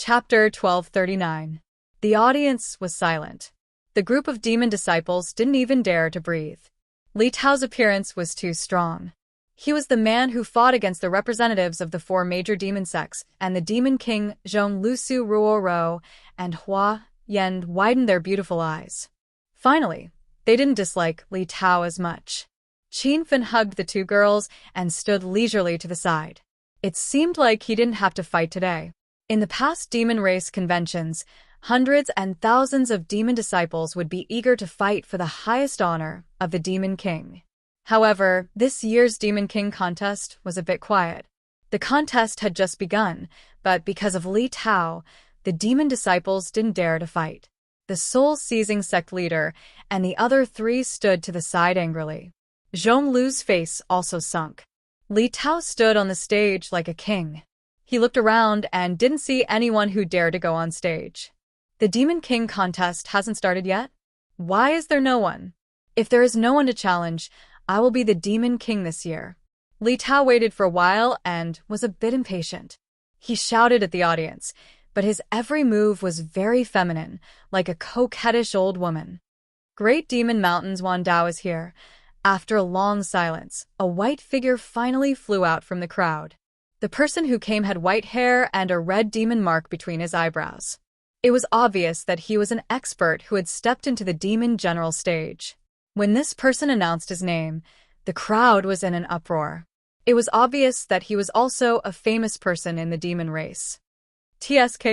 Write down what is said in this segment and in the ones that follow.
Chapter 1239. The audience was silent. The group of demon disciples didn't even dare to breathe. Li Tao's appearance was too strong. He was the man who fought against the representatives of the four major demon sects, and the demon king Zhong Lusu Ruoro and Hua Yan widened their beautiful eyes. Finally, they didn't dislike Li Tao as much. Qin Fin hugged the two girls and stood leisurely to the side. It seemed like he didn't have to fight today. In the past demon race conventions, hundreds and thousands of demon disciples would be eager to fight for the highest honor of the Demon King. However, this year's Demon King contest was a bit quiet. The contest had just begun, but because of Li Tao, the demon disciples didn't dare to fight. The soul-seizing sect leader and the other three stood to the side angrily. Zhong Lu's face also sunk. Li Tao stood on the stage like a king. He looked around and didn't see anyone who dared to go on stage. The Demon King contest hasn't started yet? Why is there no one? If there is no one to challenge, I will be the Demon King this year. Li Tao waited for a while and was a bit impatient. He shouted at the audience, but his every move was very feminine, like a coquettish old woman. Great Demon Mountain's Wandao is here. After a long silence, a white figure finally flew out from the crowd. The person who came had white hair and a red demon mark between his eyebrows. It was obvious that he was an expert who had stepped into the demon general stage. When this person announced his name, the crowd was in an uproar. It was obvious that he was also a famous person in the demon race. TSK.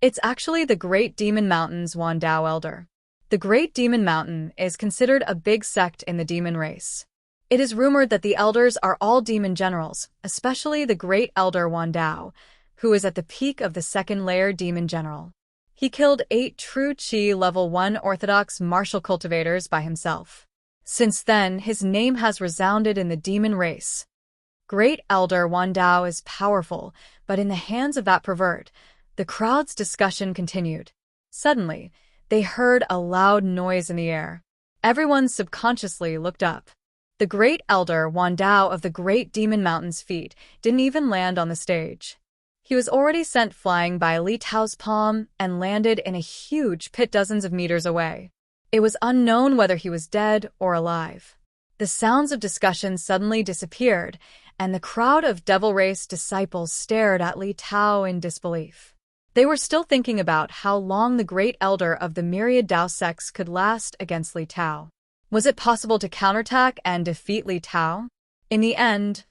It's actually the Great Demon Mountain's Wandao Elder. The Great Demon Mountain is considered a big sect in the demon race. It is rumored that the elders are all demon generals, especially the Great Elder Wandao, who is at the peak of the second layer demon general. He killed 8 true Qi level 1 orthodox martial cultivators by himself. Since then, his name has resounded in the demon race. Great Elder Wandao is powerful, but in the hands of that pervert, the crowd's discussion continued. Suddenly, they heard a loud noise in the air. Everyone subconsciously looked up. The Great Elder Wandao of the Great Demon Mountain's feet didn't even land on the stage. He was already sent flying by Li Tao's palm and landed in a huge pit dozens of meters away. It was unknown whether he was dead or alive. The sounds of discussion suddenly disappeared, and the crowd of Devil Race disciples stared at Li Tao in disbelief. They were still thinking about how long the Great Elder of the myriad Dao sects could last against Li Tao. Was it possible to counterattack and defeat Li Tao? In the end,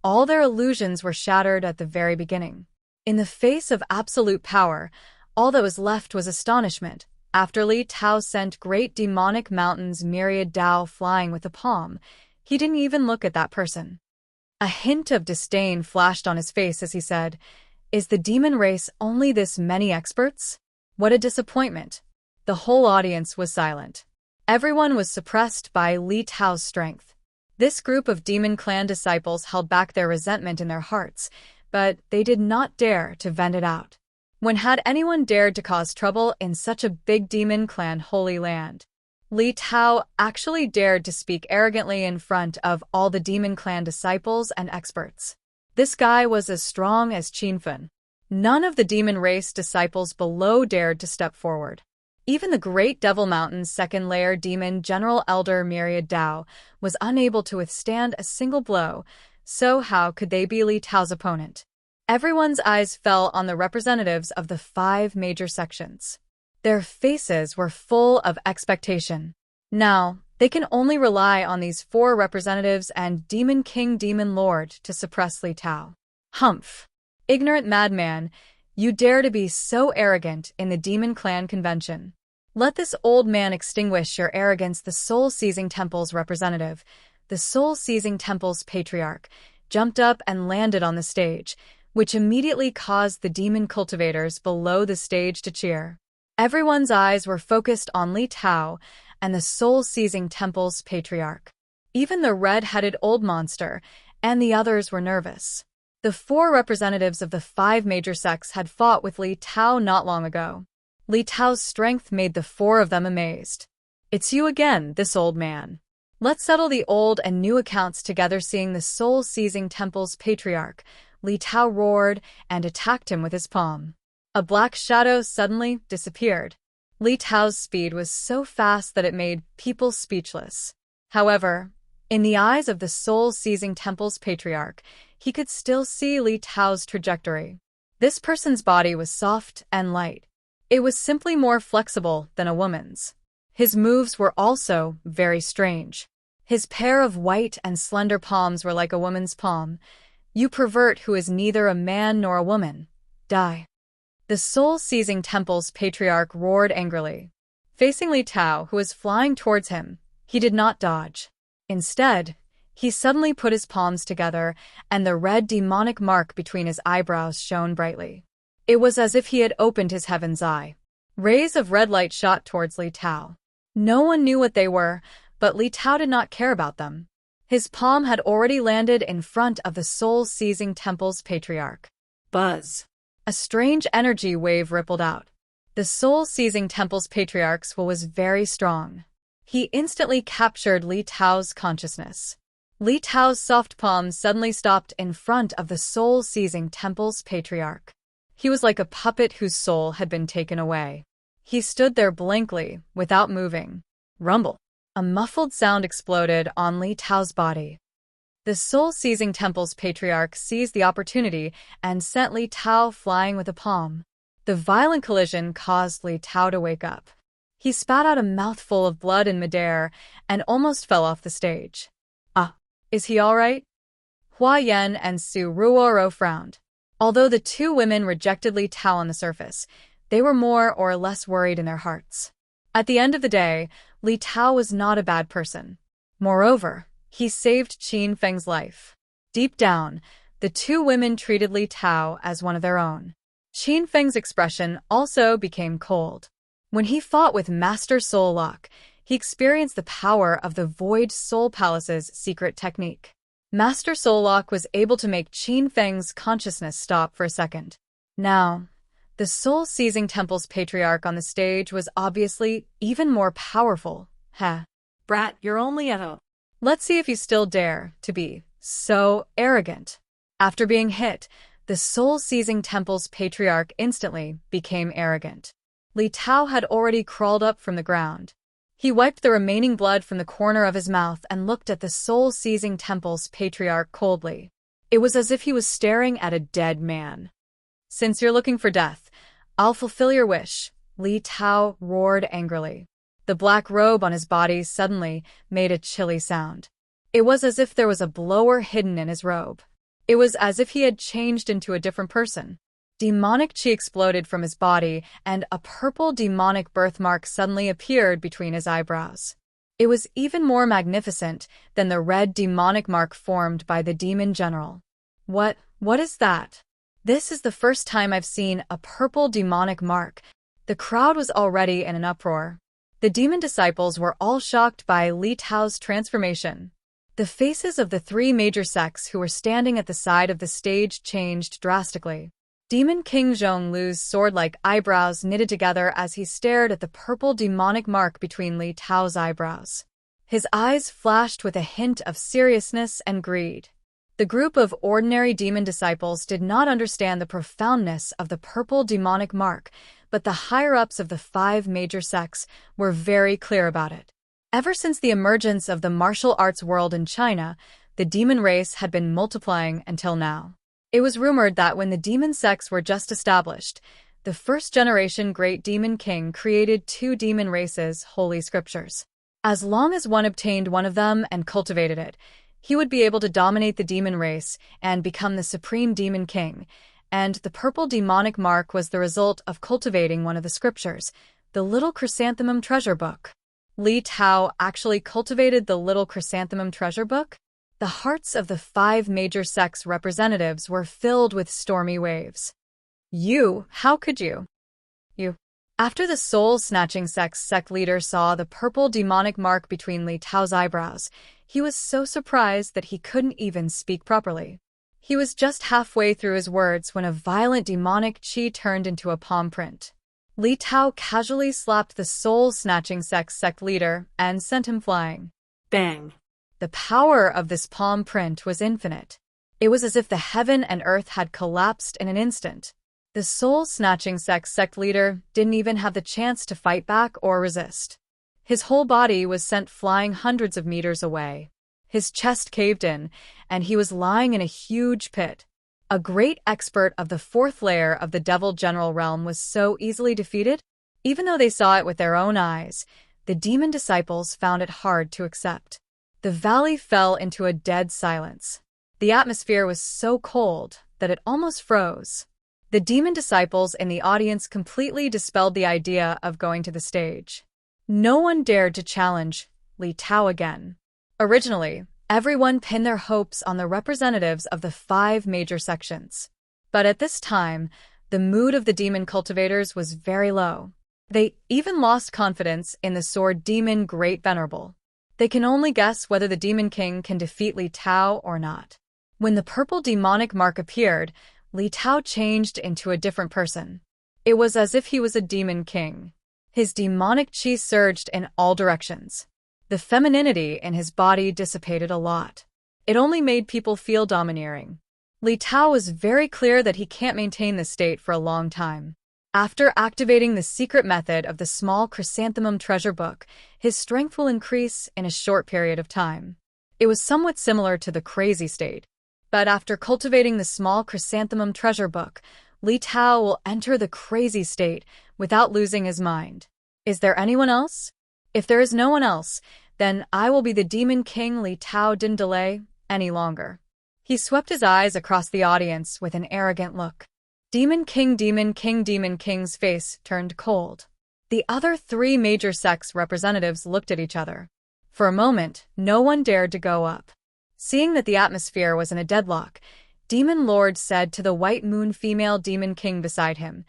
all their illusions were shattered at the very beginning. In the face of absolute power, all that was left was astonishment. After Li Tao sent Great Demonic Mountain's myriad Dao flying with a palm, he didn't even look at that person. A hint of disdain flashed on his face as he said, "Is the demon race only this many experts? What a disappointment." The whole audience was silent. Everyone was suppressed by Li Tao's strength. This group of demon clan disciples held back their resentment in their hearts, but they did not dare to vent it out. When had anyone dared to cause trouble in such a big demon clan holy land? Li Tao actually dared to speak arrogantly in front of all the demon clan disciples and experts. This guy was as strong as Qin Fin. None of the demon race disciples below dared to step forward. Even the Great Devil Mountain's second-layer demon General Elder Myriad Dao was unable to withstand a single blow, so how could they be Li Tao's opponent? Everyone's eyes fell on the representatives of the 5 major sections. Their faces were full of expectation. Now, they can only rely on these 4 representatives and Demon King Demon Lord to suppress Li Tao. Humph! Ignorant madman! You dare to be so arrogant in the Demon Clan convention. Let this old man extinguish your arrogance. The Soul-Seizing Temple's representative, the Soul-Seizing Temple's patriarch, jumped up and landed on the stage, which immediately caused the demon cultivators below the stage to cheer. Everyone's eyes were focused on Li Tao and the Soul-Seizing Temple's patriarch. Even the red-headed old monster and the others were nervous. The 4 representatives of the 5 major sects had fought with Li Tao not long ago. Li Tao's strength made the 4 of them amazed. "It's you again, this old man. Let's settle the old and new accounts together." Seeing the Soul-Seizing Temple's patriarch, Li Tao roared and attacked him with his palm. A black shadow suddenly disappeared. Li Tao's speed was so fast that it made people speechless. However, in the eyes of the soul-seizing temple's patriarch, he could still see Li Tao's trajectory. This person's body was soft and light. It was simply more flexible than a woman's. His moves were also very strange. His pair of white and slender palms were like a woman's palm. You pervert who is neither a man nor a woman. Die. The soul-seizing temple's patriarch roared angrily. Facing Li Tao, who was flying towards him, he did not dodge. Instead, he suddenly put his palms together, and the red demonic mark between his eyebrows shone brightly. It was as if he had opened his heaven's eye. Rays of red light shot towards Li Tao. No one knew what they were, but Li Tao did not care about them. His palm had already landed in front of the soul-seizing temple's patriarch. Buzz. A strange energy wave rippled out. The soul-seizing temple's patriarch's will was very strong. He instantly captured Li Tao's consciousness. Li Tao's soft palms suddenly stopped in front of the soul-seizing temple's patriarch. He was like a puppet whose soul had been taken away. He stood there blankly, without moving. Rumble. A muffled sound exploded on Li Tao's body. The soul-seizing temple's patriarch seized the opportunity and sent Li Tao flying with a palm. The violent collision caused Li Tao to wake up. He spat out a mouthful of blood in midair and almost fell off the stage. Ah, is he all right? Hua Yan and Su Ruoro frowned. Although the two women rejected Li Tao on the surface, they were more or less worried in their hearts. At the end of the day, Li Tao was not a bad person. Moreover, he saved Qin Feng's life. Deep down, the two women treated Li Tao as one of their own. Qin Feng's expression also became cold. When he fought with Master Soul Lock, he experienced the power of the Void Soul Palace's secret technique. Master Soul Lock was able to make Qin Feng's consciousness stop for a second. Now, the soul-seizing temple's patriarch on the stage was obviously even more powerful. Brat, you're only at a... Let's see if you still dare to be so arrogant. After being hit, the soul-seizing temple's patriarch instantly became arrogant. Li Tao had already crawled up from the ground. He wiped the remaining blood from the corner of his mouth and looked at the soul-seizing temple's patriarch coldly. It was as if he was staring at a dead man. Since you're looking for death, I'll fulfill your wish, Li Tao roared angrily. The black robe on his body suddenly made a chilly sound. It was as if there was a blower hidden in his robe. It was as if he had changed into a different person. Demonic chi exploded from his body, and a purple demonic birthmark suddenly appeared between his eyebrows. It was even more magnificent than the red demonic mark formed by the demon general. What is that? This is the first time I've seen a purple demonic mark. The crowd was already in an uproar. The demon disciples were all shocked by Li Tao's transformation. The faces of the three major sects who were standing at the side of the stage changed drastically. Demon King Zhonglu's sword-like eyebrows knitted together as he stared at the purple demonic mark between Li Tao's eyebrows. His eyes flashed with a hint of seriousness and greed. The group of ordinary demon disciples did not understand the profoundness of the purple demonic mark, but the higher-ups of the 5 major sects were very clear about it. Ever since the emergence of the martial arts world in China, the demon race had been multiplying until now. It was rumored that when the demon sects were just established, the first-generation Great Demon King created 2 demon races, holy scriptures. As long as one obtained one of them and cultivated it, he would be able to dominate the demon race and become the supreme demon king, and the purple demonic mark was the result of cultivating one of the scriptures, the Little Chrysanthemum Treasure Book. Li Tao actually cultivated the Little Chrysanthemum Treasure Book? The hearts of the 5 major sects representatives were filled with stormy waves. How could you? After the soul-snatching sect leader saw the purple demonic mark between Li Tao's eyebrows, he was so surprised that he couldn't even speak properly. He was just halfway through his words when a violent demonic chi turned into a palm print. Li Tao casually slapped the soul-snatching sect leader and sent him flying. Bang! The power of this palm print was infinite. It was as if the heaven and earth had collapsed in an instant. The soul-snatching sect leader didn't even have the chance to fight back or resist. His whole body was sent flying hundreds of meters away. His chest caved in, and he was lying in a huge pit. A great expert of the fourth layer of the Devil General realm was so easily defeated? Even though they saw it with their own eyes, the demon disciples found it hard to accept. The valley fell into a dead silence. The atmosphere was so cold that it almost froze. The demon disciples in the audience completely dispelled the idea of going to the stage. No one dared to challenge Li Tao again. Originally, everyone pinned their hopes on the representatives of the 5 major sections. But at this time, the mood of the demon cultivators was very low. They even lost confidence in the sword demon Great Venerable. They can only guess whether the demon king can defeat Li Tao or not. When the purple demonic mark appeared, Li Tao changed into a different person. It was as if he was a demon king. His demonic chi surged in all directions. The femininity in his body dissipated a lot. It only made people feel domineering. Li Tao was very clear that he can't maintain this state for a long time. After activating the secret method of the small chrysanthemum treasure book, his strength will increase in a short period of time. It was somewhat similar to the crazy state. But after cultivating the small chrysanthemum treasure book, Li Tao will enter the crazy state without losing his mind. Is there anyone else? If there is no one else, then I will be the demon king. Li Tao didn't delay any longer. He swept his eyes across the audience with an arrogant look. Demon King, Demon King, Demon King's face turned cold. The other 3 major sects representatives looked at each other. For a moment, no one dared to go up. Seeing that the atmosphere was in a deadlock, Demon Lord said to the White Moon female Demon King beside him,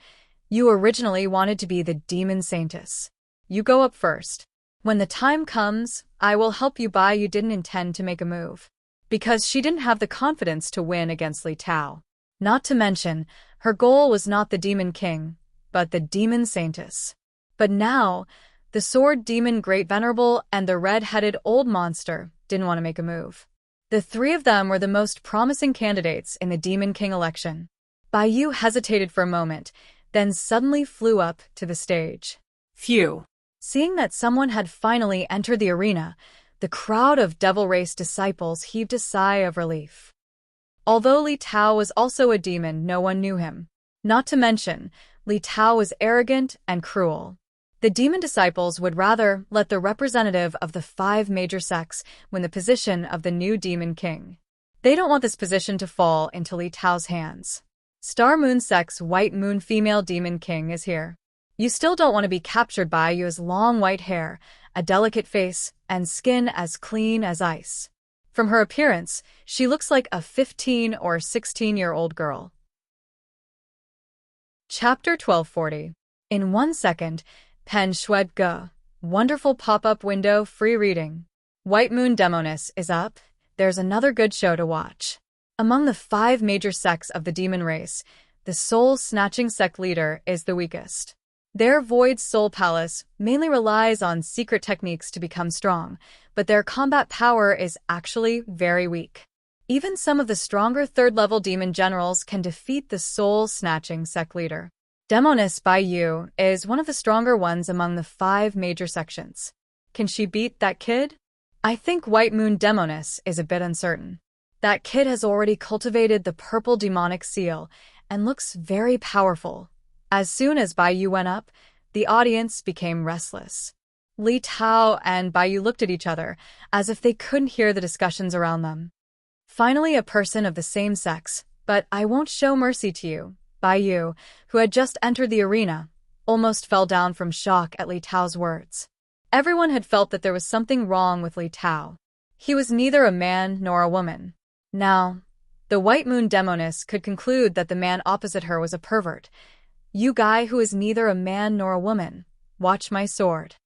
"You originally wanted to be the Demon Saintess. You go up first. When the time comes, I will help you by." You didn't intend to make a move. Because she didn't have the confidence to win against Li Tao. Not to mention, her goal was not the Demon King, but the Demon Saintess. But now, the Sword Demon Great Venerable and the red-headed old monster didn't want to make a move. The 3 of them were the most promising candidates in the Demon King election. Bai Yu hesitated for a moment, then suddenly flew up to the stage. Phew. Seeing that someone had finally entered the arena, the crowd of Devil Race disciples heaved a sigh of relief. Although Li Tao was also a demon, no one knew him. Not to mention, Li Tao was arrogant and cruel. The demon disciples would rather let the representative of the 5 major sects win the position of the new demon king. They don't want this position to fall into Li Tao's hands. Star Moon Sect's White Moon female demon king is here. You still don't want to be captured by Yu's long white hair, a delicate face, and skin as clean as ice. From her appearance, she looks like a 15 or 16-year-old girl. Chapter 1240. In 1 second, Pen Shued Ge. Wonderful pop-up window, free reading. White Moon Demoness is up. There's another good show to watch. Among the 5 major sects of the demon race, the soul-snatching sect leader is the weakest. Their Void Soul Palace mainly relies on secret techniques to become strong, but their combat power is actually very weak. Even some of the stronger 3rd-level demon generals can defeat the soul-snatching sect leader. Demoness Bai Yu is one of the stronger ones among the 5 major sections. Can she beat that kid? I think White Moon Demoness is a bit uncertain. That kid has already cultivated the purple demonic seal and looks very powerful. As soon as Bai Yu went up, the audience became restless. Li Tao and Bai Yu looked at each other as if they couldn't hear the discussions around them. Finally, a person of the same sex, but I won't show mercy to you, Bai Yu, who had just entered the arena, almost fell down from shock at Li Tao's words. Everyone had felt that there was something wrong with Li Tao. He was neither a man nor a woman. Now, the White Moon Demoness could conclude that the man opposite her was a pervert. You guy who is neither a man nor a woman, watch my sword.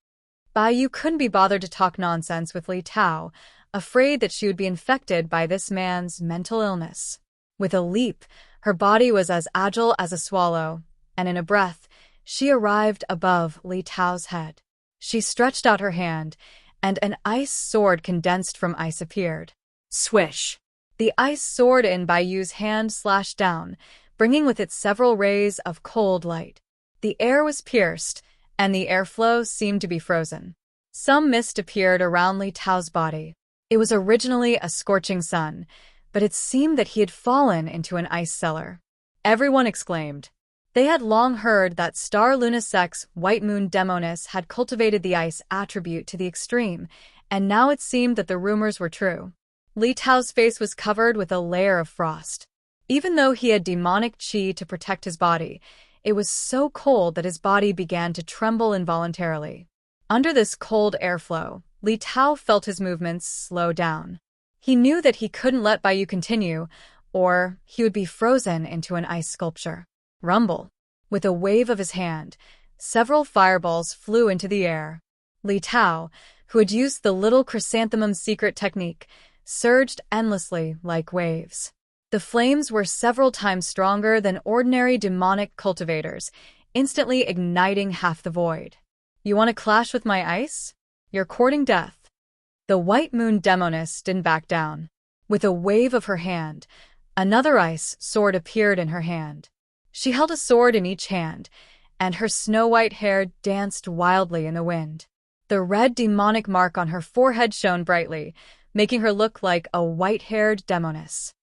Bai Yu couldn't be bothered to talk nonsense with Li Tao, afraid that she would be infected by this man's mental illness. With a leap, her body was as agile as a swallow, and in a breath, she arrived above Li Tao's head. She stretched out her hand, and an ice sword condensed from ice appeared. Swish. The ice sword in Bai Yu's hand slashed down, bringing with it several rays of cold light. The air was pierced, and the airflow seemed to be frozen. Some mist appeared around Li Tao's body. It was originally a scorching sun, but it seemed that he had fallen into an ice cellar. Everyone exclaimed. They had long heard that Star Lunasek's White Moon Demoness had cultivated the ice attribute to the extreme, and now it seemed that the rumors were true. Li Tao's face was covered with a layer of frost. Even though he had demonic qi to protect his body, it was so cold that his body began to tremble involuntarily. Under this cold airflow, Li Tao felt his movements slow down. He knew that he couldn't let Baiyu continue, or he would be frozen into an ice sculpture. Rumble. With a wave of his hand, several fireballs flew into the air. Li Tao, who had used the little chrysanthemum secret technique, surged endlessly like waves. The flames were several times stronger than ordinary demonic cultivators, instantly igniting half the void. You want to clash with my ice? You're courting death. The White Moon Demoness didn't back down. With a wave of her hand, another ice sword appeared in her hand. She held a sword in each hand, and her snow-white hair danced wildly in the wind. The red demonic mark on her forehead shone brightly, making her look like a white-haired demoness.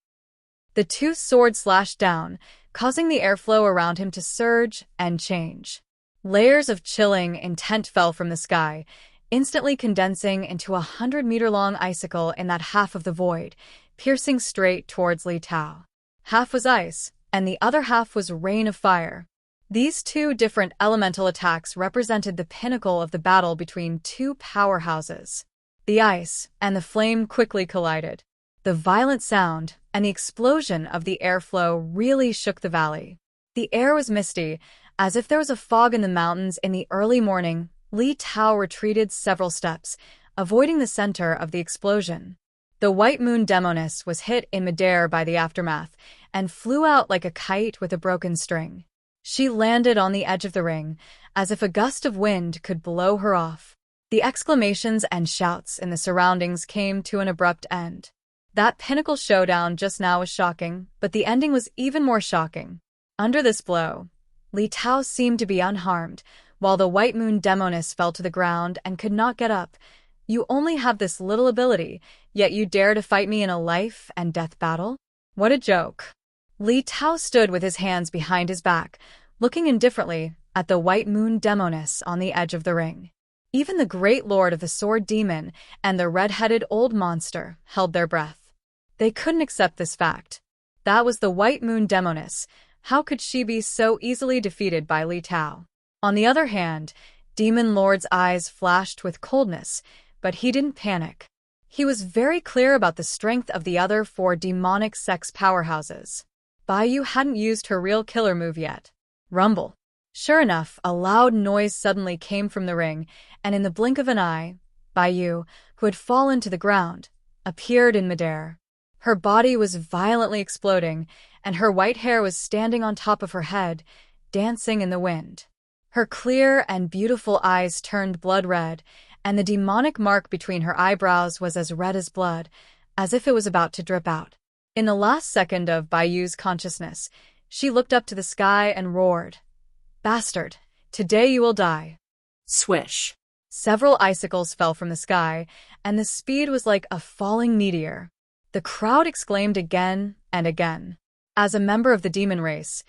The two swords slashed down, causing the airflow around him to surge and change. Layers of chilling intent fell from the sky, instantly condensing into a 100-meter-long icicle in that half of the void, piercing straight towards Li Tao. Half was ice, and the other half was rain of fire. These two different elemental attacks represented the pinnacle of the battle between two powerhouses. The ice and the flame quickly collided. The violent sound and the explosion of the airflow really shook the valley. The air was misty, as if there was a fog in the mountains in the early morning. Li Tao retreated several steps, avoiding the center of the explosion. The White Moon Demoness was hit in midair by the aftermath and flew out like a kite with a broken string. She landed on the edge of the ring, as if a gust of wind could blow her off. The exclamations and shouts in the surroundings came to an abrupt end. That pinnacle showdown just now was shocking, but the ending was even more shocking. Under this blow, Li Tao seemed to be unharmed, while the White Moon Demoness fell to the ground and could not get up. You only have this little ability, yet you dare to fight me in a life and death battle? What a joke. Li Tao stood with his hands behind his back, looking indifferently at the White Moon Demoness on the edge of the ring. Even the great lord of the sword demon and the red-headed old monster held their breath. They couldn't accept this fact. That was the White Moon Demoness. How could she be so easily defeated by Li Tao? On the other hand, Demon Lord's eyes flashed with coldness, but he didn't panic. He was very clear about the strength of the other four demonic sex powerhouses. Baiyu hadn't used her real killer move yet. Rumble. Sure enough, a loud noise suddenly came from the ring, and in the blink of an eye, Baiyu, who had fallen to the ground, appeared in midair. Her body was violently exploding, and her white hair was standing on top of her head, dancing in the wind. Her clear and beautiful eyes turned blood red, and the demonic mark between her eyebrows was as red as blood, as if it was about to drip out. In the last second of Baiyu's consciousness, she looked up to the sky and roared, "Bastard, today you will die." Swish. Several icicles fell from the sky, and the speed was like a falling meteor. The crowd exclaimed again and again. As a member of the demon race,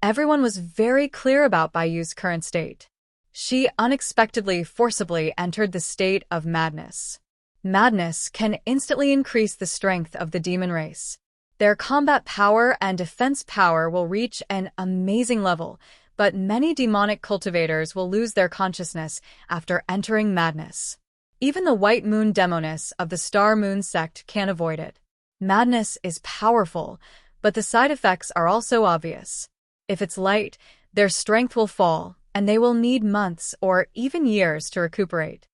everyone was very clear about Baiyu's current state. She unexpectedly, forcibly entered the state of madness. Madness can instantly increase the strength of the demon race. Their combat power and defense power will reach an amazing level, but many demonic cultivators will lose their consciousness after entering madness. Even the White Moon Demoness of the Star Moon sect can't avoid it. Madness is powerful, but the side effects are also obvious. If it's light, their strength will fall, and they will need months or even years to recuperate.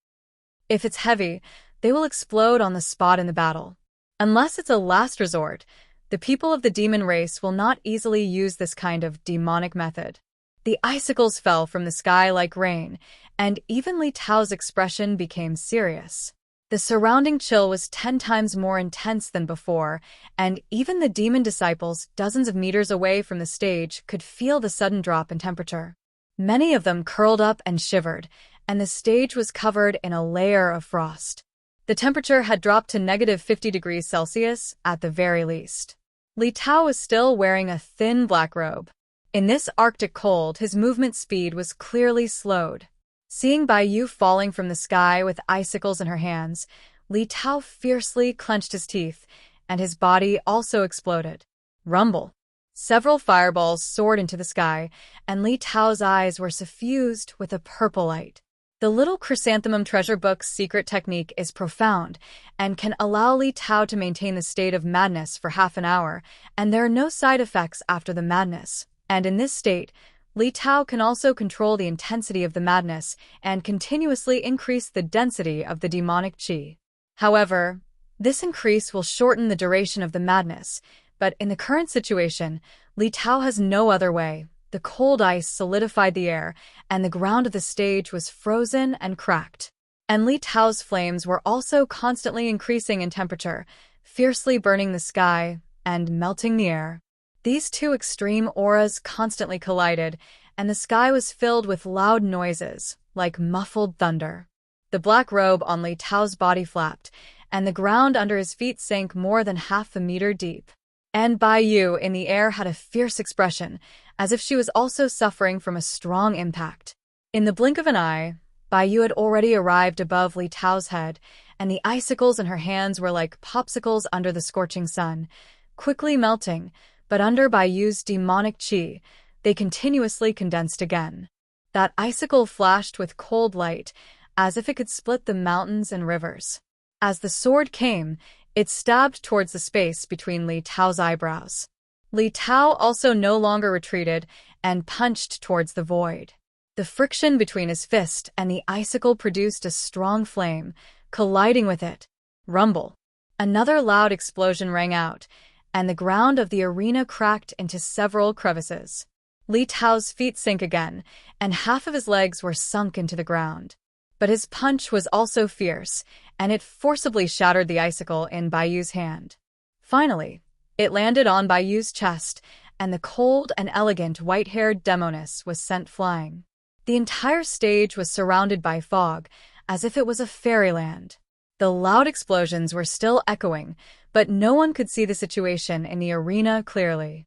If it's heavy, they will explode on the spot in the battle. Unless it's a last resort, the people of the demon race will not easily use this kind of demonic method. The icicles fell from the sky like rain, and even Li Tao's expression became serious. The surrounding chill was 10 times more intense than before, and even the demon disciples dozens of meters away from the stage could feel the sudden drop in temperature. Many of them curled up and shivered, and the stage was covered in a layer of frost. The temperature had dropped to -50 degrees Celsius at the very least. Li Tao was still wearing a thin black robe. In this Arctic cold, his movement speed was clearly slowed. Seeing Bai Yu falling from the sky with icicles in her hands, Li Tao fiercely clenched his teeth, and his body also exploded. Rumble. Several fireballs soared into the sky, and Li Tao's eyes were suffused with a purple light. The little chrysanthemum treasure book's secret technique is profound and can allow Li Tao to maintain the state of madness for half an hour, and there are no side effects after the madness. And in this state, Li Tao can also control the intensity of the madness and continuously increase the density of the demonic qi. However, this increase will shorten the duration of the madness, but in the current situation, Li Tao has no other way. The cold ice solidified the air, and the ground of the stage was frozen and cracked. And Li Tao's flames were also constantly increasing in temperature, fiercely burning the sky and melting the air. These two extreme auras constantly collided, and the sky was filled with loud noises, like muffled thunder. The black robe on Li Tao's body flapped, and the ground under his feet sank more than half a meter deep. And Bai Yu in the air had a fierce expression, as if she was also suffering from a strong impact. In the blink of an eye, Bai Yu had already arrived above Li Tao's head, and the icicles in her hands were like popsicles under the scorching sun, quickly melting, but under Bai Yu's demonic qi, they continuously condensed again. That icicle flashed with cold light, as if it could split the mountains and rivers. As the sword came, it stabbed towards the space between Li Tao's eyebrows. Li Tao also no longer retreated and punched towards the void. The friction between his fist and the icicle produced a strong flame, colliding with it. Rumble. Another loud explosion rang out, and the ground of the arena cracked into several crevices. Li Tao's feet sank again, and half of his legs were sunk into the ground. But his punch was also fierce, and it forcibly shattered the icicle in Bai Yu's hand. Finally, it landed on Bai Yu's chest, and the cold and elegant white-haired demoness was sent flying. The entire stage was surrounded by fog, as if it was a fairyland. The loud explosions were still echoing, but no one could see the situation in the arena clearly.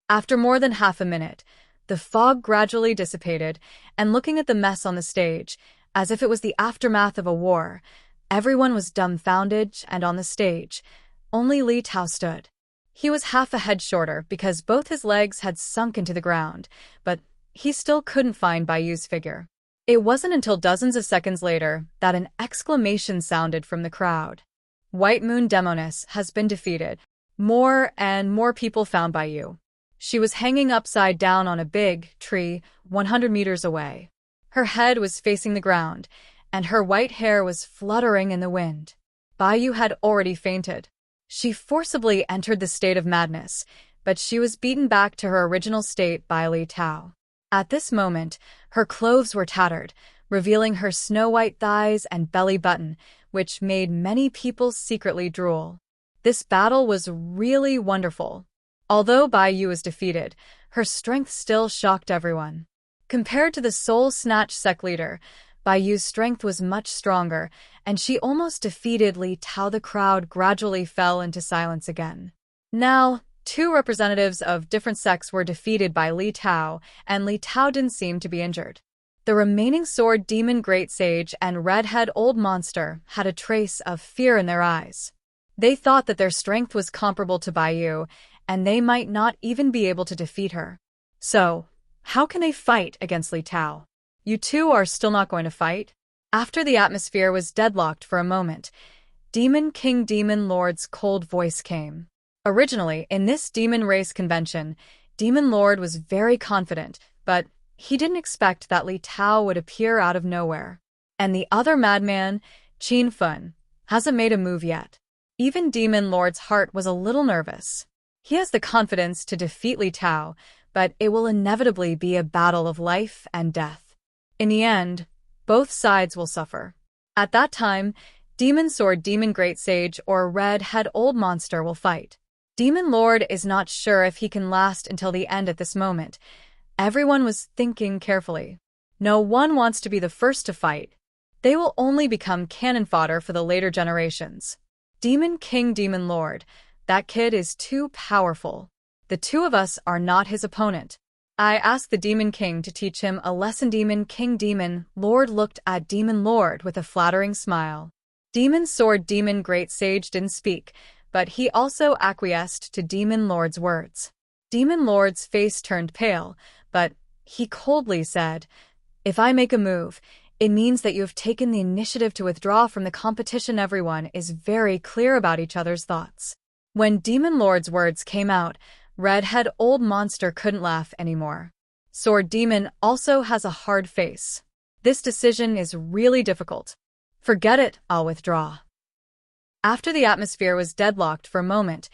After more than half a minute, the fog gradually dissipated, and looking at the mess on the stage, as if it was the aftermath of a war, everyone was dumbfounded, and on the stage, only Li Tao stood. He was half a head shorter because both his legs had sunk into the ground, but he still couldn't find Bai Yu's figure. It wasn't until dozens of seconds later that an exclamation sounded from the crowd. White Moon Demoness has been defeated. More and more people found Bai Yu. She was hanging upside down on a big tree 100 meters away. Her head was facing the ground, and her white hair was fluttering in the wind. Bai Yu had already fainted. She forcibly entered the state of madness, but she was beaten back to her original state by Li Tao. At this moment, her clothes were tattered, revealing her snow-white thighs and belly button, which made many people secretly drool. This battle was really wonderful. Although Bai Yu was defeated, her strength still shocked everyone. Compared to the Soul Snatch sect leader, Bai Yu's strength was much stronger, and she almost defeated Li Tao. The crowd gradually fell into silence again. Now, two representatives of different sects were defeated by Li Tao, and Li Tao didn't seem to be injured. The remaining Sword Demon Great Sage and Redhead Old Monster had a trace of fear in their eyes. They thought that their strength was comparable to Bai Yu, and they might not even be able to defeat her. So, how can they fight against Li Tao? You two are still not going to fight? After the atmosphere was deadlocked for a moment, Demon King Demon Lord's cold voice came. Originally, in this demon race convention, Demon Lord was very confident, but he didn't expect that Li Tao would appear out of nowhere. And the other madman, Qin Fun, hasn't made a move yet. Even Demon Lord's heart was a little nervous. He has the confidence to defeat Li Tao, but it will inevitably be a battle of life and death. In the end, both sides will suffer. At that time, Demon Sword, Demon Great Sage, or Red-Head Old Monster will fight. Demon Lord is not sure if he can last until the end at this moment. Everyone was thinking carefully. No one wants to be the first to fight. They will only become cannon fodder for the later generations. Demon King, Demon Lord. That kid is too powerful. The two of us are not his opponent. I asked the Demon King to teach him a lesson. Demon King, Demon Lord looked at Demon Lord with a flattering smile. Demon Sword, Demon Great Sage didn't speak, but he also acquiesced to Demon Lord's words. Demon Lord's face turned pale, but he coldly said, "If I make a move, it means that you have taken the initiative to withdraw from the competition." Everyone is very clear about each other's thoughts. When Demon Lord's words came out, Red-Head Old Monster couldn't laugh anymore. Sword Demon also has a hard face. This decision is really difficult. Forget it, I'll withdraw. After the atmosphere was deadlocked for a moment,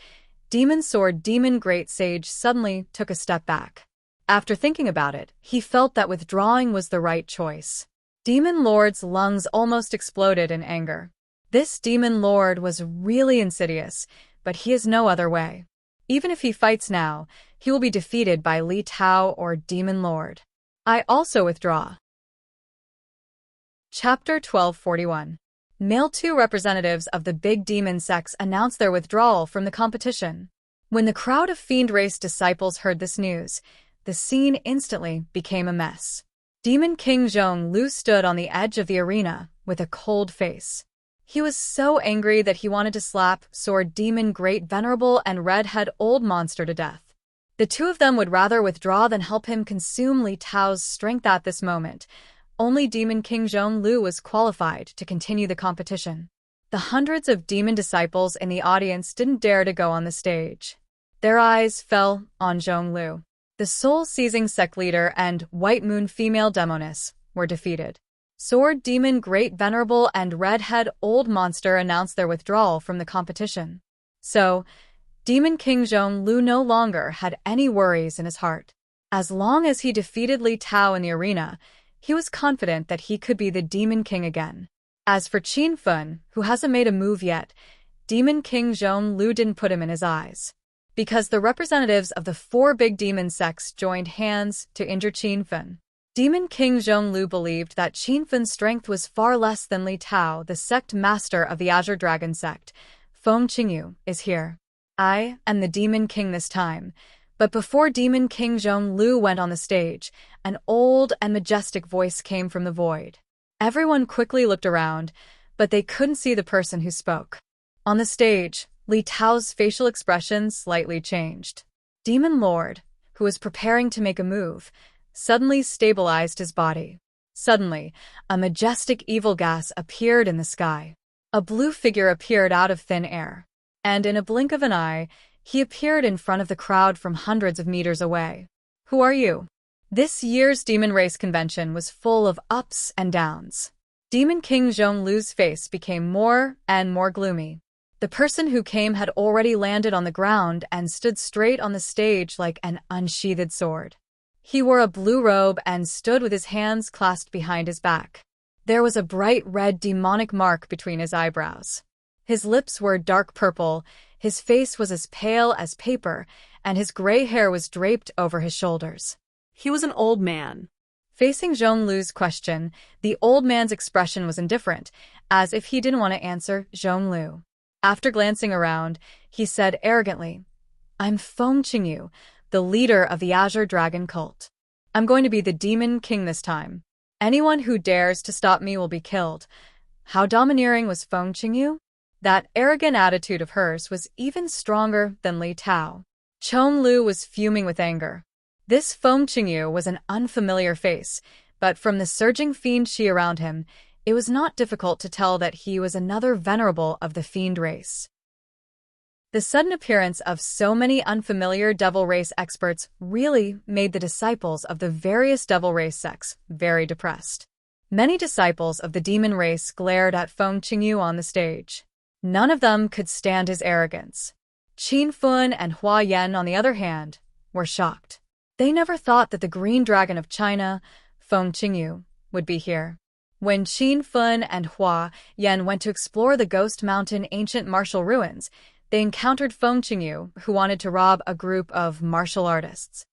Demon Sword, Demon Great Sage suddenly took a step back. After thinking about it, he felt that withdrawing was the right choice. Demon Lord's lungs almost exploded in anger. This Demon Lord was really insidious, but he has no other way. Even if he fights now, he will be defeated by Li Tao or Demon Lord. I also withdraw. Chapter 1241. Male 2 representatives of the big demon sects announced their withdrawal from the competition. When the crowd of fiend race disciples heard this news, the scene instantly became a mess. Demon King Zhong Lu stood on the edge of the arena with a cold face. He was so angry that he wanted to slap Sword Demon Great Venerable and Red-Head Old Monster to death. The two of them would rather withdraw than help him consume Li Tao's strength at this moment. Only Demon King Zhong Lu was qualified to continue the competition. The hundreds of demon disciples in the audience didn't dare to go on the stage. Their eyes fell on Zhong Lu. The soul-seizing sect leader and White Moon female demoness were defeated. Sword Demon Great Venerable and Red-Head Old Monster announced their withdrawal from the competition. So, Demon King Zhong Lu no longer had any worries in his heart. As long as he defeated Li Tao in the arena, he was confident that he could be the Demon King again. As for Qin Fun, who hasn't made a move yet, Demon King Zhong Lu didn't put him in his eyes. Because the representatives of the 4 big demon sects joined hands to injure Qin Fun. Demon King Zhong Lu believed that Qin Fun's strength was far less than Li Tao, the sect master of the Azure Dragon sect. Feng Qingyu is here. I am the Demon King this time. But before Demon King Zhong Lu went on the stage, an old and majestic voice came from the void. Everyone quickly looked around, but they couldn't see the person who spoke. On the stage, Li Tao's facial expression slightly changed. Demon Lord, who was preparing to make a move, suddenly stabilized his body. Suddenly, a majestic evil gas appeared in the sky. A blue figure appeared out of thin air. And in a blink of an eye, he appeared in front of the crowd from hundreds of meters away. Who are you? This year's Demon Race Convention was full of ups and downs. Demon King Zhong Lu's face became more and more gloomy. The person who came had already landed on the ground and stood straight on the stage like an unsheathed sword. He wore a blue robe and stood with his hands clasped behind his back. There was a bright red demonic mark between his eyebrows. His lips were dark purple, his face was as pale as paper, and his gray hair was draped over his shoulders. He was an old man. Facing Zhong Lu's question, the old man's expression was indifferent, as if he didn't want to answer Zhong Lu. After glancing around, he said arrogantly, "I'm Feng Qingyu, the leader of the Azure Dragon cult. I'm going to be the Demon King this time. Anyone who dares to stop me will be killed." How domineering was Feng Qingyu? That arrogant attitude of hers was even stronger than Li Tao. Zhong Lu was fuming with anger. This Feng Qingyu was an unfamiliar face, but from the surging fiend chi around him, it was not difficult to tell that he was another venerable of the fiend race. The sudden appearance of so many unfamiliar devil race experts really made the disciples of the various devil race sects very depressed. Many disciples of the demon race glared at Feng Qingyu on the stage. None of them could stand his arrogance. Qin Fun and Hua Yan, on the other hand, were shocked. They never thought that the Green Dragon of China, Feng Qingyu, would be here. When Qin Fun and Hua Yan went to explore the Ghost Mountain ancient martial ruins, they encountered Feng Qingyu, who wanted to rob a group of martial artists.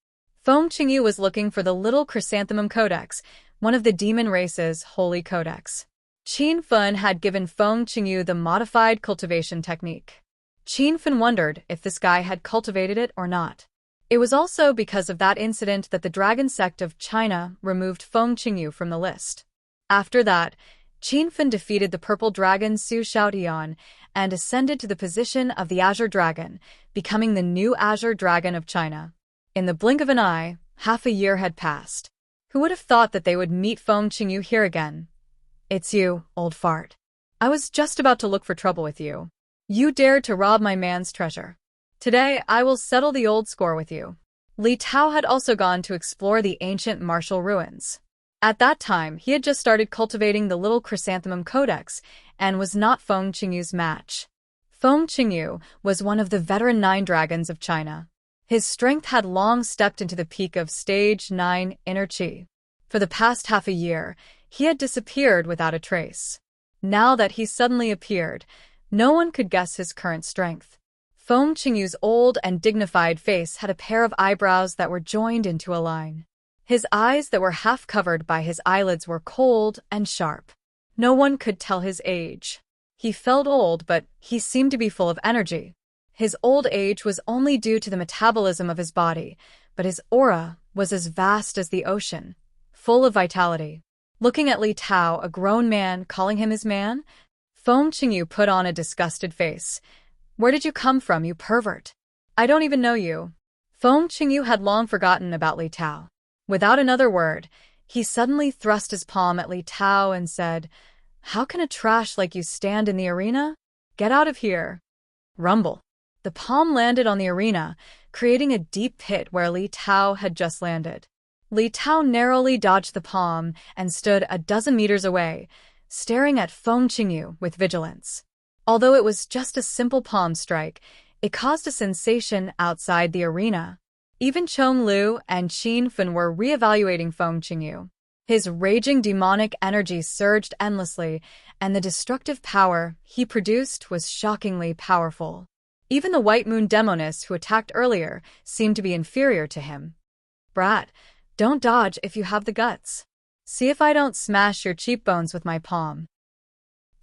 Feng Qingyu was looking for the Little Chrysanthemum Codex, one of the demon race's holy codex. Qin Fun had given Feng Qingyu the modified cultivation technique. Qin Fun wondered if this guy had cultivated it or not. It was also because of that incident that the Dragon Sect of China removed Feng Qingyu from the list. After that, Qin Fun defeated the purple dragon Su Xiaotian and ascended to the position of the Azure Dragon, becoming the new Azure Dragon of China. In the blink of an eye, half a year had passed. Who would have thought that they would meet Feng Qingyu here again? It's you, old fart. I was just about to look for trouble with you. You dared to rob my man's treasure. Today, I will settle the old score with you. Li Tao had also gone to explore the ancient martial ruins. At that time, he had just started cultivating the Little Chrysanthemum Codex and was not Feng Qingyu's match. Feng Qingyu was one of the veteran 9 dragons of China. His strength had long stepped into the peak of Stage 9 Inner Qi. For the past half a year, he had disappeared without a trace. Now that he suddenly appeared, no one could guess his current strength. Feng Qingyu's old and dignified face had a pair of eyebrows that were joined into a line. His eyes that were half covered by his eyelids were cold and sharp. No one could tell his age. He felt old, but he seemed to be full of energy. His old age was only due to the metabolism of his body, but his aura was as vast as the ocean, full of vitality. Looking at Li Tao, a grown man, calling him his man, Feng Qingyu put on a disgusted face. Where did you come from, you pervert? I don't even know you. Feng Qingyu had long forgotten about Li Tao. Without another word, he suddenly thrust his palm at Li Tao and said, How can a trash like you stand in the arena? Get out of here. Rumble. The palm landed on the arena, creating a deep pit where Li Tao had just landed. Li Tao narrowly dodged the palm and stood a dozen meters away, staring at Feng Qingyu with vigilance. Although it was just a simple palm strike, it caused a sensation outside the arena. Even Chong Lu and Qin Fun were re-evaluating Feng Qingyu. His raging demonic energy surged endlessly, and the destructive power he produced was shockingly powerful. Even the White Moon Demoness who attacked earlier seemed to be inferior to him. Brat, don't dodge if you have the guts. See if I don't smash your cheekbones with my palm.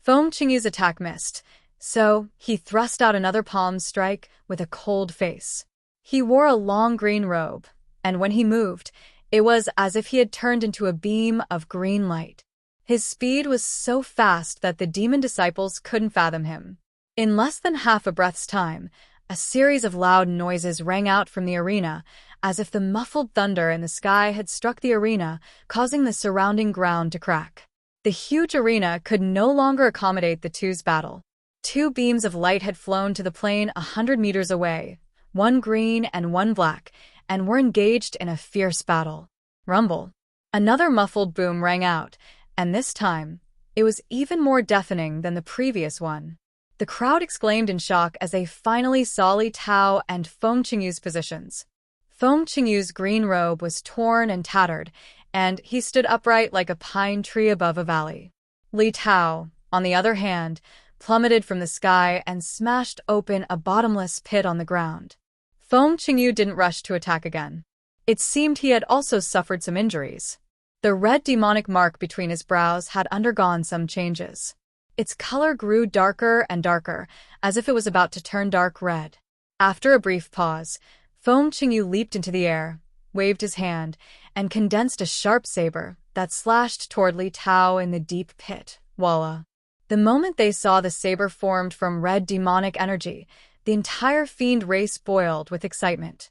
Feng Qingyu's attack missed, so he thrust out another palm strike with a cold face. He wore a long green robe, and when he moved, it was as if he had turned into a beam of green light. His speed was so fast that the demon disciples couldn't fathom him. In less than half a breath's time, a series of loud noises rang out from the arena, as if the muffled thunder in the sky had struck the arena, causing the surrounding ground to crack. The huge arena could no longer accommodate the two's battle. 2 beams of light had flown to the plain 100 meters away, one green and one black, and were engaged in a fierce battle. Rumble. Another muffled boom rang out, and this time, it was even more deafening than the previous one. The crowd exclaimed in shock as they finally saw Li Tao and Feng Qingyu's positions. Feng Qingyu's green robe was torn and tattered, and he stood upright like a pine tree above a valley. Li Tao, on the other hand, plummeted from the sky and smashed open a bottomless pit on the ground. Feng Qingyu didn't rush to attack again. It seemed he had also suffered some injuries. The red demonic mark between his brows had undergone some changes. Its color grew darker and darker, as if it was about to turn dark red. After a brief pause, Feng Qingyu leaped into the air, waved his hand, and condensed a sharp saber that slashed toward Li Tao in the deep pit. Voila! The moment they saw the saber formed from red demonic energy, the entire fiend race boiled with excitement.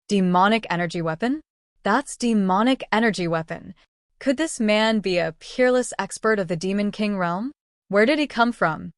Demonic energy weapon? That's demonic energy weapon. Could this man be a peerless expert of the Demon King realm? Where did he come from?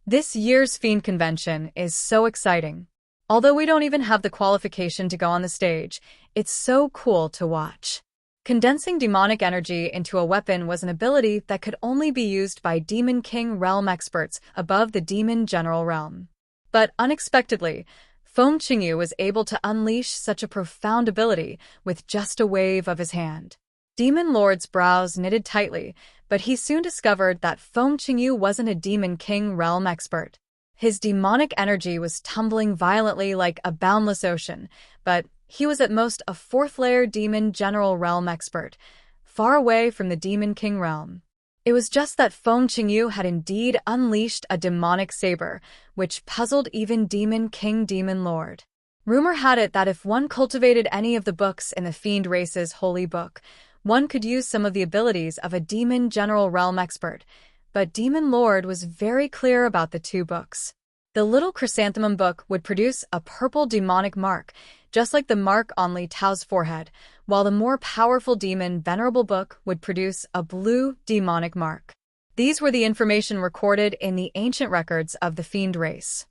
This year's Fiend Convention is so exciting. Although we don't even have the qualification to go on the stage, it's so cool to watch. Condensing demonic energy into a weapon was an ability that could only be used by Demon King realm experts above the Demon General realm. But unexpectedly, Feng Qingyu was able to unleash such a profound ability with just a wave of his hand. Demon Lord's brows knitted tightly, But he soon discovered that Feng Qingyu wasn't a Demon King realm expert. His demonic energy was tumbling violently like a boundless ocean, but he was at most a fourth-layer Demon General realm expert, far away from the Demon King realm. It was just that Feng Qingyu had indeed unleashed a demonic saber, which puzzled even Demon King Demon Lord. Rumor had it that if one cultivated any of the books in the Fiend Race's holy book, one could use some of the abilities of a Demon General realm expert, but Demon Lord was very clear about the two books. The little chrysanthemum book would produce a purple demonic mark, just like the mark on Li Tao's forehead, while the more powerful demon Venerable book would produce a blue demonic mark. These were the information recorded in the ancient records of the Fiend Race.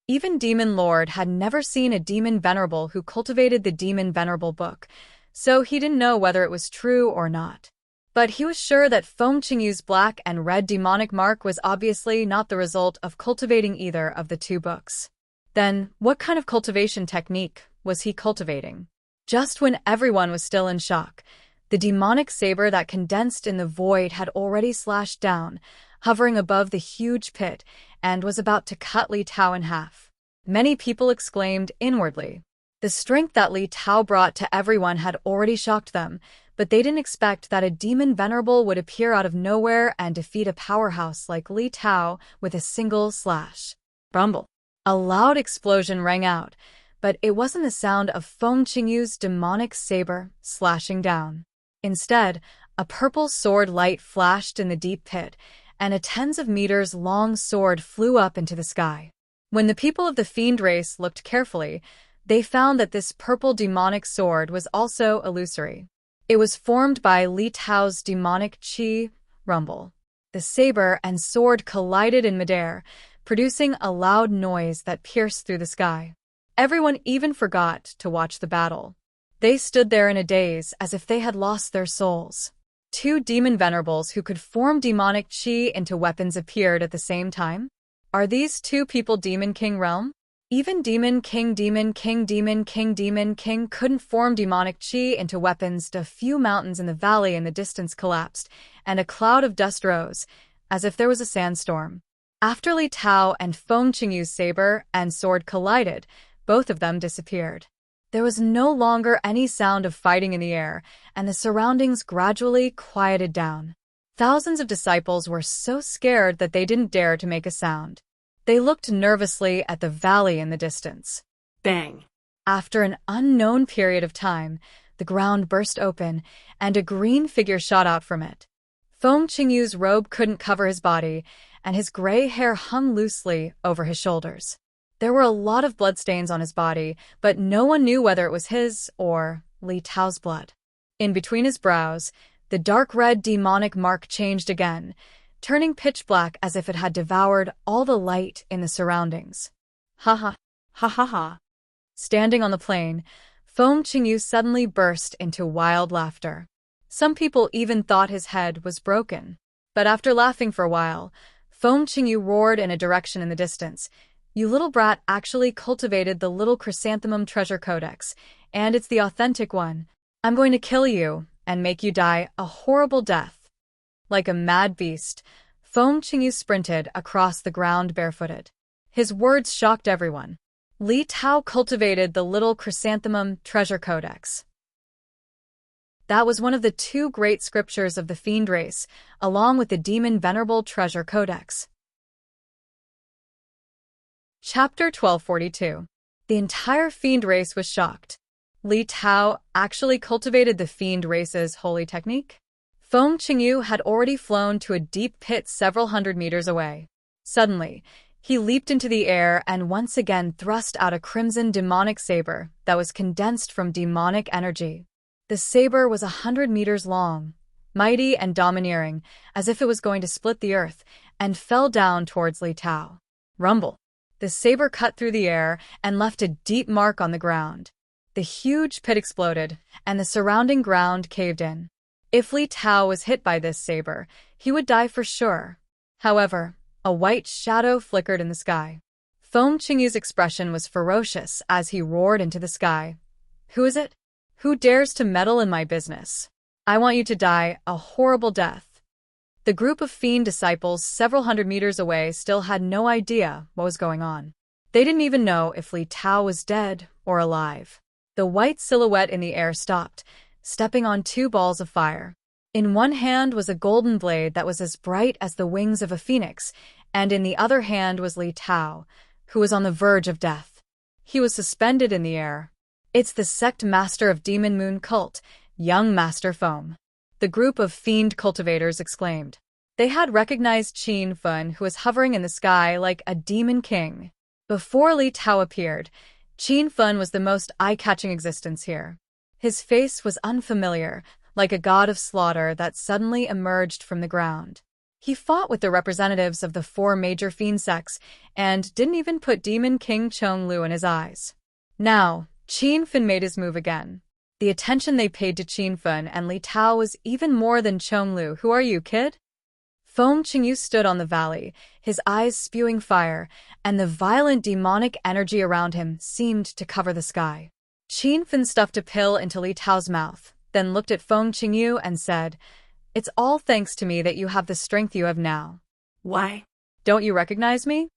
Even Demon Lord had never seen a Demon Venerable who cultivated the Demon Venerable book, so he didn't know whether it was true or not. But he was sure that Feng Qingyu's black and red demonic mark was obviously not the result of cultivating either of the two books. Then, what kind of cultivation technique was he cultivating? Just when everyone was still in shock, the demonic saber that condensed in the void had already slashed down, hovering above the huge pit, and was about to cut Li Tao in half. Many people exclaimed inwardly. The strength that Li Tao brought to everyone had already shocked them, but they didn't expect that a demon venerable would appear out of nowhere and defeat a powerhouse like Li Tao with a single slash. Rumble. A loud explosion rang out, but it wasn't the sound of Feng Qingyu's demonic saber slashing down. Instead, a purple sword light flashed in the deep pit, and a tens of meters long sword flew up into the sky. When the people of the Fiend Race looked carefully, they found that this purple demonic sword was also illusory. It was formed by Li Tao's demonic qi. Rumble. The saber and sword collided in midair, producing a loud noise that pierced through the sky. Everyone even forgot to watch the battle. They stood there in a daze as if they had lost their souls. Two demon venerables who could form demonic qi into weapons appeared at the same time. Are these two people Demon King realm? Even Demon King couldn't form demonic qi into weapons. A few mountains in the valley in the distance collapsed, and a cloud of dust rose, as if there was a sandstorm. After Li Tao and Feng Qingyu's saber and sword collided, both of them disappeared. There was no longer any sound of fighting in the air, and the surroundings gradually quieted down. Thousands of disciples were so scared that they didn't dare to make a sound. They looked nervously at the valley in the distance. Bang! After an unknown period of time, the ground burst open, and a green figure shot out from it. Feng Qingyu's robe couldn't cover his body, and his gray hair hung loosely over his shoulders. There were a lot of bloodstains on his body, but no one knew whether it was his or Li Tao's blood. In between his brows, the dark red demonic mark changed again, turning pitch black as if it had devoured all the light in the surroundings. Ha ha, ha ha ha. Standing on the plain, Feng Qingyu suddenly burst into wild laughter. Some people even thought his head was broken. But after laughing for a while, Feng Qingyu roared in a direction in the distance. You little brat actually cultivated the little chrysanthemum treasure codex, and it's the authentic one. I'm going to kill you and make you die a horrible death. Like a mad beast, Feng Qingyu sprinted across the ground barefooted. His words shocked everyone. Li Tao cultivated the little chrysanthemum treasure codex. That was one of the two great scriptures of the Fiend Race, along with the Demon Venerable Treasure Codex. Chapter 1242. The entire Fiend Race was shocked. Li Tao actually cultivated the Fiend Race's holy technique? Feng Qingyu had already flown to a deep pit several hundred meters away. Suddenly, he leaped into the air and once again thrust out a crimson demonic saber that was condensed from demonic energy. The saber was 100 meters long, mighty and domineering, as if it was going to split the earth, and fell down towards Li Tao. Rumble. The saber cut through the air and left a deep mark on the ground. The huge pit exploded, and the surrounding ground caved in. If Li Tao was hit by this saber, he would die for sure. However, a white shadow flickered in the sky. Feng Qingyu's expression was ferocious as he roared into the sky. Who is it? Who dares to meddle in my business? I want you to die a horrible death. The group of fiend disciples several hundred meters away still had no idea what was going on. They didn't even know if Li Tao was dead or alive. The white silhouette in the air stopped, stepping on two balls of fire. In one hand was a golden blade that was as bright as the wings of a phoenix, and in the other hand was Li Tao, who was on the verge of death. He was suspended in the air. It's the sect master of Demon Moon Cult, young Master Foam. The group of fiend cultivators exclaimed. They had recognized Qin Fun, who was hovering in the sky like a demon king. Before Li Tao appeared, Qin Fun was the most eye-catching existence here. His face was unfamiliar, like a god of slaughter that suddenly emerged from the ground. He fought with the representatives of the four major fiend sects and didn't even put Demon King Chong Lu in his eyes. Now, Qin Fun made his move again. The attention they paid to Qin Fun and Li Tao was even more than Chong Lu. Who are you, kid? Feng Qingyu stood on the valley, his eyes spewing fire, and the violent demonic energy around him seemed to cover the sky. Qin Fun stuffed a pill into Li Tao's mouth, then looked at Feng Qingyu and said, "It's all thanks to me that you have the strength you have now." Why? Don't you recognize me?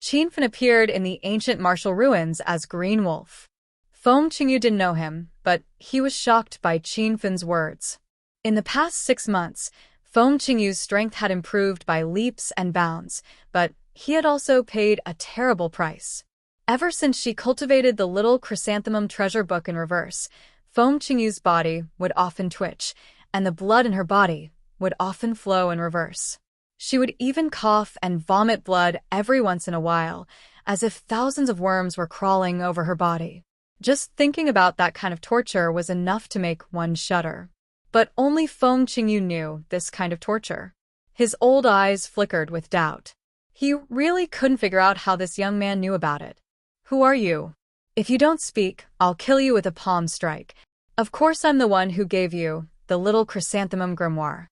Qin Fun appeared in the ancient martial ruins as Green Wolf. Feng Qingyu didn't know him, but he was shocked by Qin Fun's words. In the past 6 months, Feng Qingyu's strength had improved by leaps and bounds, but he had also paid a terrible price. Ever since she cultivated the little chrysanthemum treasure book in reverse, Feng Qingyu's body would often twitch, and the blood in her body would often flow in reverse. She would even cough and vomit blood every once in a while, as if thousands of worms were crawling over her body. Just thinking about that kind of torture was enough to make one shudder. But only Feng Qingyu knew this kind of torture. His old eyes flickered with doubt. He really couldn't figure out how this young man knew about it. Who are you? If you don't speak, I'll kill you with a palm strike. Of course I'm the one who gave you the little chrysanthemum grimoire.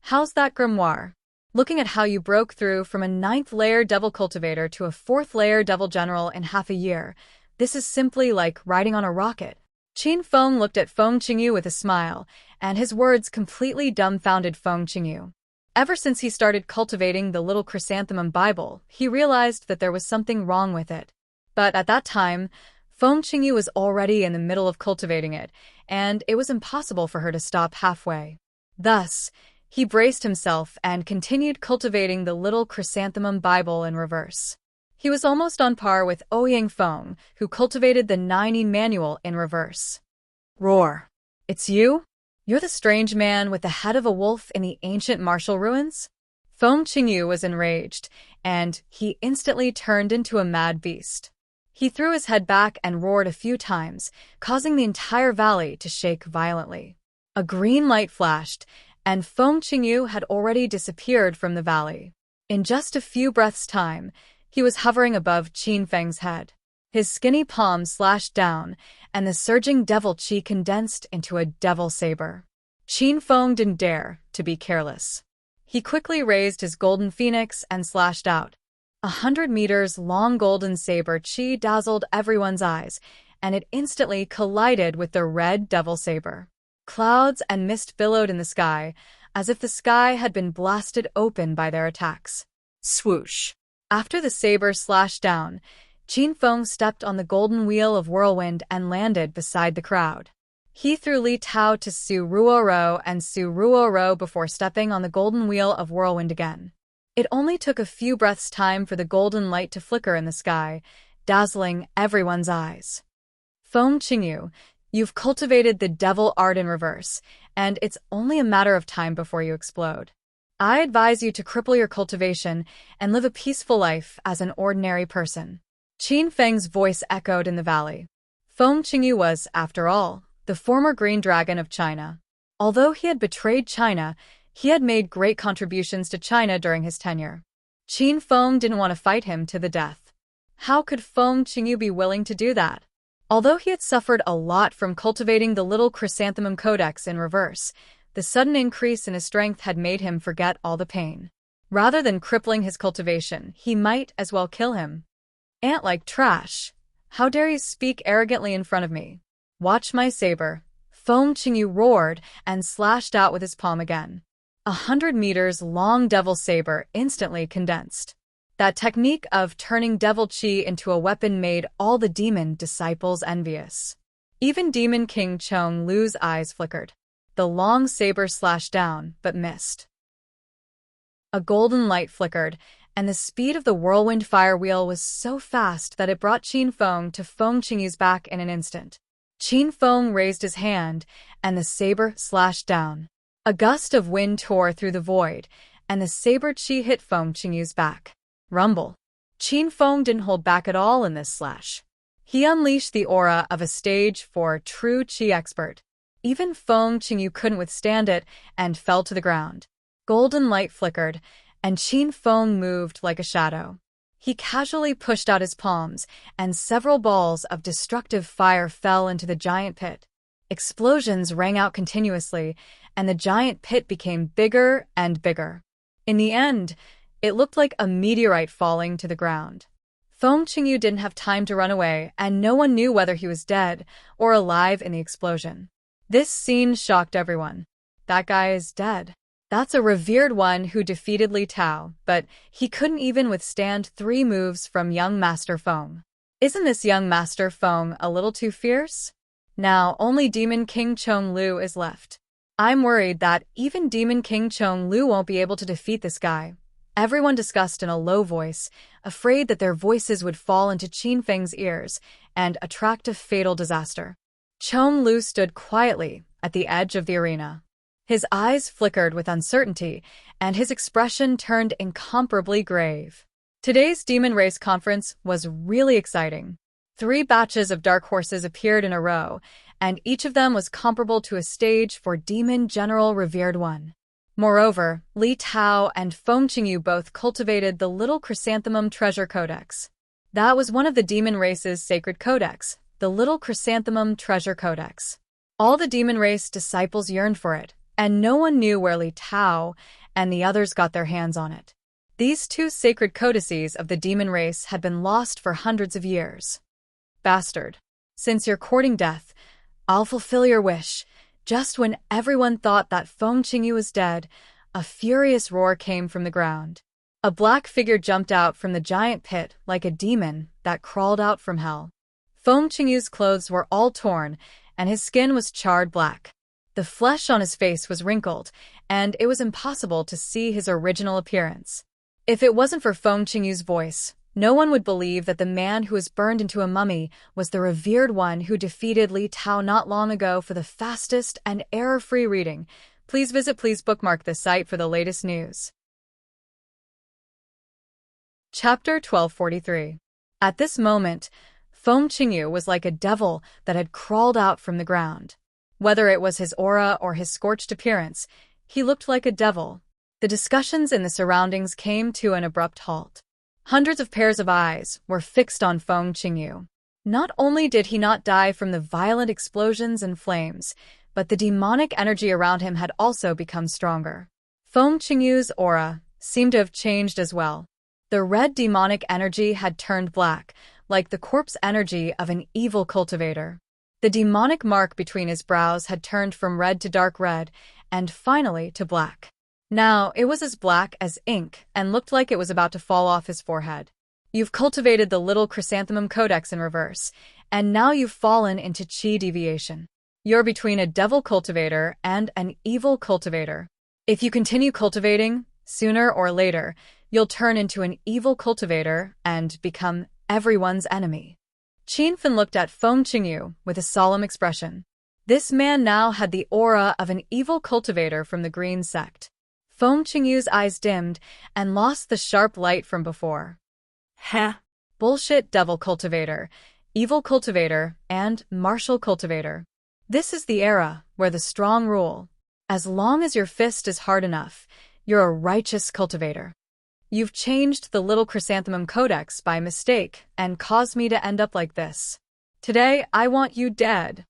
How's that grimoire? Looking at how you broke through from a 9th-layer devil cultivator to a 4th-layer devil general in half a year, this is simply like riding on a rocket. Qin Feng looked at Feng Qingyu with a smile, and his words completely dumbfounded Feng Qingyu. Ever since he started cultivating the little chrysanthemum Bible, he realized that there was something wrong with it. But at that time, Feng Qingyu was already in the middle of cultivating it, and it was impossible for her to stop halfway. Thus, he braced himself and continued cultivating the little chrysanthemum Bible in reverse. He was almost on par with Ouyang Feng, who cultivated the 9 manual in reverse. Roar! It's you? You're the strange man with the head of a wolf in the ancient martial ruins? Feng Qingyu was enraged, and he instantly turned into a mad beast. He threw his head back and roared a few times, causing the entire valley to shake violently. A green light flashed, and Feng Qingyu had already disappeared from the valley. In just a few breaths' time, he was hovering above Qin Feng's head. His skinny palm slashed down, and the surging devil qi condensed into a devil saber. Qin Feng didn't dare to be careless. He quickly raised his golden phoenix and slashed out. 100 meters long golden saber qi dazzled everyone's eyes, and it instantly collided with the red devil saber. Clouds and mist billowed in the sky, as if the sky had been blasted open by their attacks. Swoosh! After the saber slashed down, Qin Feng stepped on the golden wheel of whirlwind and landed beside the crowd. He threw Li Tao to Su Ruoro and Su Ruoro before stepping on the golden wheel of whirlwind again. It only took a few breaths' time for the golden light to flicker in the sky, dazzling everyone's eyes. Feng Qingyu, you've cultivated the devil art in reverse, and it's only a matter of time before you explode. I advise you to cripple your cultivation and live a peaceful life as an ordinary person. Qin Feng's voice echoed in the valley. Feng Qingyu was, after all, the former Green Dragon of China. Although he had betrayed China, he had made great contributions to China during his tenure. Qin Feng didn't want to fight him to the death. How could Feng Qingyu be willing to do that? Although he had suffered a lot from cultivating the little chrysanthemum codex in reverse, the sudden increase in his strength had made him forget all the pain. Rather than crippling his cultivation, he might as well kill him. Ant-like trash! How dare you speak arrogantly in front of me? Watch my saber. Feng Qingyu roared and slashed out with his palm again. 100 meters-long devil saber instantly condensed. That technique of turning devil qi into a weapon made all the demon disciples envious. Even Demon King Chong Lu's eyes flickered. The long saber slashed down, but missed. A golden light flickered, and the speed of the whirlwind fire wheel was so fast that it brought Qin Feng to Feng Qingyu's back in an instant. Qin Feng raised his hand, and the saber slashed down. A gust of wind tore through the void, and the saber qi hit Feng Qingyu's back. Rumble. Qin Feng didn't hold back at all in this slash. He unleashed the aura of a stage 4 true qi expert. Even Feng Qingyu couldn't withstand it and fell to the ground. Golden light flickered, and Qin Feng moved like a shadow. He casually pushed out his palms, and several balls of destructive fire fell into the giant pit. Explosions rang out continuously, and the giant pit became bigger and bigger. In the end, it looked like a meteorite falling to the ground. Feng Qingyu didn't have time to run away, and no one knew whether he was dead or alive in the explosion. This scene shocked everyone. That guy is dead. That's a revered one who defeated Li Tao, but he couldn't even withstand 3 moves from young Master Feng. Isn't this young Master Feng a little too fierce? Now only Demon King Chong Lu is left. I'm worried that even Demon King Chong Lu won't be able to defeat this guy. Everyone discussed in a low voice, afraid that their voices would fall into Qin Feng's ears and attract a fatal disaster. Chong Lu stood quietly at the edge of the arena. His eyes flickered with uncertainty, and his expression turned incomparably grave. Today's Demon Race Conference was really exciting. 3 batches of dark horses appeared in a row, and each of them was comparable to a stage for Demon General Revered One. Moreover, Li Tao and Feng Qingyu both cultivated the Little Chrysanthemum Treasure Codex. That was one of the demon race's sacred codex, the Little Chrysanthemum Treasure Codex. All the demon race disciples yearned for it, and no one knew where Li Tao and the others got their hands on it. These 2 sacred codices of the demon race had been lost for hundreds of years. Bastard. Since you're courting death, I'll fulfill your wish. Just when everyone thought that Feng Qingyu was dead, a furious roar came from the ground. A black figure jumped out from the giant pit like a demon that crawled out from hell. Feng Qingyu's clothes were all torn, and his skin was charred black. The flesh on his face was wrinkled, and it was impossible to see his original appearance. If it wasn't for Feng Qingyu's voice, no one would believe that the man who was burned into a mummy was the revered one who defeated Li Tao not long ago. For the fastest and error-free reading, please bookmark this site for the latest news. Chapter 1243. At this moment, Feng Qingyu was like a devil that had crawled out from the ground. Whether it was his aura or his scorched appearance, he looked like a devil. The discussions in the surroundings came to an abrupt halt. Hundreds of pairs of eyes were fixed on Feng Qingyu. Not only did he not die from the violent explosions and flames, but the demonic energy around him had also become stronger. Feng Qingyu's aura seemed to have changed as well. The red demonic energy had turned black, like the corpse energy of an evil cultivator. The demonic mark between his brows had turned from red to dark red, and finally to black. Now it was as black as ink and looked like it was about to fall off his forehead. You've cultivated the Little Chrysanthemum Codex in reverse, and now you've fallen into Qi deviation. You're between a devil cultivator and an evil cultivator. If you continue cultivating, sooner or later, you'll turn into an evil cultivator and become everyone's enemy. Qin Fen looked at Feng Qingyu with a solemn expression. This man now had the aura of an evil cultivator from the Green Sect. Feng Qingyu's eyes dimmed and lost the sharp light from before. Heh. Bullshit devil cultivator, evil cultivator, and martial cultivator. This is the era where the strong rule. As long as your fist is hard enough, you're a righteous cultivator. You've changed the Little Chrysanthemum Codex by mistake and caused me to end up like this. Today, I want you dead.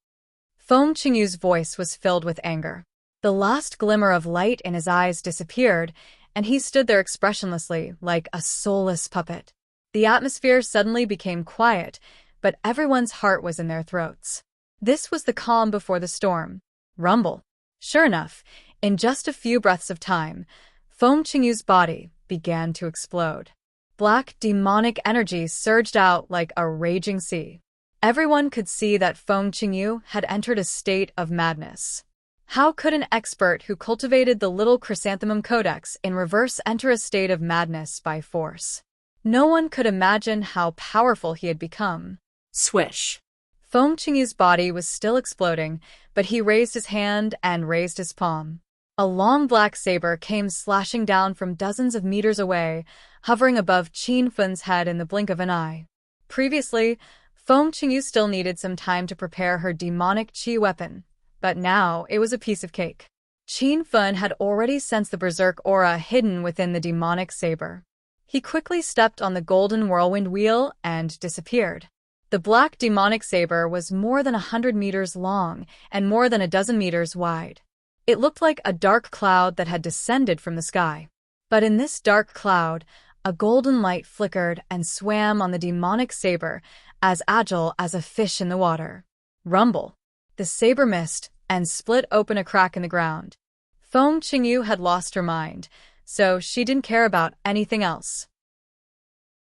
Feng Qingyu's voice was filled with anger. The last glimmer of light in his eyes disappeared, and he stood there expressionlessly, like a soulless puppet. The atmosphere suddenly became quiet, but everyone's heart was in their throats. This was the calm before the storm. Rumble. Sure enough, in just a few breaths of time, Feng Qingyu's body began to explode. Black demonic energy surged out like a raging sea. Everyone could see that Feng Qingyu had entered a state of madness. How could an expert who cultivated the little chrysanthemum codex in reverse enter a state of madness by force? No one could imagine how powerful he had become. Swish. Feng Qingyu's body was still exploding, but he raised his hand and raised his palm. A long black saber came slashing down from dozens of meters away, hovering above Qin Fen's head in the blink of an eye. Previously, Feng Qingyu still needed some time to prepare her demonic qi weapon, but now it was a piece of cake. Qin Fen had already sensed the berserk aura hidden within the demonic saber. He quickly stepped on the golden whirlwind wheel and disappeared. The black demonic saber was more than 100 meters long and more than a dozen meters wide. It looked like a dark cloud that had descended from the sky. But in this dark cloud, a golden light flickered and swam on the demonic saber, as agile as a fish in the water. Rumble. The saber missed and split open a crack in the ground. Feng Qingyu had lost her mind, so she didn't care about anything else.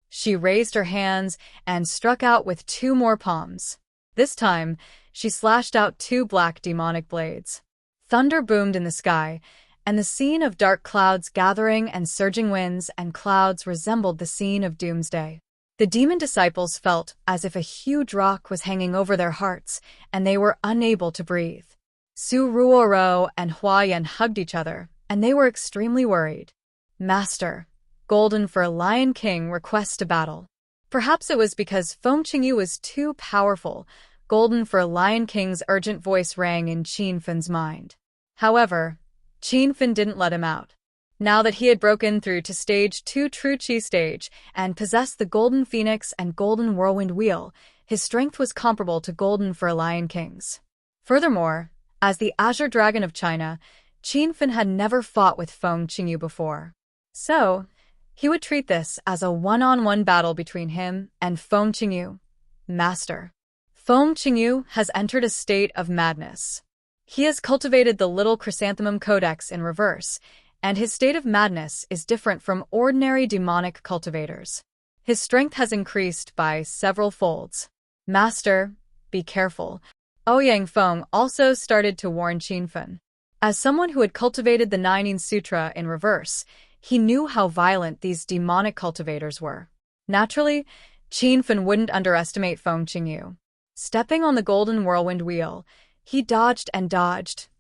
She raised her hands and struck out with 2 more palms. This time, she slashed out 2 black demonic blades. Thunder boomed in the sky, and the scene of dark clouds gathering and surging winds and clouds resembled the scene of doomsday. The demon disciples felt as if a huge rock was hanging over their hearts, and they were unable to breathe. Su Ruoro and Hua Yan hugged each other, and they were extremely worried. Master, Golden for Lion King requests to battle. Perhaps it was because Feng Qingyu was too powerful. Golden for Lion King's urgent voice rang in Qin Fen's mind. However, Qin Fen didn't let him out. Now that he had broken through to stage 2 True Qi stage and possessed the Golden Phoenix and Golden Whirlwind Wheel, his strength was comparable to Golden for Lion King's. Furthermore, as the Azure Dragon of China, Qin Fen had never fought with Feng Qingyu before. So, he would treat this as a one-on-one battle between him and Feng Qingyu. Master. Feng Qingyu has entered a state of madness. He has cultivated the little chrysanthemum codex in reverse, and his state of madness is different from ordinary demonic cultivators. His strength has increased by several folds. Master, be careful. Ouyang Feng also started to warn Qin Fen. As someone who had cultivated the Nining Sutra in reverse, he knew how violent these demonic cultivators were. Naturally, Qin Fen wouldn't underestimate Feng Qingyu. Stepping on the golden whirlwind wheel, he dodged,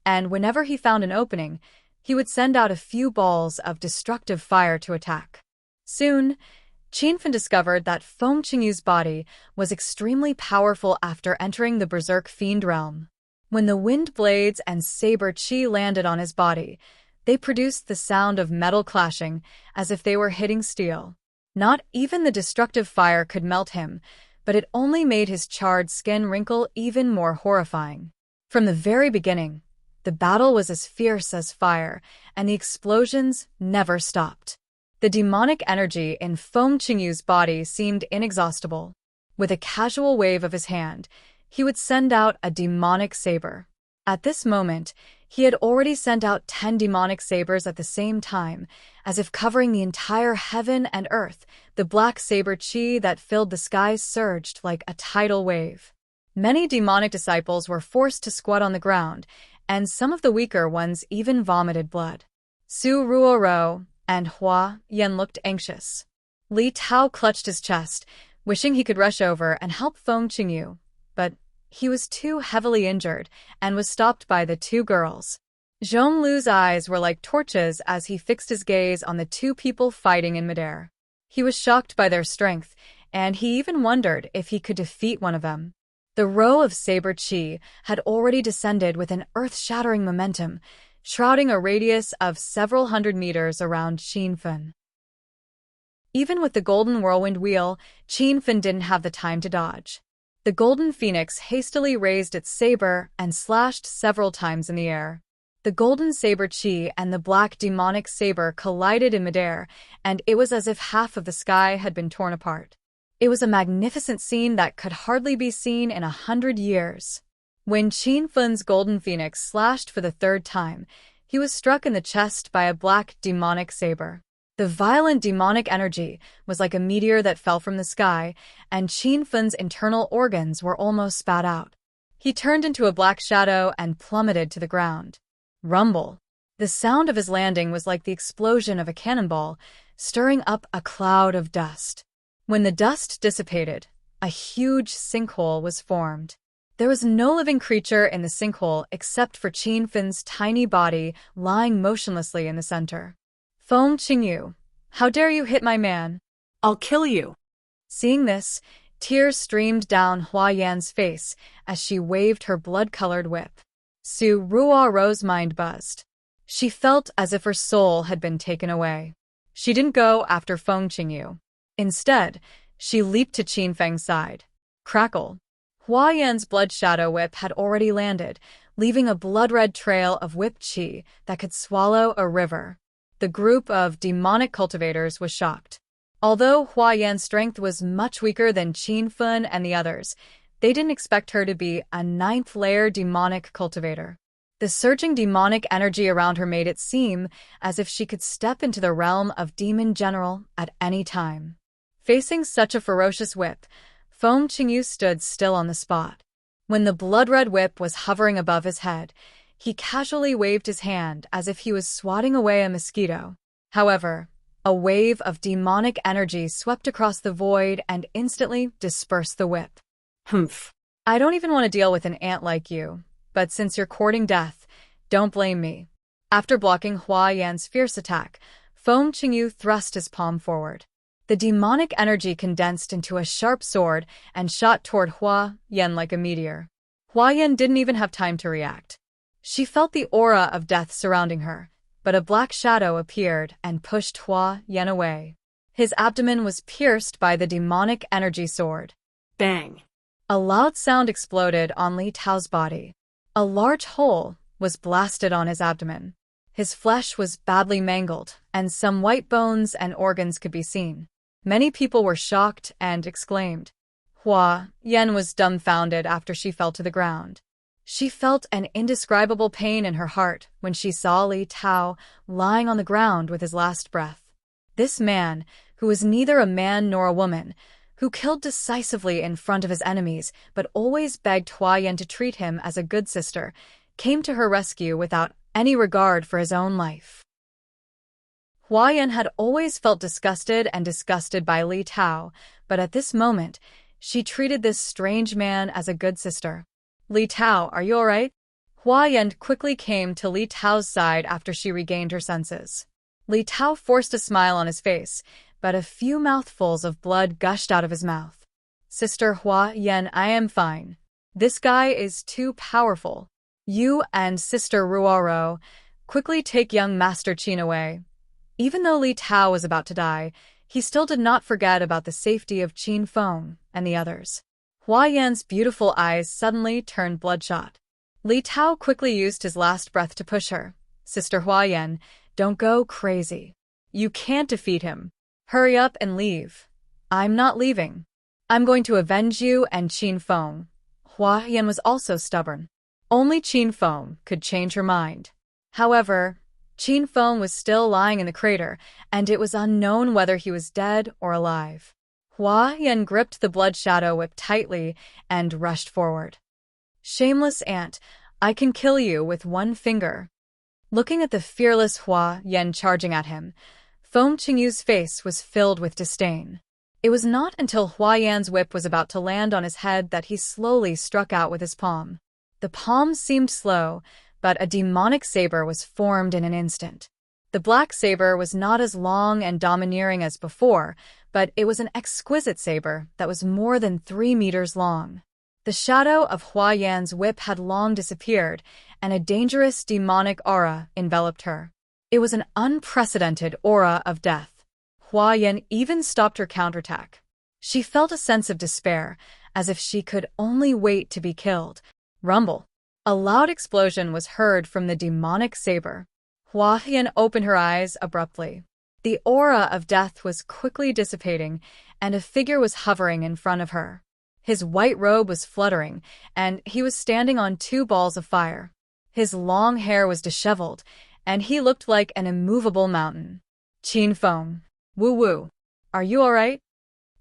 and whenever he found an opening, he would send out a few balls of destructive fire to attack. Soon, Qin Fen discovered that Feng Qingyu's body was extremely powerful after entering the Berserk Fiend realm. When the wind blades and saber qi landed on his body, they produced the sound of metal clashing as if they were hitting steel. Not even the destructive fire could melt him, but it only made his charred skin wrinkle even more horrifying. From the very beginning, the battle was as fierce as fire, and the explosions never stopped. The demonic energy in Feng Qingyu's body seemed inexhaustible. With a casual wave of his hand, he would send out a demonic saber. At this moment, he had already sent out 10 demonic sabers at the same time, as if covering the entire heaven and earth. The black saber qi that filled the skies surged like a tidal wave. Many demonic disciples were forced to squat on the ground, and some of the weaker ones even vomited blood. Su Ruoro and Hua Yan looked anxious. Li Tao clutched his chest, wishing he could rush over and help Feng Qingyu, but he was too heavily injured and was stopped by the 2 girls. Zhonglu's eyes were like torches as he fixed his gaze on the 2 people fighting in midair. He was shocked by their strength, and he even wondered if he could defeat one of them. The row of saber qi had already descended with an earth-shattering momentum, shrouding a radius of several hundred meters around Qin Fen. Even with the golden whirlwind wheel, Qin Fen didn't have the time to dodge. The golden phoenix hastily raised its saber and slashed several times in the air. The golden saber qi and the black demonic saber collided in midair, and it was as if half of the sky had been torn apart. It was a magnificent scene that could hardly be seen in 100 years. When Qin Fun's golden phoenix slashed for the third time, he was struck in the chest by a black demonic saber. The violent demonic energy was like a meteor that fell from the sky, and Qin Fun's internal organs were almost spat out. He turned into a black shadow and plummeted to the ground. Rumble. The sound of his landing was like the explosion of a cannonball, stirring up a cloud of dust. When the dust dissipated, a huge sinkhole was formed. There was no living creature in the sinkhole except for Qin Fun's tiny body lying motionlessly in the center. Feng Qingyu, how dare you hit my man? I'll kill you. Seeing this, tears streamed down Hua Yan's face as she waved her blood-colored whip. Su Ruo's mind buzzed. She felt as if her soul had been taken away. She didn't go after Feng Qingyu. Instead, she leaped to Qin Feng's side. Crackle. Hua Yan's blood shadow whip had already landed, leaving a blood-red trail of whip qi that could swallow a river. The group of demonic cultivators was shocked. Although Hua Yan's strength was much weaker than Qin Fun and the others, they didn't expect her to be a ninth-layer demonic cultivator. The surging demonic energy around her made it seem as if she could step into the realm of Demon General at any time. Facing such a ferocious whip, Feng Qingyu stood still on the spot. When the blood-red whip was hovering above his head, he casually waved his hand as if he was swatting away a mosquito. However, a wave of demonic energy swept across the void and instantly dispersed the whip. Humph. I don't even want to deal with an ant like you, but since you're courting death, don't blame me. After blocking Hua Yan's fierce attack, Feng Qingyu thrust his palm forward. The demonic energy condensed into a sharp sword and shot toward Hua Yan like a meteor. Hua Yan didn't even have time to react. She felt the aura of death surrounding her, but a black shadow appeared and pushed Hua Yan away. His abdomen was pierced by the demonic energy sword. Bang. A loud sound exploded on Li Tao's body. A large hole was blasted on his abdomen. His flesh was badly mangled, and some white bones and organs could be seen. Many people were shocked and exclaimed. Hua Yan was dumbfounded after she fell to the ground. She felt an indescribable pain in her heart when she saw Li Tao lying on the ground with his last breath. This man, who was neither a man nor a woman, who killed decisively in front of his enemies but always begged Hua Yan to treat him as a good sister, came to her rescue without any regard for his own life. Hua Yan had always felt disgusted by Li Tao, but at this moment, she treated this strange man as a good sister. Li Tao, are you all right? Hua Yan quickly came to Li Tao's side after she regained her senses. Li Tao forced a smile on his face, but a few mouthfuls of blood gushed out of his mouth. Sister Hua Yan, I am fine. This guy is too powerful. You and Sister Ruoro quickly take young Master Qin away. Even though Li Tao was about to die, he still did not forget about the safety of Qin Feng and the others. Hua Yan's beautiful eyes suddenly turned bloodshot. Li Tao quickly used his last breath to push her. Sister Hua Yan, don't go crazy. You can't defeat him. Hurry up and leave. I'm not leaving. I'm going to avenge you and Qin Feng. Hua Yan was also stubborn. Only Qin Feng could change her mind. However, Qin Feng was still lying in the crater, and it was unknown whether he was dead or alive. Hua Yan gripped the blood shadow whip tightly and rushed forward. Shameless ant, I can kill you with one finger. Looking at the fearless Hua Yan charging at him, Feng Qingyu's face was filled with disdain. It was not until Hua Yan's whip was about to land on his head that he slowly struck out with his palm. The palm seemed slow, but a demonic saber was formed in an instant. The black saber was not as long and domineering as before, but it was an exquisite saber that was more than 3 meters long. The shadow of Hua Yan's whip had long disappeared, and a dangerous demonic aura enveloped her. It was an unprecedented aura of death. Hua Yan even stopped her counterattack. She felt a sense of despair, as if she could only wait to be killed. Rumble. A loud explosion was heard from the demonic saber. Hua Yan opened her eyes abruptly. The aura of death was quickly dissipating, and a figure was hovering in front of her. His white robe was fluttering, and he was standing on two balls of fire. His long hair was disheveled, and he looked like an immovable mountain. Qin Feng. Woo-woo. Are you all right?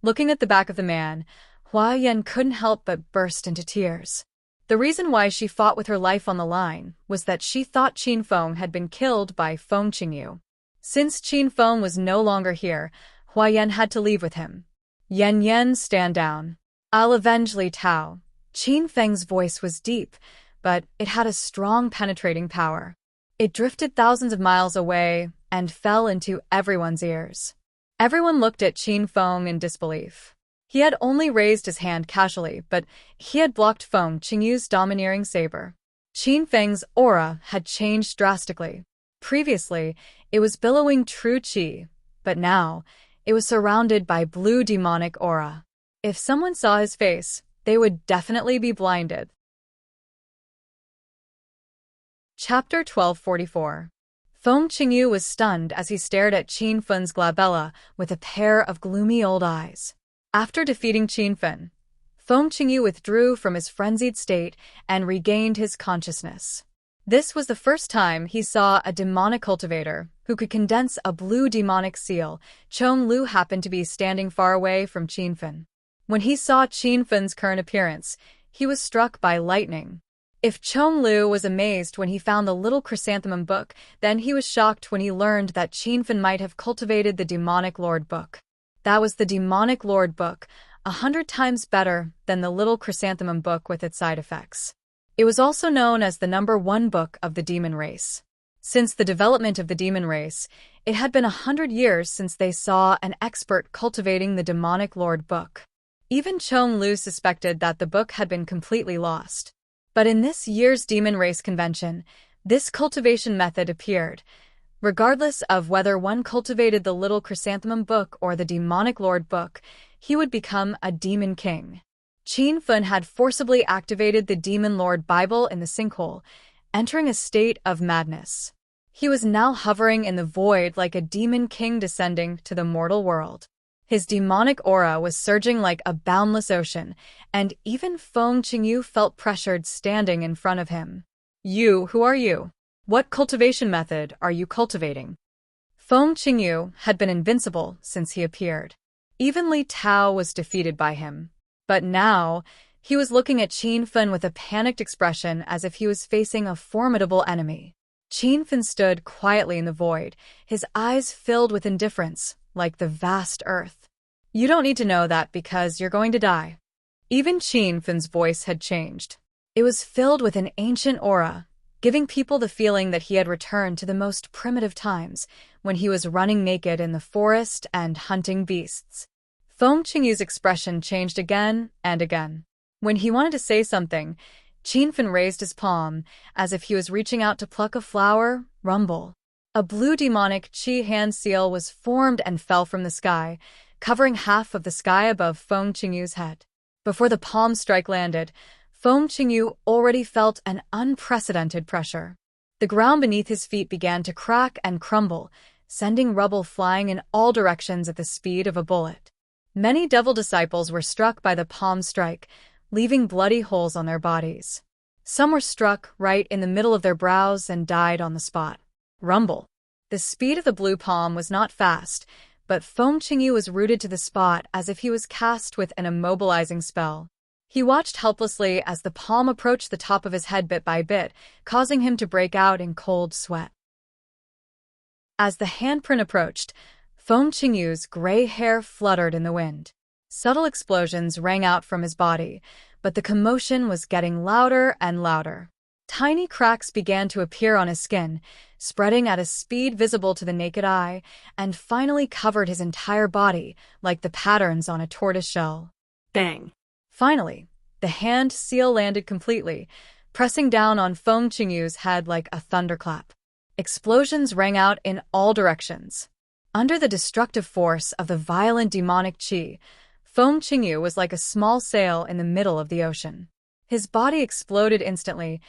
Looking at the back of the man, Hua Yan couldn't help but burst into tears. The reason why she fought with her life on the line was that she thought Qin Feng had been killed by Feng Qingyu. Since Qin Feng was no longer here, Hua Yan had to leave with him. Yen, stand down. I'll avenge Li Tao. Qin Feng's voice was deep, but it had a strong penetrating power. It drifted thousands of miles away and fell into everyone's ears. Everyone looked at Qin Feng in disbelief. He had only raised his hand casually, but he had blocked Feng Qingyu's domineering saber. Qin Feng's aura had changed drastically. Previously, it was billowing true qi, but now, it was surrounded by blue demonic aura. If someone saw his face, they would definitely be blinded. Chapter 1244. Feng Qingyu was stunned as he stared at Qin Feng's glabella with a pair of gloomy old eyes. After defeating Qin Feng, Feng Qingyu withdrew from his frenzied state and regained his consciousness. This was the first time he saw a demonic cultivator who could condense a blue demonic seal. Chong Lu happened to be standing far away from Qin Feng. When he saw Qin Feng's current appearance, he was struck by lightning. If Chong Lu was amazed when he found the little chrysanthemum book, then he was shocked when he learned that Qin Feng might have cultivated the demonic lord book. That was the demonic lord book, 100 times better than the little chrysanthemum book with its side effects. It was also known as the #1 book of the demon race. Since the development of the demon race, it had been 100 years since they saw an expert cultivating the demonic lord book. Even Chong Lu suspected that the book had been completely lost. But in this year's demon race convention, this cultivation method appeared. Regardless of whether one cultivated the little chrysanthemum book or the demonic lord book, he would become a demon king. Qin Feng had forcibly activated the demon lord Bible in the sinkhole, entering a state of madness. He was now hovering in the void like a demon king descending to the mortal world. His demonic aura was surging like a boundless ocean, and even Feng Qingyu felt pressured standing in front of him. Who are you? What cultivation method are you cultivating? Feng Qingyu had been invincible since he appeared. Even Li Tao was defeated by him. But now, he was looking at Qin Feng with a panicked expression as if he was facing a formidable enemy. Qin Feng stood quietly in the void, his eyes filled with indifference, like the vast earth. You don't need to know that because you're going to die. Even Qin Feng's voice had changed. It was filled with an ancient aura, giving people the feeling that he had returned to the most primitive times, when he was running naked in the forest and hunting beasts. Feng Qingyu's expression changed again and again. When he wanted to say something, Qin Feng raised his palm, as if he was reaching out to pluck a flower. Rumble. A blue demonic qi hand seal was formed and fell from the sky, covering half of the sky above Feng Qingyu's head. Before the palm strike landed, Feng Qingyu already felt an unprecedented pressure. The ground beneath his feet began to crack and crumble, sending rubble flying in all directions at the speed of a bullet. Many devil disciples were struck by the palm strike, leaving bloody holes on their bodies. Some were struck right in the middle of their brows and died on the spot. Rumble. The speed of the blue palm was not fast, but Feng Qingyu was rooted to the spot as if he was cast with an immobilizing spell. He watched helplessly as the palm approached the top of his head bit by bit, causing him to break out in cold sweat. As the handprint approached, Feng Qingyu's gray hair fluttered in the wind. Subtle explosions rang out from his body, but the commotion was getting louder and louder. Tiny cracks began to appear on his skin, spreading at a speed visible to the naked eye, and finally covered his entire body like the patterns on a tortoise shell. Bang! Finally, the hand seal landed completely, pressing down on Feng Qingyu's head like a thunderclap. Explosions rang out in all directions. Under the destructive force of the violent demonic qi, Feng Qingyu was like a small sail in the middle of the ocean. His body exploded instantly,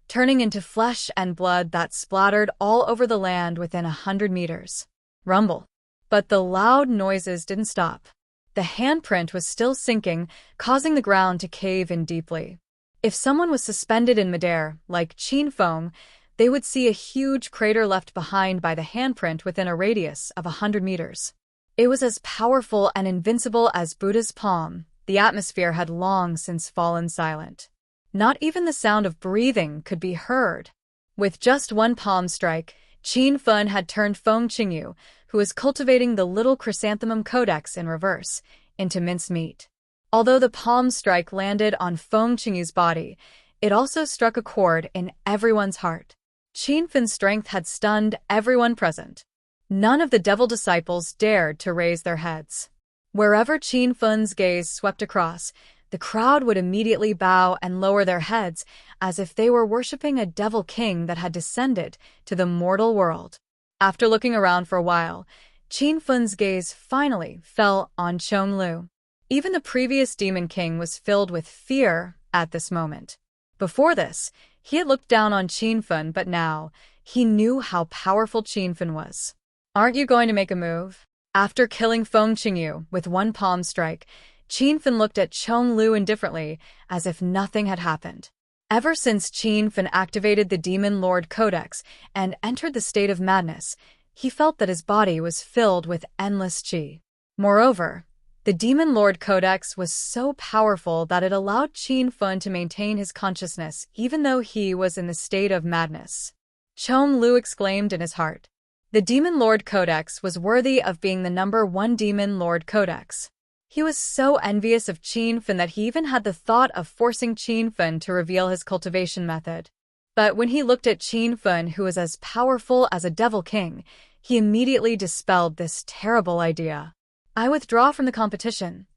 turning into flesh and blood that splattered all over the land within 100 meters. Rumble. But the loud noises didn't stop. The handprint was still sinking, causing the ground to cave in deeply. If someone was suspended in midair, like Qin Feng, they would see a huge crater left behind by the handprint within a radius of 100 meters. It was as powerful and invincible as Buddha's palm. The atmosphere had long since fallen silent. Not even the sound of breathing could be heard. With just one palm strike, Qin Feng had turned Feng Qingyu, who was cultivating the little chrysanthemum codex in reverse, into mincemeat. Although the palm strike landed on Feng Qingyu's body, it also struck a chord in everyone's heart. Qin Feng's strength had stunned everyone present. None of the devil disciples dared to raise their heads. Wherever Qin Feng's gaze swept across, the crowd would immediately bow and lower their heads as if they were worshipping a devil king that had descended to the mortal world. After looking around for a while, Qin Feng's gaze finally fell on Chong Lu. Even the previous demon king was filled with fear at this moment. Before this, he had looked down on Qin Feng, but now he knew how powerful Qin Feng was. "Aren't you going to make a move?" After killing Feng Qingyu with one palm strike, Qin Feng looked at Chong Lu indifferently, as if nothing had happened. Ever since Qin Feng activated the Demon Lord Codex and entered the state of madness, he felt that his body was filled with endless qi. Moreover, the Demon Lord Codex was so powerful that it allowed Qin Feng to maintain his consciousness even though he was in the state of madness. Chong Lu exclaimed in his heart. The Demon Lord Codex was worthy of being the #1 Demon Lord Codex. He was so envious of Qin Feng that he even had the thought of forcing Qin Feng to reveal his cultivation method. But when he looked at Qin Feng, who was as powerful as a devil king, he immediately dispelled this terrible idea. "I withdraw from the competition."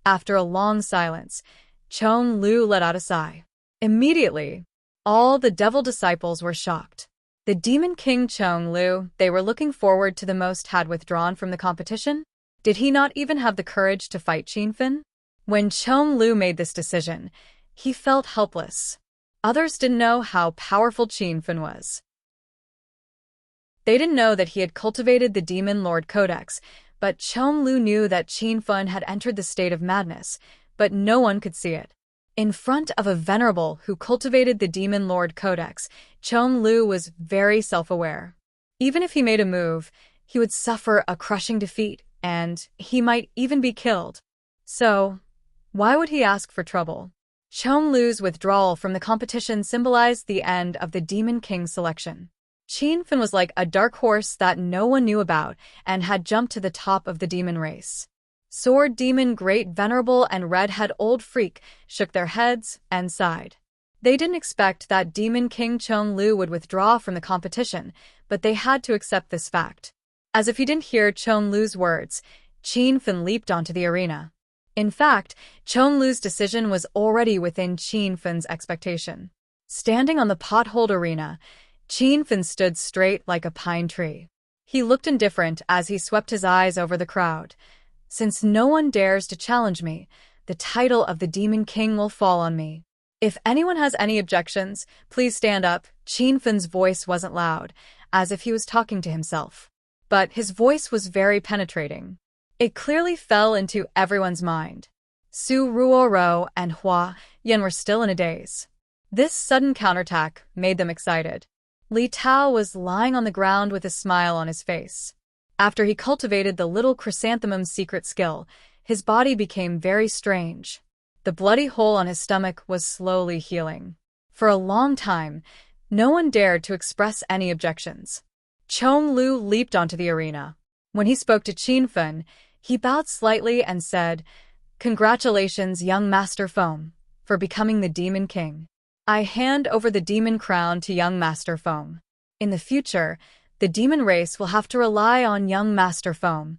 After a long silence, Chong Lu let out a sigh. Immediately, all the devil disciples were shocked. The Demon King Chong Lu they were looking forward to the most had withdrawn from the competition? Did he not even have the courage to fight Qin Feng? When Chong Lu made this decision, he felt helpless. Others didn't know how powerful Qin Feng was. They didn't know that he had cultivated the Demon Lord Codex, but Chong Lu knew that Qin Feng had entered the state of madness, but no one could see it. In front of a venerable who cultivated the Demon Lord Codex, Chong Lu was very self-aware. Even if he made a move, he would suffer a crushing defeat, and he might even be killed. So, why would he ask for trouble? Chong Lu's withdrawal from the competition symbolized the end of the Demon King selection. Qin Feng was like a dark horse that no one knew about and had jumped to the top of the demon race. Sword Demon Great Venerable and Redhead Old Freak shook their heads and sighed. They didn't expect that Demon King Chong Lu would withdraw from the competition, but they had to accept this fact. As if he didn't hear Chong Lu's words, Qin Feng leaped onto the arena. In fact, Chong Lu's decision was already within Qin Feng's expectation. Standing on the potholed arena, Qin Feng stood straight like a pine tree. He looked indifferent as he swept his eyes over the crowd. "Since no one dares to challenge me, the title of the Demon King will fall on me. If anyone has any objections, please stand up." Qin Feng's voice wasn't loud, as if he was talking to himself. But his voice was very penetrating. It clearly fell into everyone's mind. Su Ruoro and Hua Yan were still in a daze. This sudden counterattack made them excited. Li Tao was lying on the ground with a smile on his face. After he cultivated the little chrysanthemum's secret skill, his body became very strange. The bloody hole on his stomach was slowly healing. For a long time, no one dared to express any objections. Chong Lu leaped onto the arena. When he spoke to Qin Feng, he bowed slightly and said, "Congratulations, young Master Feng, for becoming the Demon King. I hand over the demon crown to young Master Feng. In the future, the demon race will have to rely on young Master Feng."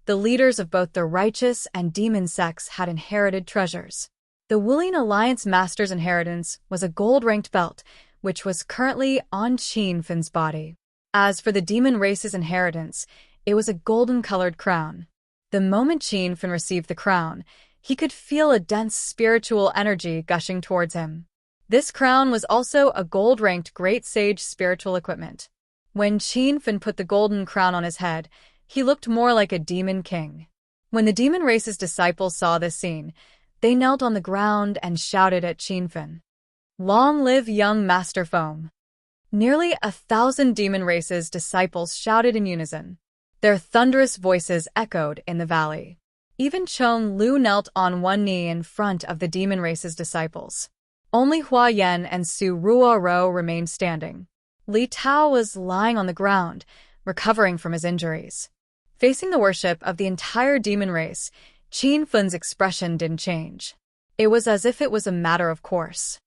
The leaders of both the righteous and demon sects had inherited treasures. The Wulian Alliance Master's inheritance was a gold-ranked belt, which was currently on Qin Feng's body. As for the demon race's inheritance, it was a golden-colored crown. The moment Qin Feng received the crown, he could feel a dense spiritual energy gushing towards him. This crown was also a gold-ranked Great Sage spiritual equipment. When Qin Feng put the golden crown on his head, he looked more like a demon king. When the demon race's disciples saw this scene, they knelt on the ground and shouted at Qinfen. Long live young Master Foam! Nearly 1,000 demon race's disciples shouted in unison. Their thunderous voices echoed in the valley. Even Chong Lu knelt on one knee in front of the demon race's disciples. Only Hua Yan and Su Ruoro remained standing. Li Tao was lying on the ground, recovering from his injuries. Facing the worship of the entire demon race, Qin Fun's expression didn't change. It was as if it was a matter of course.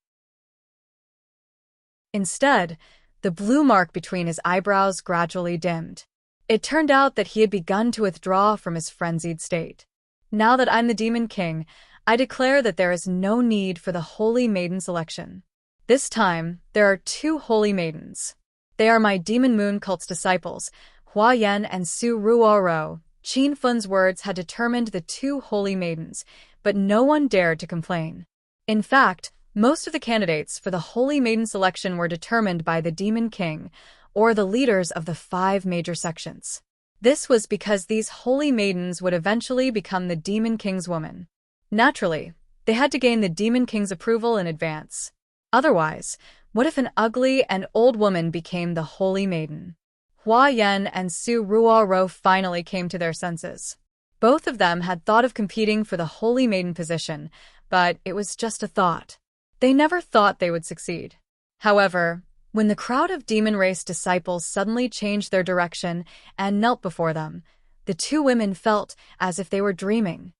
Instead, the blue mark between his eyebrows gradually dimmed. It turned out that he had begun to withdraw from his frenzied state. Now that I'm the Demon King, I declare that there is no need for the Holy Maiden selection. This time, there are 2 Holy Maidens. They are my Demon Moon cult's disciples, Hua Yan and Su Ruoro. Qin Fun's words had determined the 2 Holy Maidens, but no one dared to complain. In fact, most of the candidates for the Holy Maiden selection were determined by the Demon King, or the leaders of the 5 major sections. This was because these Holy Maidens would eventually become the Demon King's woman. Naturally, they had to gain the Demon King's approval in advance. Otherwise, what if an ugly and old woman became the Holy Maiden? Hua Yan and Su Ruoro finally came to their senses. Both of them had thought of competing for the Holy Maiden position, but it was just a thought. They never thought they would succeed. However, when the crowd of demon race disciples suddenly changed their direction and knelt before them, the 2 women felt as if they were dreaming.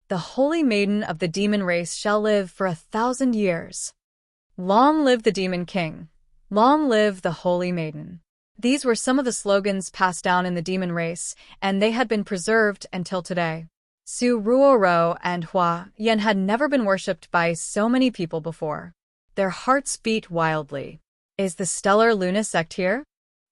The Holy Maiden of the demon race shall live for 1,000 years. Long live the Demon King! Long live the Holy Maiden! These were some of the slogans passed down in the demon race, and they had been preserved until today. Su Ruoro and Hua Yan had never been worshipped by so many people before. Their hearts beat wildly. Is the Stellar Luna sect here?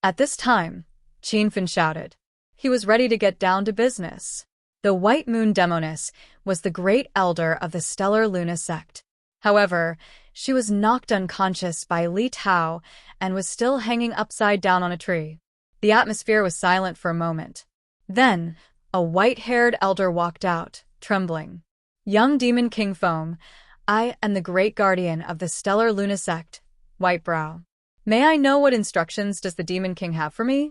At this time, Qin Fen shouted. He was ready to get down to business. The White Moon Demoness was the great elder of the Stellar Luna sect. However, she was knocked unconscious by Li Tao and was still hanging upside down on a tree. The atmosphere was silent for a moment. Then, a white-haired elder walked out, trembling. Young Demon King Foam, I am the great guardian of the Stellar Luna sect, Whitebrow. May I know what instructions does the Demon King have for me?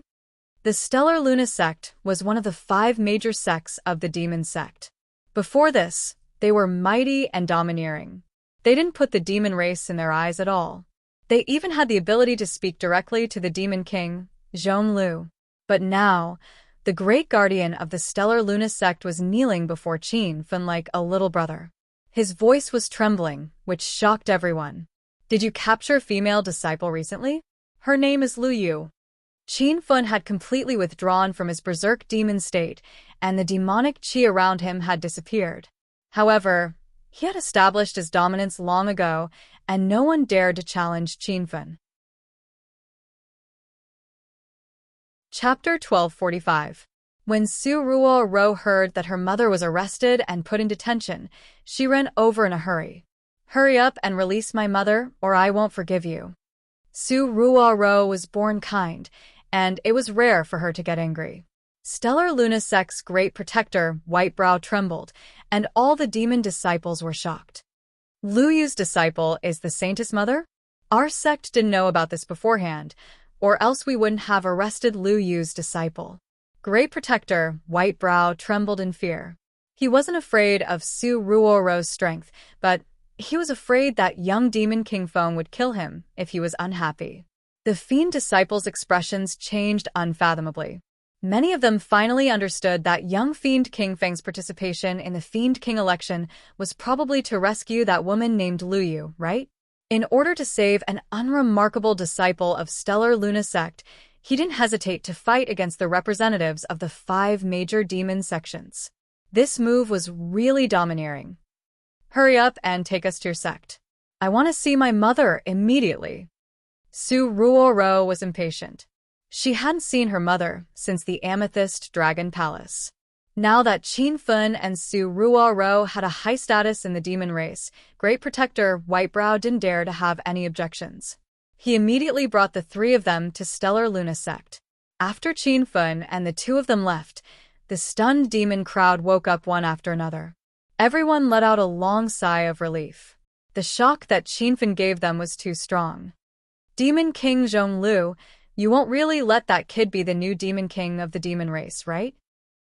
The Stellar Luna sect was one of the 5 major sects of the demon sect. Before this, they were mighty and domineering. They didn't put the demon race in their eyes at all. They even had the ability to speak directly to the Demon King, Zhonglu. But now, the great guardian of the Stellar Luna sect was kneeling before Qin Fen like a little brother. His voice was trembling, which shocked everyone. Did you capture a female disciple recently? Her name is Lu Yu. Qin Fen had completely withdrawn from his berserk demon state, and the demonic qi around him had disappeared. However, he had established his dominance long ago, and no one dared to challenge Qin Fen. Chapter 1245. When Su Ruoro heard that her mother was arrested and put in detention, she ran over in a hurry. Hurry up and release my mother, or I won't forgive you. Su Ruoro was born kind, and it was rare for her to get angry. Stellar Luna sect's great protector, Whitebrow, trembled, and all the demon disciples were shocked. Lu Yu's disciple is the Saintess Mother? Our sect didn't know about this beforehand, or else we wouldn't have arrested Lu Yu's disciple. Great Protector, Whitebrow, trembled in fear. He wasn't afraid of Su Ruoro's strength, but he was afraid that young Demon King Foam would kill him if he was unhappy. The fiend disciples' expressions changed unfathomably. Many of them finally understood that young Fiend King Feng's participation in the Fiend King election was probably to rescue that woman named Lu Yu, right? In order to save an unremarkable disciple of Stellar Luna sect, he didn't hesitate to fight against the representatives of the 5 major demon sections. This move was really domineering. Hurry up and take us to your sect. I want to see my mother immediately. Su Ruoro was impatient. She hadn't seen her mother since the Amethyst Dragon Palace. Now that Qin Fen and Su Ruoro had a high status in the demon race, Great Protector Whitebrow didn't dare to have any objections. He immediately brought the 3 of them to Stellar Luna sect. After Qin Fen and the 2 of them left, The stunned demon crowd woke up one after another. Everyone let out a long sigh of relief. The shock that Qinfen gave them was too strong. Demon King Zhonglu, you won't really let that kid be the new demon king of the demon race, right?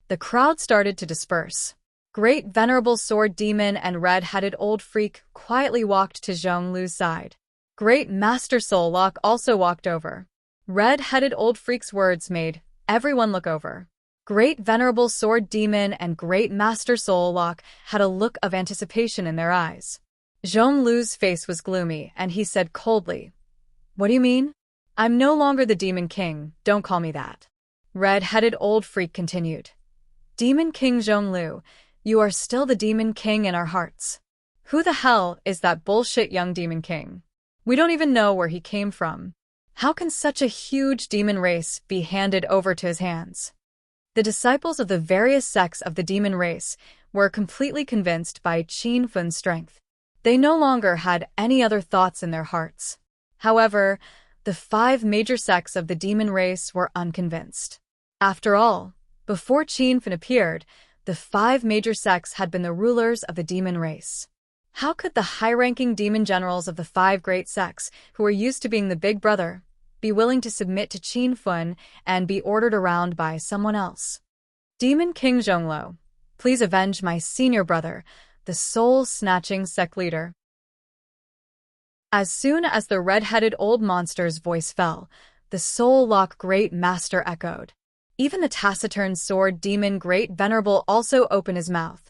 The crowd started to disperse. Great Venerable Sword Demon and Red-Headed Old Freak quietly walked to Zhonglu's side. Great Master Soul Lock also walked over. Red-Headed Old Freak's words made everyone look over. Great Venerable Sword Demon and Great Master Soul Lock had a look of anticipation in their eyes. Zhonglu's face was gloomy, and he said coldly, "What do you mean? I'm no longer the Demon King, don't call me that." Red-Headed Old Freak continued, "Demon King Zhonglu, you are still the Demon King in our hearts. Who the hell is that bullshit young Demon King? We don't even know where he came from. How can such a huge demon race be handed over to his hands?" The disciples of the various sects of the demon race were completely convinced by Qinfen's strength. They no longer had any other thoughts in their hearts. However, the 5 major sects of the demon race were unconvinced. After all, before Qinfen appeared, the 5 major sects had been the rulers of the demon race. How could the high-ranking demon generals of the 5 great sects, who were used to being the big brother, be willing to submit to Qinfen and be ordered around by someone else? Demon King Zhonglu, please avenge my senior brother, the soul-snatching sect leader. As soon as the red-headed old monster's voice fell, the Soul Lock Great Master echoed. Even the taciturn sword demon Great Venerable also opened his mouth.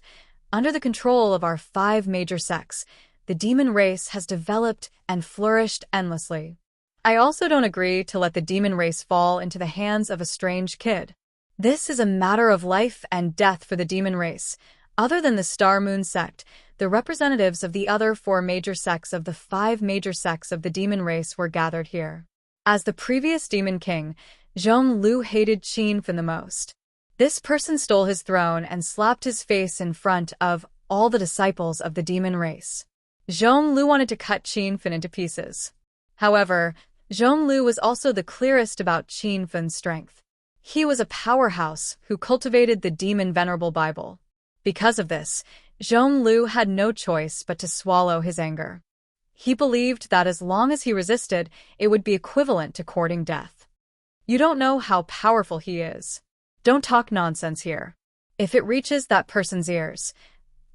Under the control of our 5 major sects, the demon race has developed and flourished endlessly. I also don't agree to let the demon race fall into the hands of a strange kid. This is a matter of life and death for the demon race. Other than the Star Moon sect, the representatives of the other 4 major sects of the 5 major sects of the demon race were gathered here. As the previous demon king, Zhonglu hated Qinfen the most. This person stole his throne and slapped his face in front of all the disciples of the demon race. Zhonglu wanted to cut Qinfen into pieces. However, Zhonglu was also the clearest about Qinfen's strength. He was a powerhouse who cultivated the demon venerable Bible. Because of this, Zhonglu had no choice but to swallow his anger. He believed that as long as he resisted, it would be equivalent to courting death. You don't know how powerful he is. Don't talk nonsense here. If it reaches that person's ears,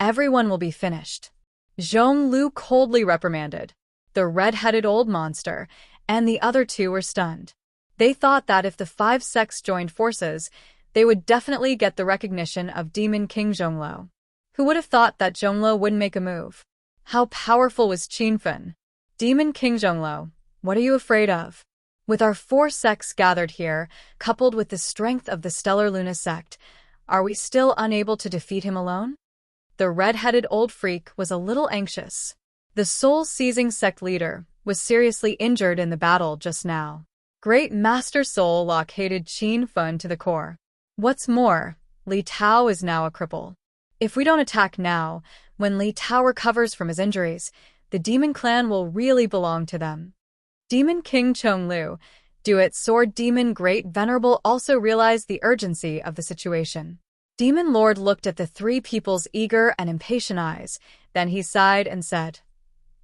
everyone will be finished. Zhonglu coldly reprimanded. The red-headed old monster and the other 2 were stunned. They thought that if the 5 sects joined forces, they would definitely get the recognition of Demon King Zhonglu. Who would have thought that Zhonglu wouldn't make a move? How powerful was Qinfen? Demon King Zhonglu, what are you afraid of? With our 4 sects gathered here, coupled with the strength of the Stellar Luna sect, are we still unable to defeat him alone? The red-headed old freak was a little anxious. The soul-seizing sect leader was seriously injured in the battle just now. Great Master Soul Lock hated Qinfen to the core. What's more, Li Tao is now a cripple. If we don't attack now, when Li Tao recovers from his injuries, the demon clan will really belong to them. Demon King Zhonglu, Duet Sword Demon Great Venerable also realized the urgency of the situation. Demon Lord looked at the 3 people's eager and impatient eyes, then he sighed and said,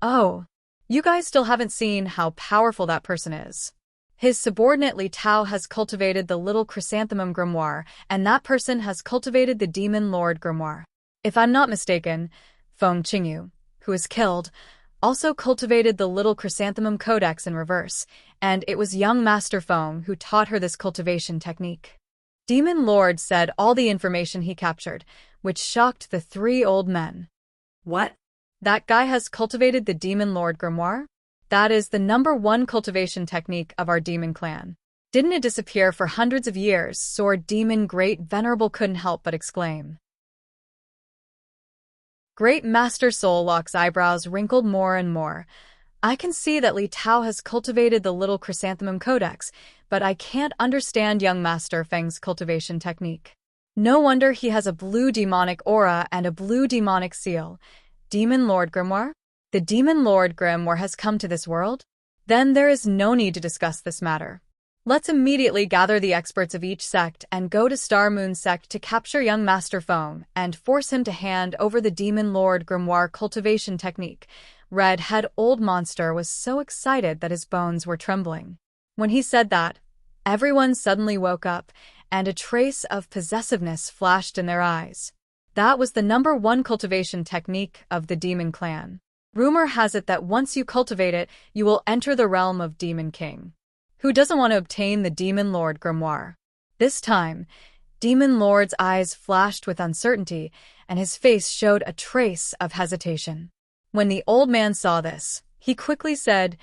"Oh, you guys still haven't seen how powerful that person is. His subordinate Li Tao has cultivated the Little Chrysanthemum Grimoire, and that person has cultivated the Demon Lord Grimoire. If I'm not mistaken, Feng Qingyu, who is killed, also cultivated the Little Chrysanthemum Codex in reverse, and it was young Master Feng who taught her this cultivation technique." Demon Lord said all the information he captured, which shocked the 3 old men. What? That guy has cultivated the Demon Lord Grimoire? That is the #1 cultivation technique of our demon clan. Didn't it disappear for hundreds of years? Sword Demon Great Venerable couldn't help but exclaim. Great Master Soul Lock's eyebrows wrinkled more and more. I can see that Li Tao has cultivated the Little Chrysanthemum Codex, but I can't understand young Master Feng's cultivation technique. No wonder he has a blue demonic aura and a blue demonic seal. Demon Lord Grimoire? The Demon Lord Grimoire has come to this world? Then there is no need to discuss this matter. Let's immediately gather the experts of each sect and go to Star Moon sect to capture young Master Feng and force him to hand over the Demon Lord Grimoire cultivation technique. Red-head old monster was so excited that his bones were trembling. When he said that, everyone suddenly woke up, and a trace of possessiveness flashed in their eyes. That was the #1 cultivation technique of the Demon Clan. Rumor has it that once you cultivate it, you will enter the realm of Demon King. Who doesn't want to obtain the Demon Lord Grimoire? This time, Demon Lord's eyes flashed with uncertainty, and his face showed a trace of hesitation. When the old man saw this, he quickly said,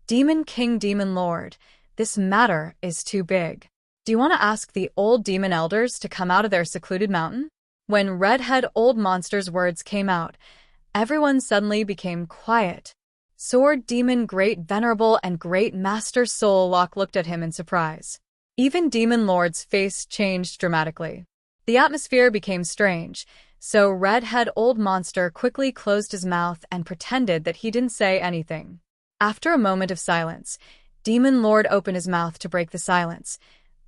"Demon King, Demon Lord, this matter is too big. Do you want to ask the old demon elders to come out of their secluded mountain?" When Red-head old monster's words came out, everyone suddenly became quiet. Sword Demon Great Venerable and Great Master Soul Lock looked at him in surprise. Even Demon Lord's face changed dramatically. The atmosphere became strange, so Red-head old monster quickly closed his mouth and pretended that he didn't say anything. After a moment of silence, Demon Lord opened his mouth to break the silence.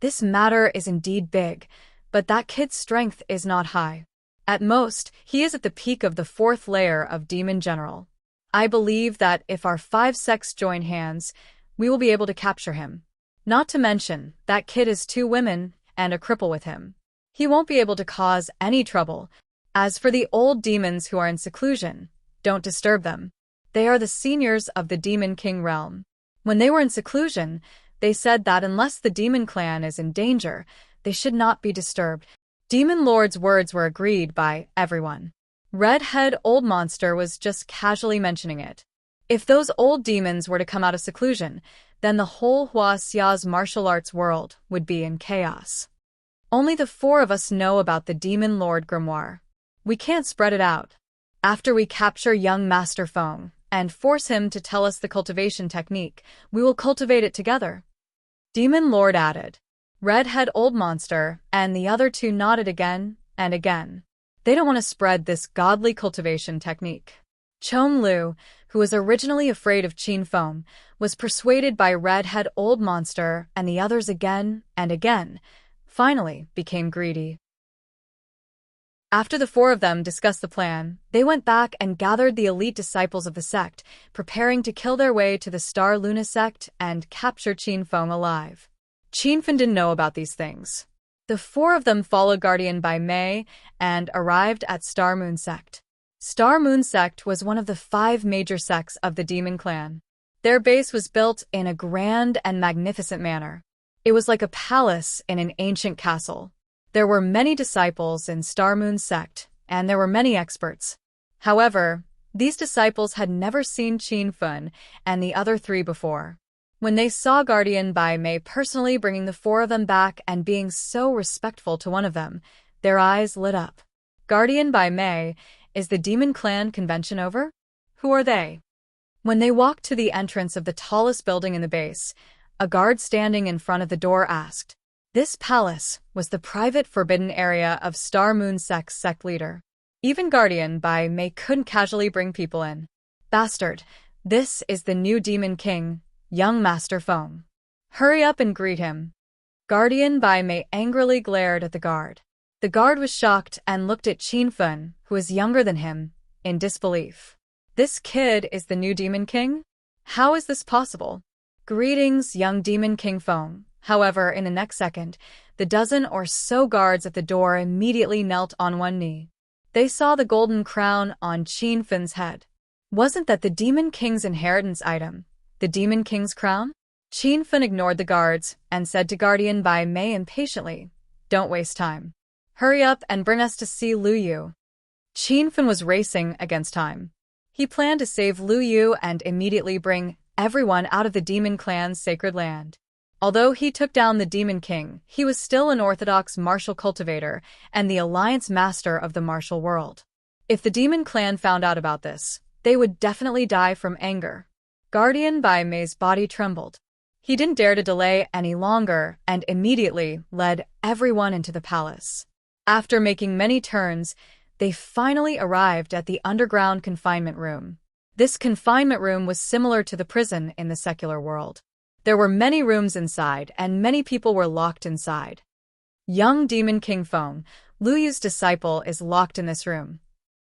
"This matter is indeed big, but that kid's strength is not high. At most, he is at the peak of the 4th layer of Demon General. I believe that if our 5 sects join hands, we will be able to capture him. Not to mention, that kid has 2 women and a cripple with him. He won't be able to cause any trouble. As for the old demons who are in seclusion, don't disturb them. They are the seniors of the Demon King realm. When they were in seclusion, they said that unless the Demon Clan is in danger, they should not be disturbed." Demon Lord's words were agreed by everyone. Red-head old monster was just casually mentioning it. If those old demons were to come out of seclusion, then the whole Huaxia's martial arts world would be in chaos. Only the 4 of us know about the Demon Lord Grimoire. We can't spread it out. After we capture young Master Feng and force him to tell us the cultivation technique, we will cultivate it together." Demon Lord added. Red-head old monster and the other 2 nodded again and again. They don't want to spread this godly cultivation technique. Chong Lu, who was originally afraid of Qin Feng, was persuaded by Red-head old monster and the others again and again, finally became greedy. After the 4 of them discussed the plan, they went back and gathered the elite disciples of the sect, preparing to kill their way to the Star Luna sect and capture Qin Feng alive. Qin Feng didn't know about these things. The 4 of them followed Guardian by Mei and arrived at Star Moon sect. Star Moon sect was one of the 5 major sects of the Demon Clan. Their base was built in a grand and magnificent manner. It was like a palace in an ancient castle. There were many disciples in Star Moon sect, and there were many experts. However, these disciples had never seen Qin Feng and the other 3 before. When they saw Guardian by Mei personally bringing the 4 of them back and being so respectful to one of them, their eyes lit up. Guardian by Mei, is the Demon Clan convention over? Who are they? When they walked to the entrance of the tallest building in the base, a guard standing in front of the door asked. This palace was the private forbidden area of Star Moon sect's sect leader. Even Guardian by Mei couldn't casually bring people in. Bastard, this is the new Demon King, young Master Feng. Hurry up and greet him. Guardian by Mei angrily glared at the guard. The guard was shocked and looked at Qin Feng, who was younger than him, in disbelief. This kid is the new Demon King? How is this possible? Greetings, young Demon King Feng. However, in the next second, the dozen or so guards at the door immediately knelt on one knee. They saw the golden crown on Qin Feng's head. Wasn't that the Demon King's inheritance item? The Demon King's crown? Qin Feng ignored the guards and said to Guardian by Mei impatiently, "Don't waste time. Hurry up and bring us to see Lu Yu." Qin Feng was racing against time. He planned to save Lu Yu and immediately bring everyone out of the Demon Clan's sacred land. Although he took down the Demon King, he was still an orthodox martial cultivator and the alliance master of the martial world. If the Demon Clan found out about this, they would definitely die from anger. Guardian by Mei's body trembled. He didn't dare to delay any longer and immediately led everyone into the palace. After making many turns, they finally arrived at the underground confinement room. This confinement room was similar to the prison in the secular world. There were many rooms inside, and many people were locked inside. Young Demon King Feng, Lu Yu's disciple, is locked in this room.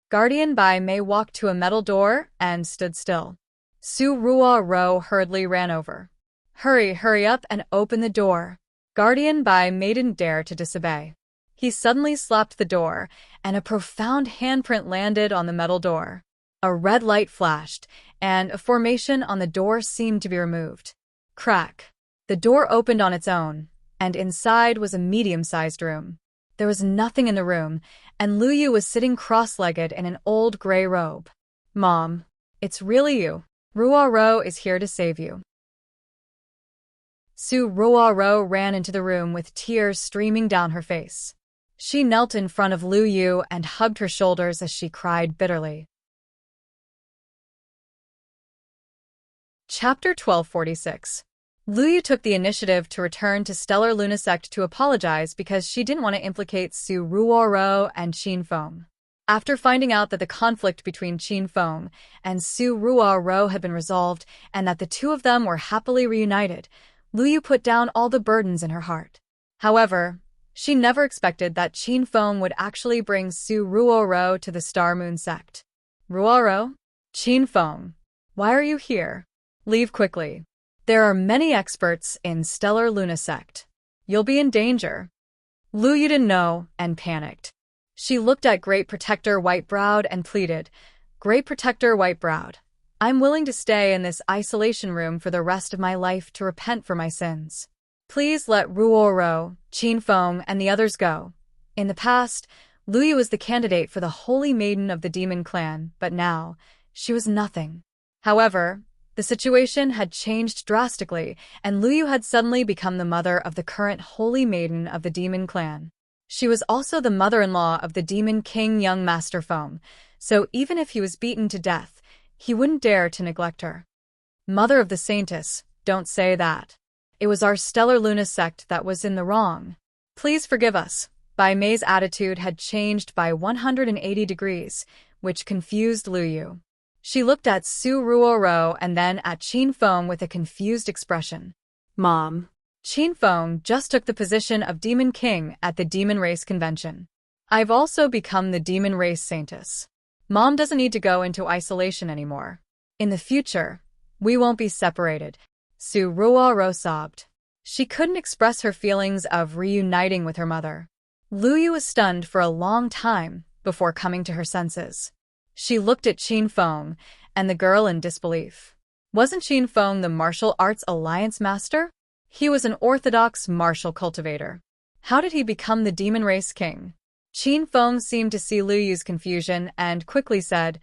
Guardian Bai Mei walked to a metal door and stood still. Su Ruo Ro hurriedly ran over. Hurry up and open the door. Guardian Bai Mei didn't dare to disobey. He suddenly slapped the door, and a profound handprint landed on the metal door. A red light flashed, and a formation on the door seemed to be removed. Crack. The door opened on its own, and inside was a medium-sized room. There was nothing in the room, and Lu Yu was sitting cross-legged in an old gray robe. Mom, it's really you. Ruo Ro is here to save you. Su Ruo Ro ran into the room with tears streaming down her face. She knelt in front of Lu Yu and hugged her shoulders as she cried bitterly. Chapter 1246. Lu Yu took the initiative to return to Stellar Lunasect to apologize because she didn't want to implicate Su Ruoro and Qin Feng. After finding out that the conflict between Qin Feng and Su Ruoro had been resolved and that the two of them were happily reunited, Lu Yu put down all the burdens in her heart. However, she never expected that Qin Feng would actually bring Su Ruoro to the Star Moon sect. Ruoro? Qin Feng, why are you here? Leave quickly. There are many experts in Stellar Luna sect. You'll be in danger. Lu Yu didn't know and panicked. She looked at Great Protector White-Browed and pleaded, Great Protector White-Browed, I'm willing to stay in this isolation room for the rest of my life to repent for my sins. Please let Ruoro, Qin Feng, and the others go. In the past, Lu Yu was the candidate for the Holy Maiden of the Demon Clan, but now, she was nothing. However, the situation had changed drastically, and Lu Yu had suddenly become the mother of the current Holy Maiden of the Demon Clan. She was also the mother-in-law of the Demon King Young Master Feng, so even if he was beaten to death, he wouldn't dare to neglect her. Mother of the Saintess, don't say that. It was our Stellar Luna sect that was in the wrong. Please forgive us. Bai Mei's attitude had changed by 180 degrees, which confused Lu Yu. She looked at Su Ruoro and then at Qin Feng with a confused expression. Mom. Qin Feng just took the position of Demon King at the Demon Race Convention. I've also become the Demon Race Saintess. Mom doesn't need to go into isolation anymore. In the future, we won't be separated. Su Ruoro sobbed. She couldn't express her feelings of reuniting with her mother. Lu Yu was stunned for a long time before coming to her senses. She looked at Qin Feng and the girl in disbelief. Wasn't Qin Feng the martial arts alliance master? He was an orthodox martial cultivator. How did he become the demon race king? Qin Feng seemed to see Lu Yu's confusion and quickly said,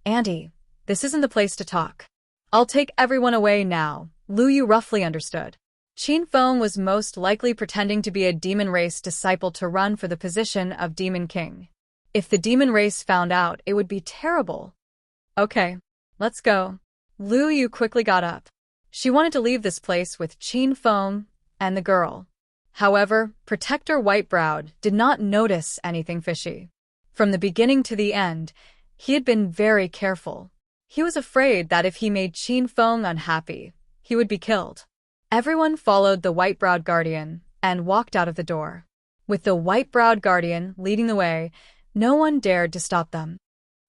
Auntie, this isn't the place to talk. I'll take everyone away now. Lu Yu roughly understood. Qin Feng was most likely pretending to be a demon race disciple to run for the position of demon king. If the demon race found out, it would be terrible. Okay, let's go. Lu Yu quickly got up. She wanted to leave this place with Qin Feng and the girl. However, Protector White-Browed did not notice anything fishy. From the beginning to the end, he had been very careful. He was afraid that if he made Qin Feng unhappy, he would be killed. Everyone followed the White-Browed Guardian and walked out of the door. With the White-Browed Guardian leading the way, no one dared to stop them.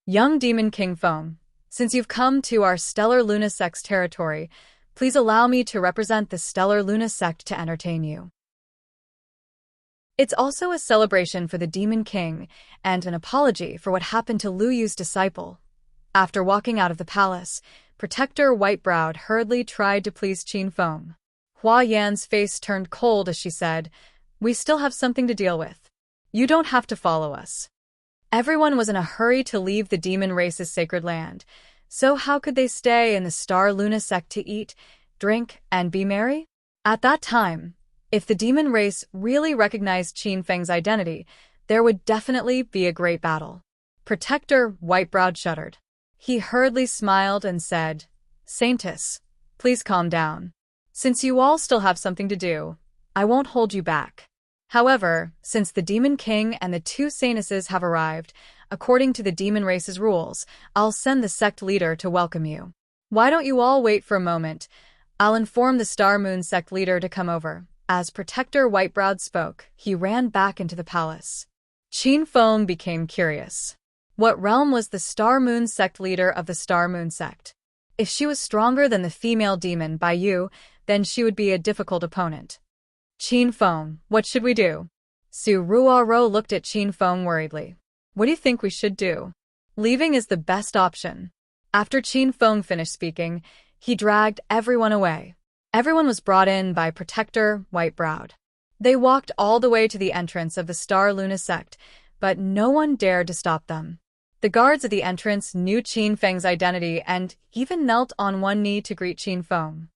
Young Demon King Feng, since you've come to our Stellar Luna Sect's territory, please allow me to represent the Stellar Luna Sect to entertain you. It's also a celebration for the Demon King and an apology for what happened to Lu Yu's disciple. After walking out of the palace, Protector White-Browed hurriedly tried to please Qin Feng. Hua Yan's face turned cold as she said, We still have something to deal with. You don't have to follow us. Everyone was in a hurry to leave the demon race's sacred land, so how could they stay in the Star Luna sect to eat, drink, and be merry? At that time, if the demon race really recognized Qin Feng's identity, there would definitely be a great battle. Protector White-Browed shuddered. He hurriedly smiled and said, Saintess, please calm down. Since you all still have something to do, I won't hold you back. However, since the Demon King and the two Saintesses have arrived, according to the demon race's rules, I'll send the sect leader to welcome you. Why don't you all wait for a moment? I'll inform the Star Moon sect leader to come over. As Protector Whitebrowed spoke, he ran back into the palace. Qin Feng became curious. What realm was the Star Moon sect leader of the Star Moon sect? If she was stronger than the female demon Bai Yu, then she would be a difficult opponent. Qin Feng, what should we do? Su Ruoro looked at Qin Feng worriedly. What do you think we should do? Leaving is the best option. After Qin Feng finished speaking, he dragged everyone away. Everyone was brought in by Protector Whitebrowed. They walked all the way to the entrance of the Star Luna sect, but no one dared to stop them. The guards at the entrance knew Qin Feng's identity and even knelt on one knee to greet Qin Feng.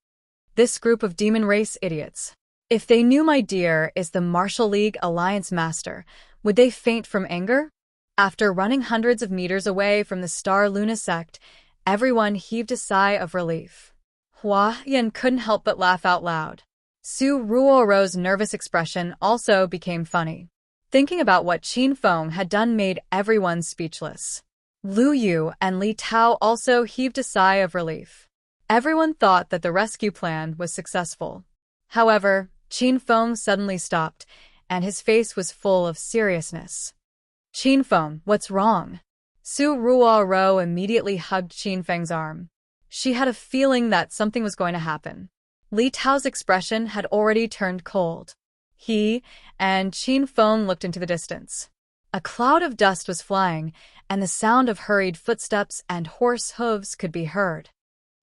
This group of demon race idiots. If they knew my dear is the Martial League Alliance Master, would they faint from anger? After running hundreds of meters away from the Star Luna sect, everyone heaved a sigh of relief. Hua Yan couldn't help but laugh out loud. Su Ruoro's nervous expression also became funny. Thinking about what Qin Feng had done made everyone speechless. Lu Yu and Li Tao also heaved a sigh of relief. Everyone thought that the rescue plan was successful. However, Qin Feng suddenly stopped, and his face was full of seriousness. Qin Feng, what's wrong? Su Ruoro immediately hugged Qin Feng's arm. She had a feeling that something was going to happen. Li Tao's expression had already turned cold. He and Qin Feng looked into the distance. A cloud of dust was flying, and the sound of hurried footsteps and horse hooves could be heard.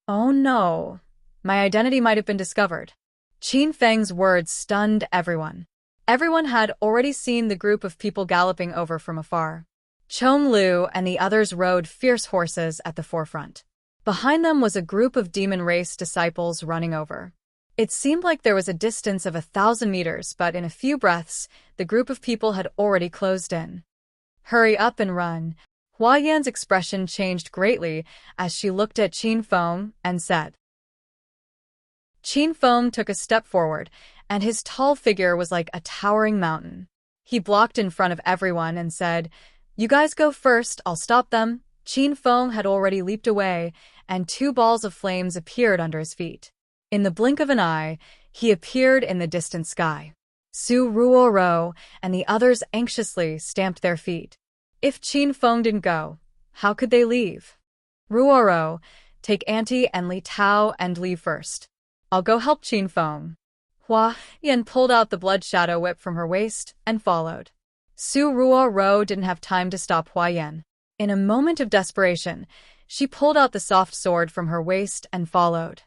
Oh no! My identity might have been discovered. Qin Feng's words stunned everyone. Everyone had already seen the group of people galloping over from afar. Chong Lu and the others rode fierce horses at the forefront. Behind them was a group of demon race disciples running over. It seemed like there was a distance of 1,000 meters, but in a few breaths, the group of people had already closed in. Hurry up and run. Hua Yan's expression changed greatly as she looked at Qin Feng and said. Qin Feng took a step forward, and his tall figure was like a towering mountain. He blocked in front of everyone and said, "You guys go first, I'll stop them." Qin Feng had already leaped away, and 2 balls of flames appeared under his feet. In the blink of an eye, he appeared in the distant sky. Su Ruoro and the others anxiously stamped their feet. If Qin Feng didn't go, how could they leave? Ruoro, take Auntie and Li Tao and leave first. I'll go help Qin Feng. Hua Yan pulled out the blood shadow whip from her waist and followed. Su Ruoro didn't have time to stop Hua Yan. In a moment of desperation, she pulled out the soft sword from her waist and followed.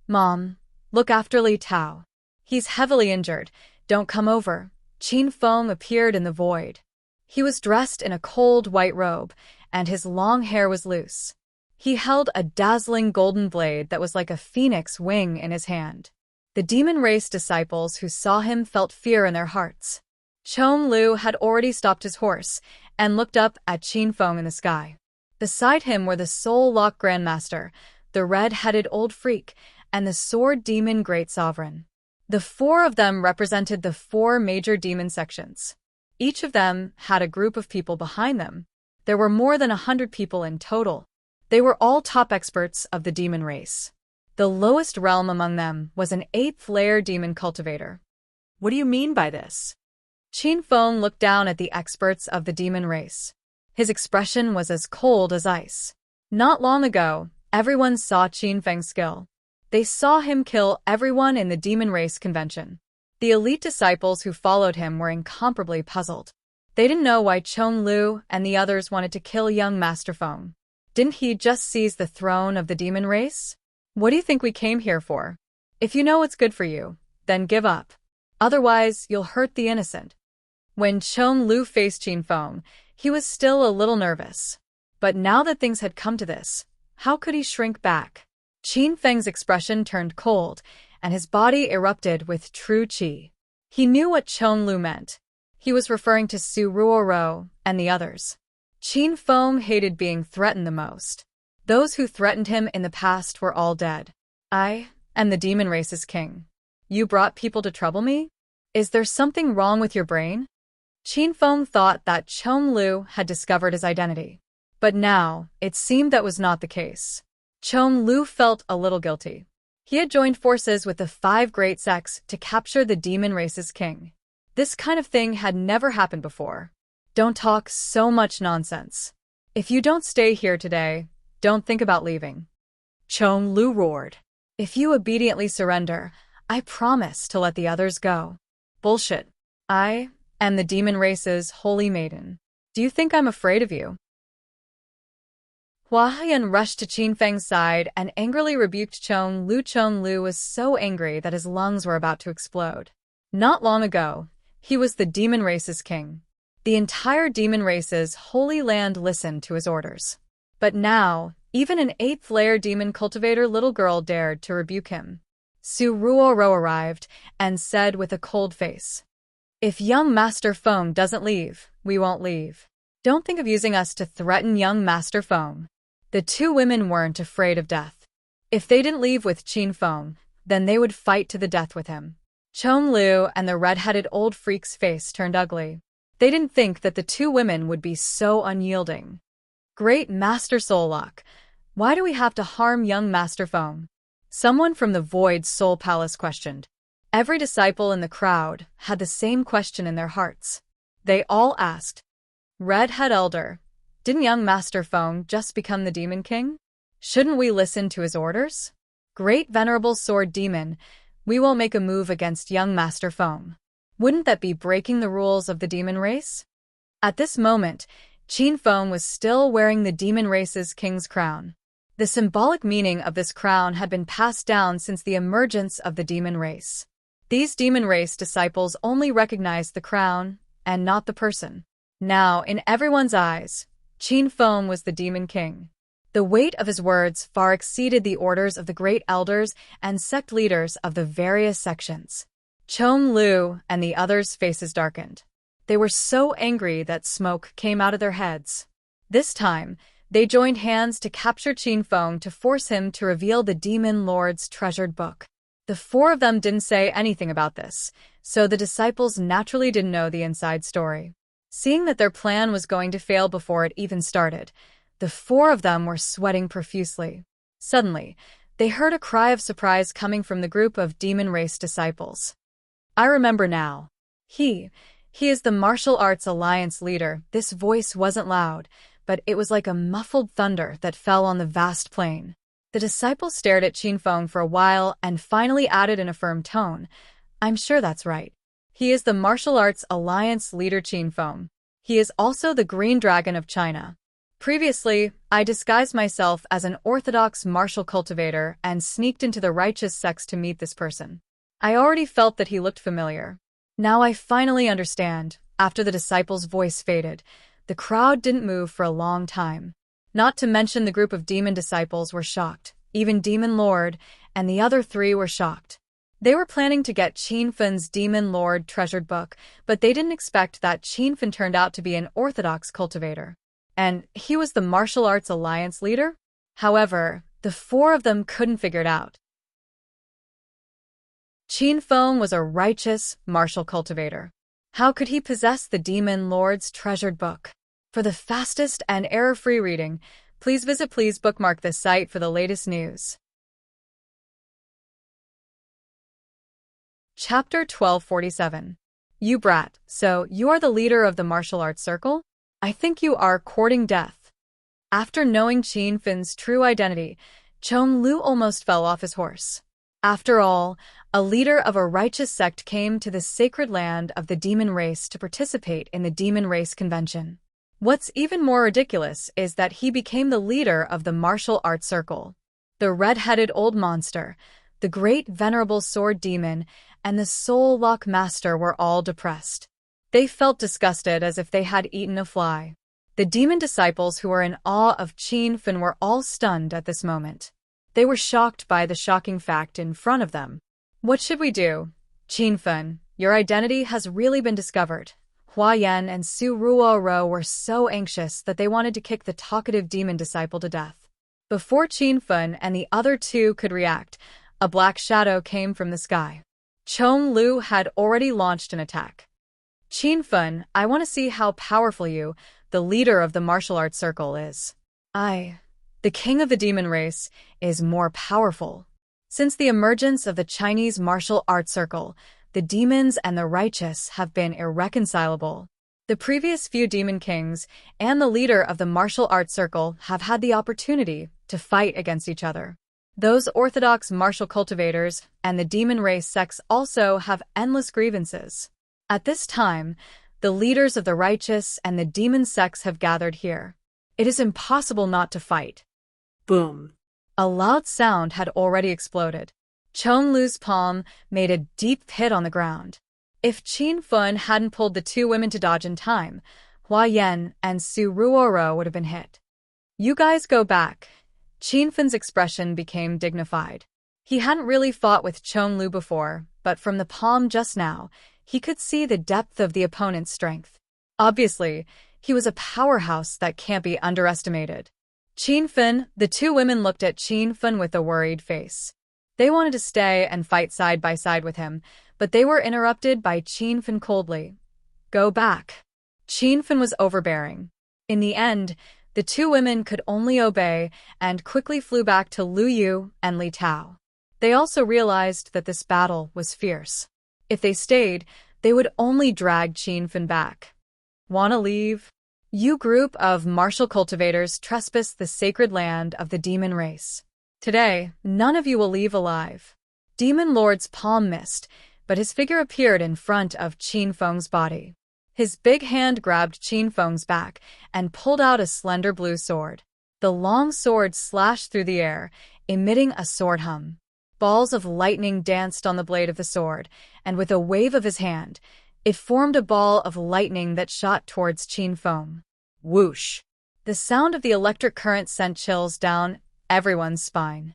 Mom, look after Li Tao. He's heavily injured. Don't come over. Qin Feng appeared in the void. He was dressed in a cold white robe, and his long hair was loose. He held a dazzling golden blade that was like a phoenix wing in his hand. The demon race disciples who saw him felt fear in their hearts. Chong Lu had already stopped his horse and looked up at Qin Feng in the sky. Beside him were the Soul Lock Grandmaster, the red-headed old freak, and the Sword Demon Great Sovereign. The 4 of them represented the 4 major demon sections. Each of them had a group of people behind them. There were more than 100 people in total. They were all top experts of the demon race. The lowest realm among them was an 8th-layer demon cultivator. What do you mean by this? Qin Feng looked down at the experts of the demon race. His expression was as cold as ice. Not long ago, everyone saw Qin Feng's skill. They saw him kill everyone in the demon race convention. The elite disciples who followed him were incomparably puzzled. They didn't know why Chong Lu and the others wanted to kill young Master Feng. Didn't he just seize the throne of the demon race? What do you think we came here for? If you know what's good for you, then give up. Otherwise, you'll hurt the innocent. When Chong Lu faced Qin Feng, he was still a little nervous. But now that things had come to this, how could he shrink back? Qin Feng's expression turned cold, and his body erupted with true qi. He knew what Chong Lu meant. He was referring to Su Ruoro and the others. Qin Feng hated being threatened the most. Those who threatened him in the past were all dead. I am the demon race's king. You brought people to trouble me? Is there something wrong with your brain? Qin Feng thought that Chong Lu had discovered his identity. But now, it seemed that was not the case. Chong Lu felt a little guilty. He had joined forces with the 5 great sects to capture the demon race's king. This kind of thing had never happened before. Don't talk so much nonsense. If you don't stay here today, don't think about leaving. Chong Lu roared. If you obediently surrender, I promise to let the others go. Bullshit. I am the demon race's holy maiden. Do you think I'm afraid of you? Hua Yan rushed to Qin Feng's side and angrily rebuked Chong Lu. Chong Lu was so angry that his lungs were about to explode. Not long ago, he was the demon race's king. The entire demon race's holy land listened to his orders. But now, even an 8th-layer demon cultivator little girl dared to rebuke him. Su Ruoro arrived and said with a cold face, "If young Master Feng doesn't leave, we won't leave. Don't think of using us to threaten young Master Feng." The 2 women weren't afraid of death. If they didn't leave with Qin Feng, then they would fight to the death with him. Chong Lu and the red-headed old freak's face turned ugly. They didn't think that the 2 women would be so unyielding. "Great Master Soullock, why do we have to harm young Master Feng?" Someone from the Void Soul Palace questioned. Every disciple in the crowd had the same question in their hearts. They all asked, "Red-head Elder, didn't young Master Feng just become the Demon King? Shouldn't we listen to his orders?" "Great Venerable Sword Demon, we won't make a move against young Master Feng. Wouldn't that be breaking the rules of the demon race?" At this moment, Qin Feng was still wearing the demon race's king's crown. The symbolic meaning of this crown had been passed down since the emergence of the demon race. These demon race disciples only recognized the crown and not the person. Now, in everyone's eyes, Qin Feng was the demon king. The weight of his words far exceeded the orders of the great elders and sect leaders of the various sections. Chong Lu and the others' faces darkened. They were so angry that smoke came out of their heads. This time, they joined hands to capture Qin Feng to force him to reveal the Demon Lord's treasured book. The 4 of them didn't say anything about this, so the disciples naturally didn't know the inside story. Seeing that their plan was going to fail before it even started, the 4 of them were sweating profusely. Suddenly, they heard a cry of surprise coming from the group of demon race disciples. "I remember now. He is the Martial Arts Alliance leader." This voice wasn't loud, but it was like a muffled thunder that fell on the vast plain. The disciples stared at Qin Feng for a while and finally added in a firm tone, "I'm sure that's right. He is the Martial Arts Alliance leader Qin Feng. He is also the Green Dragon of China. Previously, I disguised myself as an orthodox martial cultivator and sneaked into the righteous sects to meet this person. I already felt that he looked familiar. Now I finally understand." After the disciple's voice faded, the crowd didn't move for a long time. Not to mention the group of demon disciples were shocked. Even Demon Lord and the other 3 were shocked. They were planning to get Qin Feng's Demon Lord treasured book, but they didn't expect that Qin Feng turned out to be an orthodox cultivator. And he was the Martial Arts Alliance leader? However, the 4 of them couldn't figure it out. Qin Feng was a righteous martial cultivator. How could he possess the Demon Lord's treasured book? For the fastest and error-free reading, please bookmark this site for the latest news. Chapter 1247. You brat, so you are the leader of the martial arts circle? I think you are courting death. After knowing Qin Feng's true identity, Chong Lu almost fell off his horse. After all, a leader of a righteous sect came to the sacred land of the demon race to participate in the demon race convention. What's even more ridiculous is that he became the leader of the martial arts circle. The red-headed old monster, the great venerable sword demon, and the soul lock master were all depressed. They felt disgusted as if they had eaten a fly. The demon disciples who were in awe of Qin Feng were all stunned at this moment. They were shocked by the shocking fact in front of them. What should we do? Qin Feng, your identity has really been discovered. Hua Yan and Su Ruoro were so anxious that they wanted to kick the talkative demon disciple to death. Before Qin Feng and the other 2 could react, a black shadow came from the sky. Chong Lu had already launched an attack. Qin Feng, I want to see how powerful you, the leader of the martial arts circle, is. The king of the demon race, is more powerful. Since the emergence of the Chinese martial arts circle, the demons and the righteous have been irreconcilable. The previous few demon kings and the leader of the martial arts circle have had the opportunity to fight against each other. Those orthodox martial cultivators and the demon race sects also have endless grievances. At this time, the leaders of the righteous and the demon sects have gathered here. It is impossible not to fight. Boom. A loud sound had already exploded. Chong Lu's palm made a deep hit on the ground. If Qin Fun hadn't pulled the two women to dodge in time, Hua Yan and Su Ruoro would have been hit. You guys go back. Qin Fun's expression became dignified. He hadn't really fought with Chong Lu before, but from the palm just now, he could see the depth of the opponent's strength. Obviously, he was a powerhouse that can't be underestimated. Qin Fun, the two women looked at Qin Fun with a worried face. They wanted to stay and fight side by side with him, but they were interrupted by Qin Fun coldly. Go back. Qin Fun was overbearing. In the end, the two women could only obey and quickly flew back to Lu Yu and Li Tao. They also realized that this battle was fierce. If they stayed, they would only drag Qin Fun back. Wanna leave? You group of martial cultivators trespass the sacred land of the demon race. Today, none of you will leave alive. Demon Lord's palm missed, but his figure appeared in front of Qin Feng's body. His big hand grabbed Qin Feng's back and pulled out a slender blue sword. The long sword slashed through the air, emitting a sword hum. Balls of lightning danced on the blade of the sword, and with a wave of his hand, it formed a ball of lightning that shot towards Qin Feng. Whoosh! The sound of the electric current sent chills down everyone's spine.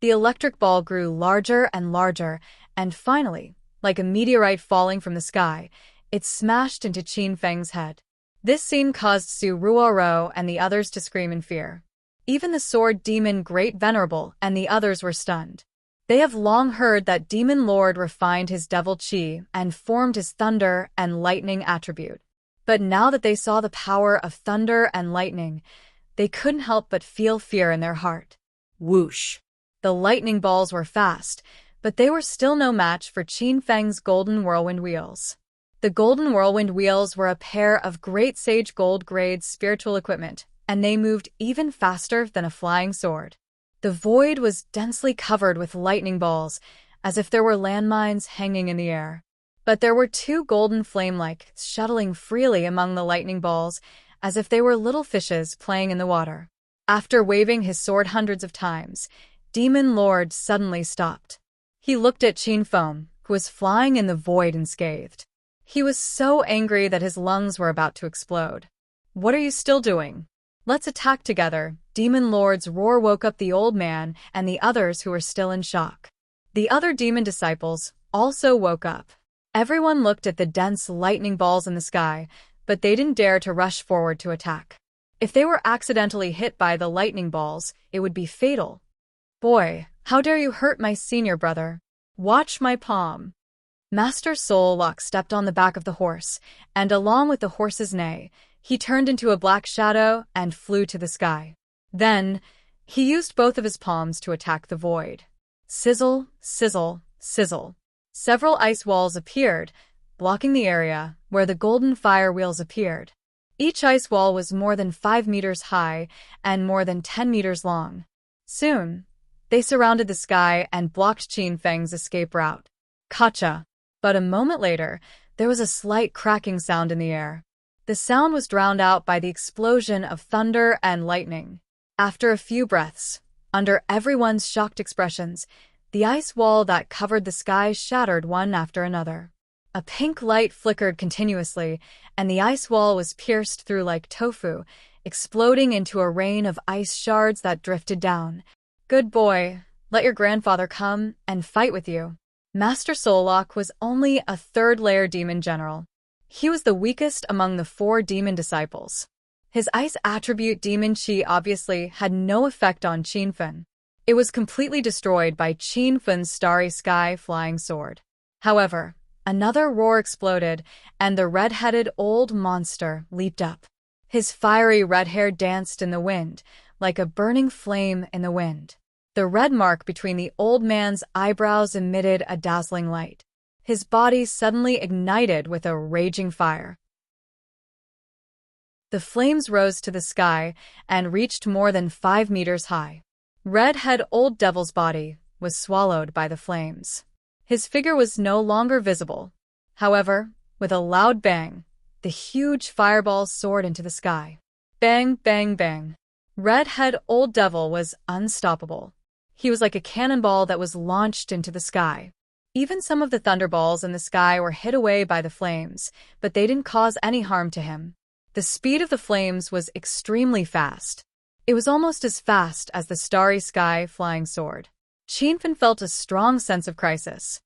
The electric ball grew larger and larger, and finally, like a meteorite falling from the sky, it smashed into Qin Feng's head. This scene caused Su Ruoro and the others to scream in fear. Even the sword demon Great Venerable and the others were stunned. They have long heard that Demon Lord refined his devil qi and formed his thunder and lightning attribute. But now that they saw the power of thunder and lightning, they couldn't help but feel fear in their heart. Whoosh! The lightning balls were fast, but they were still no match for Qin Feng's golden whirlwind wheels. The golden whirlwind wheels were a pair of great sage gold-grade spiritual equipment, and they moved even faster than a flying sword. The void was densely covered with lightning balls, as if there were landmines hanging in the air. But there were two golden flame-like shuttling freely among the lightning balls, as if they were little fishes playing in the water. After waving his sword hundreds of times, Demon Lord suddenly stopped. He looked at Qin Feng, who was flying in the void, unscathed. He was so angry that his lungs were about to explode. What are you still doing? Let's attack together. Demon Lord's roar woke up the old man and the others who were still in shock. The other demon disciples also woke up. Everyone looked at the dense lightning balls in the sky, but they didn't dare to rush forward to attack. If they were accidentally hit by the lightning balls, it would be fatal. Boy, how dare you hurt my senior brother? Watch my palm. Master Soul Lock stepped on the back of the horse, and along with the horse's neigh, he turned into a black shadow and flew to the sky. Then, he used both of his palms to attack the void. Sizzle, sizzle, sizzle. Several ice walls appeared, blocking the area where the golden fire wheels appeared. Each ice wall was more than 5 meters high and more than 10 meters long. Soon, they surrounded the sky and blocked Qin Feng's escape route. Gotcha! But a moment later, there was a slight cracking sound in the air. The sound was drowned out by the explosion of thunder and lightning. After a few breaths, under everyone's shocked expressions, the ice wall that covered the sky shattered one after another. A pink light flickered continuously, and the ice wall was pierced through like tofu, exploding into a rain of ice shards that drifted down. Good boy, let your grandfather come and fight with you. Master Soullock was only a third-layer demon general. He was the weakest among the 4 demon disciples. His ice attribute demon qi obviously had no effect on Qin Feng. It was completely destroyed by Qin Feng's starry sky flying sword. However, another roar exploded, and the red-headed old monster leaped up. His fiery red hair danced in the wind, like a burning flame in the wind. The red mark between the old man's eyebrows emitted a dazzling light. His body suddenly ignited with a raging fire. The flames rose to the sky and reached more than 5 meters high. Redhead Old Devil's body was swallowed by the flames. His figure was no longer visible. However, with a loud bang, the huge fireball soared into the sky. Bang, bang, bang. Redhead Old Devil was unstoppable. He was like a cannonball that was launched into the sky. Even some of the thunderballs in the sky were hit away by the flames, but they didn't cause any harm to him. The speed of the flames was extremely fast. It was almost as fast as the starry sky flying sword. Qianfen felt a strong sense of crisis.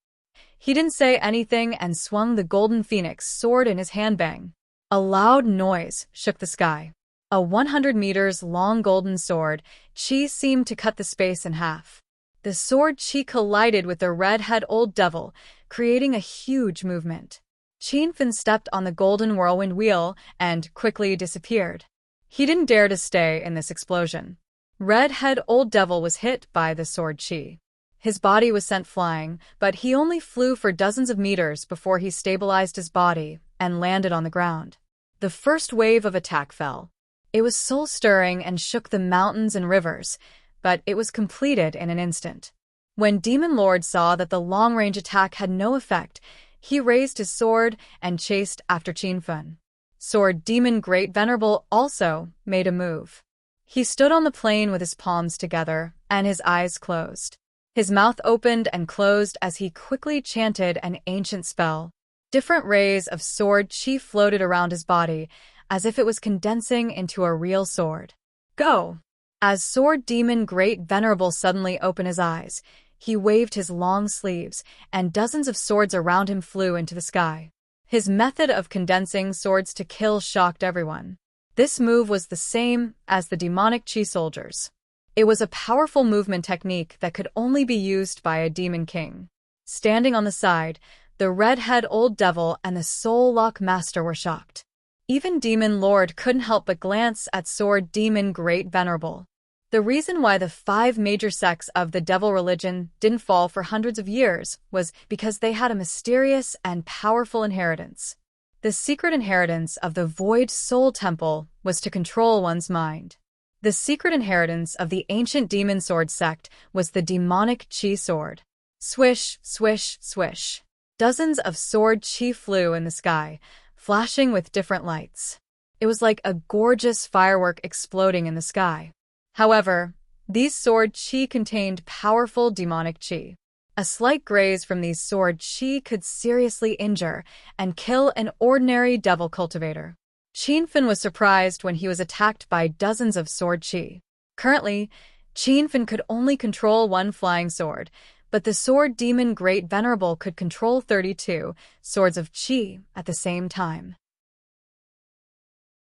He didn't say anything and swung the golden phoenix sword in his hand. Bang. A loud noise shook the sky. A 100 meters long golden sword, Qi seemed to cut the space in half. The sword Qi collided with the redhead Old Devil, creating a huge movement. Qianfen stepped on the golden whirlwind wheel and quickly disappeared. He didn't dare to stay in this explosion. Redhead Old Devil was hit by the sword Qi. His body was sent flying, but he only flew for dozens of meters before he stabilized his body and landed on the ground. The first wave of attack fell. It was soul-stirring and shook the mountains and rivers, but it was completed in an instant. When Demon Lord saw that the long-range attack had no effect, he raised his sword and chased after Qianfen. Sword Demon Great Venerable also made a move. He stood on the plain with his palms together and his eyes closed. His mouth opened and closed as he quickly chanted an ancient spell. Different rays of sword Qi floated around his body, as if it was condensing into a real sword. Go! As Sword Demon Great Venerable suddenly opened his eyes, he waved his long sleeves, and dozens of swords around him flew into the sky. His method of condensing swords to kill shocked everyone. This move was the same as the demonic Qi soldiers. It was a powerful movement technique that could only be used by a demon king. Standing on the side, the redhead Old Devil and the Soul Lock Master were shocked. Even Demon Lord couldn't help but glance at Sword Demon Great Venerable. The reason why the 5 major sects of the devil religion didn't fall for hundreds of years was because they had a mysterious and powerful inheritance. The secret inheritance of the Void Soul Temple was to control one's mind. The secret inheritance of the ancient demon sword sect was the demonic Qi sword. Swish, swish, swish. Dozens of sword Qi flew in the sky, flashing with different lights. It was like a gorgeous firework exploding in the sky. However, these sword Qi contained powerful demonic Qi. A slight graze from these sword Qi could seriously injure and kill an ordinary devil cultivator. Qianfen was surprised when he was attacked by dozens of sword Qi. Currently, Qianfen could only control one flying sword, but the Sword Demon Great Venerable could control 32 swords of Qi at the same time.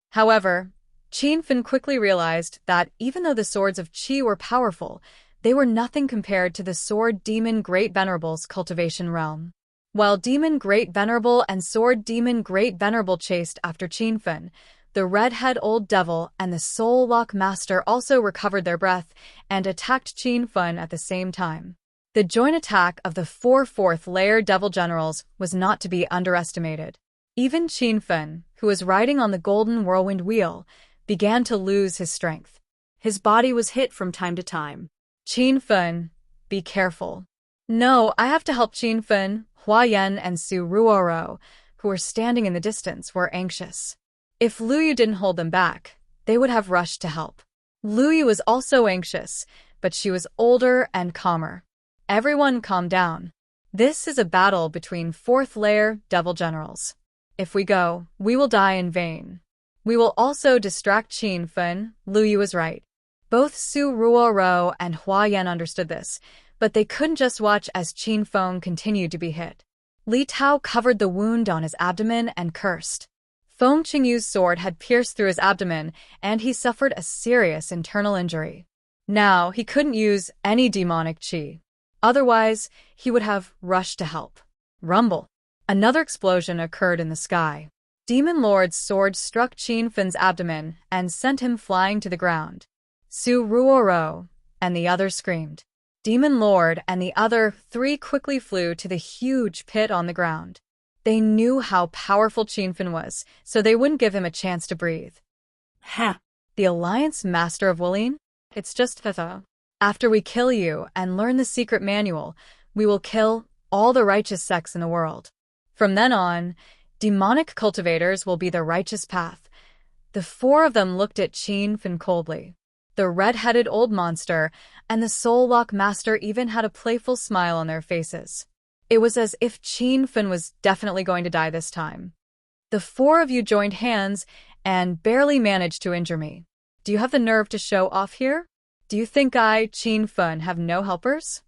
However, Qianfen quickly realized that even though the swords of Qi were powerful, they were nothing compared to the Sword Demon Great Venerable's cultivation realm. While Demon Great Venerable and Sword Demon Great Venerable chased after Qianfen, the Redhead Old Devil and the Soul Lock Master also recovered their breath and attacked Qianfen at the same time. The joint attack of the 4 fourth-layer devil generals was not to be underestimated. Even Qianfen, who was riding on the golden whirlwind wheel, began to lose his strength. His body was hit from time to time. Qianfen, be careful. No, I have to help. Qianfen, Huayan, and Su Ruoro, who were standing in the distance, were anxious. If Luyu didn't hold them back, they would have rushed to help. Luyu was also anxious, but she was older and calmer. Everyone calm down. This is a battle between 4th-layer devil generals. If we go, we will die in vain. We will also distract Qianfen. Luyu was right. Both Su Ruoro and Huayan understood this, but they couldn't just watch as Qianfen continued to be hit. Li Tao covered the wound on his abdomen and cursed. Feng Qingyu's sword had pierced through his abdomen, and he suffered a serious internal injury. Now, he couldn't use any demonic Qi. Otherwise, he would have rushed to help. Rumble. Another explosion occurred in the sky. Demon Lord's sword struck Qianfen's abdomen and sent him flying to the ground. Su Ruoro and the others screamed. Demon Lord and the other three quickly flew to the huge pit on the ground. They knew how powerful Qinfen was, so they wouldn't give him a chance to breathe. Ha! The Alliance Master of Wooling? It's just Thetha. After we kill you and learn the secret manual, we will kill all the righteous sects in the world. From then on, demonic cultivators will be the righteous path. The four of them looked at Qinfen coldly. The red-headed old monster and the Soul Lock Master even had a playful smile on their faces. It was as if Qinfen was definitely going to die this time. The four of you joined hands and barely managed to injure me. Do you have the nerve to show off here? Do you think I, Qinfen, have no helpers?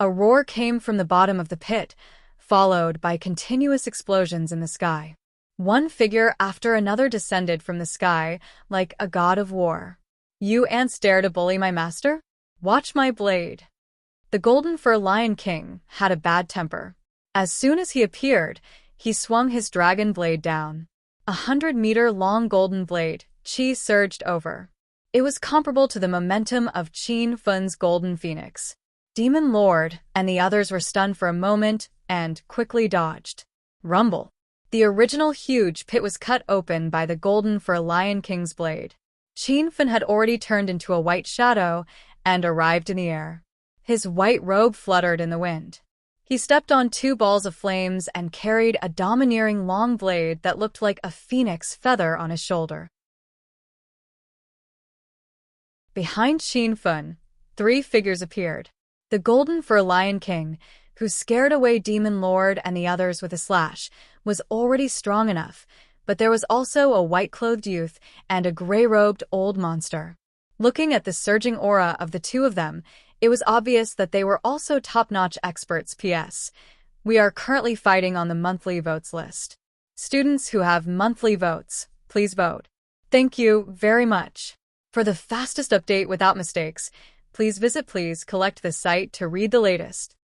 A roar came from the bottom of the pit, followed by continuous explosions in the sky. One figure after another descended from the sky like a god of war. You ants dare to bully my master? Watch my blade. The Golden Fur Lion King had a bad temper. As soon as he appeared, he swung his dragon blade down. 100-meter-long golden blade, Qi surged over. It was comparable to the momentum of Qinfen's golden phoenix. Demon Lord and the others were stunned for a moment and quickly dodged. Rumble. The original huge pit was cut open by the Golden Fur Lion King's blade. Qinfen had already turned into a white shadow and arrived in the air. His white robe fluttered in the wind. He stepped on two balls of flames and carried a domineering long blade that looked like a phoenix feather on his shoulder. Behind Qinfen, three figures appeared. The Golden Fur Lion King, who scared away Demon Lord and the others with a slash, was already strong enough, but there was also a white-clothed youth and a gray-robed old monster. Looking at the surging aura of the two of them, it was obvious that they were also top-notch experts. P.S. We are currently fighting on the monthly votes list. Students who have monthly votes, please vote. Thank you very much. For the fastest update without mistakes, please collect the site to read the latest.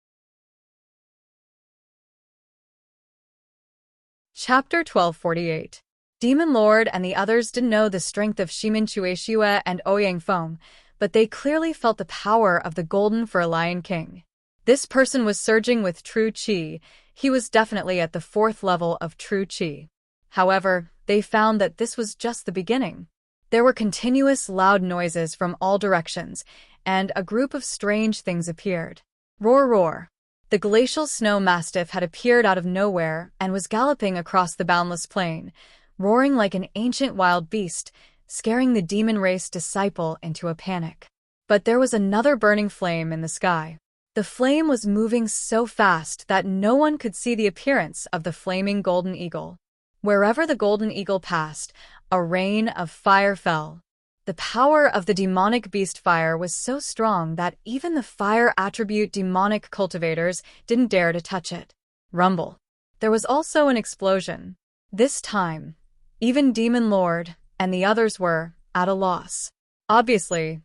Chapter 1248. Demon Lord and the others didn't know the strength of Shimin Chueshue and Ouyang Foam, but they clearly felt the power of the Golden Fur Lion King. This person was surging with true Qi. He was definitely at the 4th level of true Qi. However, they found that this was just the beginning. There were continuous loud noises from all directions, and a group of strange things appeared. Roar, roar. The glacial snow mastiff had appeared out of nowhere and was galloping across the boundless plain, roaring like an ancient wild beast, scaring the demon race disciple into a panic. But there was another burning flame in the sky. The flame was moving so fast that no one could see the appearance of the flaming golden eagle. Wherever the golden eagle passed, a rain of fire fell. The power of the demonic beast fire was so strong that even the fire attribute demonic cultivators didn't dare to touch it. Rumble. There was also an explosion. This time, even Demon Lord and the others were at a loss. Obviously,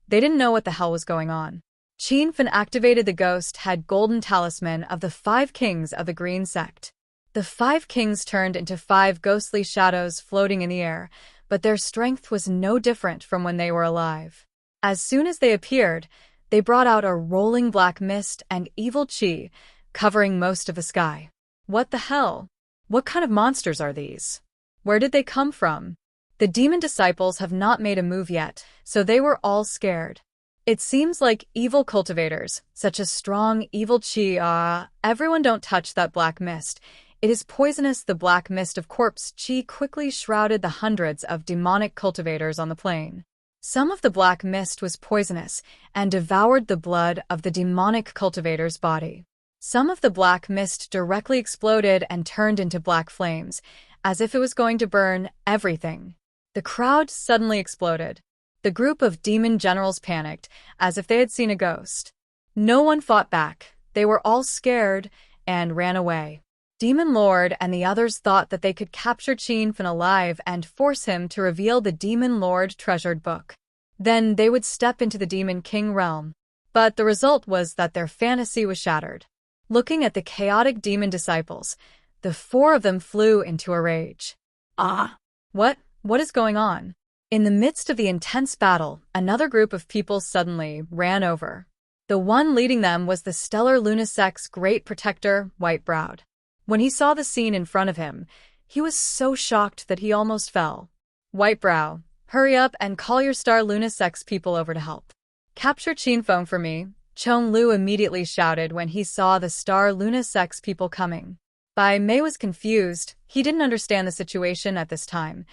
they didn't know what the hell was going on. Qinfen activated the ghost head golden talisman of the 5 kings of the Green Sect. The 5 kings turned into 5 ghostly shadows floating in the air, but their strength was no different from when they were alive. As soon as they appeared, they brought out a rolling black mist and evil Qi, covering most of the sky. What the hell? What kind of monsters are these? Where did they come from? The demon disciples have not made a move yet, so they were all scared. It seems like evil cultivators, such as strong evil Qi, everyone don't touch that black mist. It is poisonous. The black mist of corpse Qi quickly shrouded the hundreds of demonic cultivators on the plain. Some of the black mist was poisonous and devoured the blood of the demonic cultivator's body. Some of the black mist directly exploded and turned into black flames, as if it was going to burn everything. The crowd suddenly exploded. The group of demon generals panicked, as if they had seen a ghost. No one fought back. They were all scared and ran away. Demon Lord and the others thought that they could capture Qinfen alive and force him to reveal the Demon Lord treasured book. Then they would step into the Demon King realm. But the result was that their fantasy was shattered. Looking at the chaotic demon disciples, the 4 of them flew into a rage. What is going on? In the midst of the intense battle, another group of people suddenly ran over. The one leading them was the stellar Lunasek's great protector, White-Browed. When he saw the scene in front of him, he was so shocked that he almost fell. White-Brow, hurry up and call your star Lunasek's people over to help. Capture Qinfeng for me, Chonglu immediately shouted when he saw the star Lunasek's people coming. Bai Mei was confused. He didn't understand the situation at this time.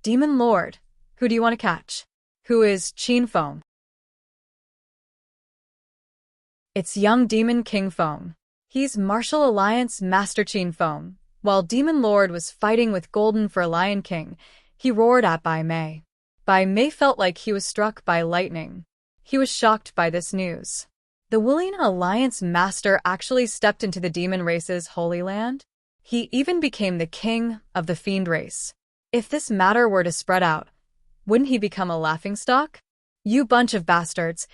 Demon Lord, who do you want to catch? Who is Qinfeng? It's young Demon King Feng. He's Martial Alliance Master Qinfeng. While Demon Lord was fighting with Golden for Lion King, he roared at Bai Mei. Bai Mei felt like he was struck by lightning. He was shocked by this news. The Willian Alliance Master actually stepped into the demon race's holy land? He even became the king of the fiend race. If this matter were to spread out, wouldn't he become a laughingstock? You bunch of bastards!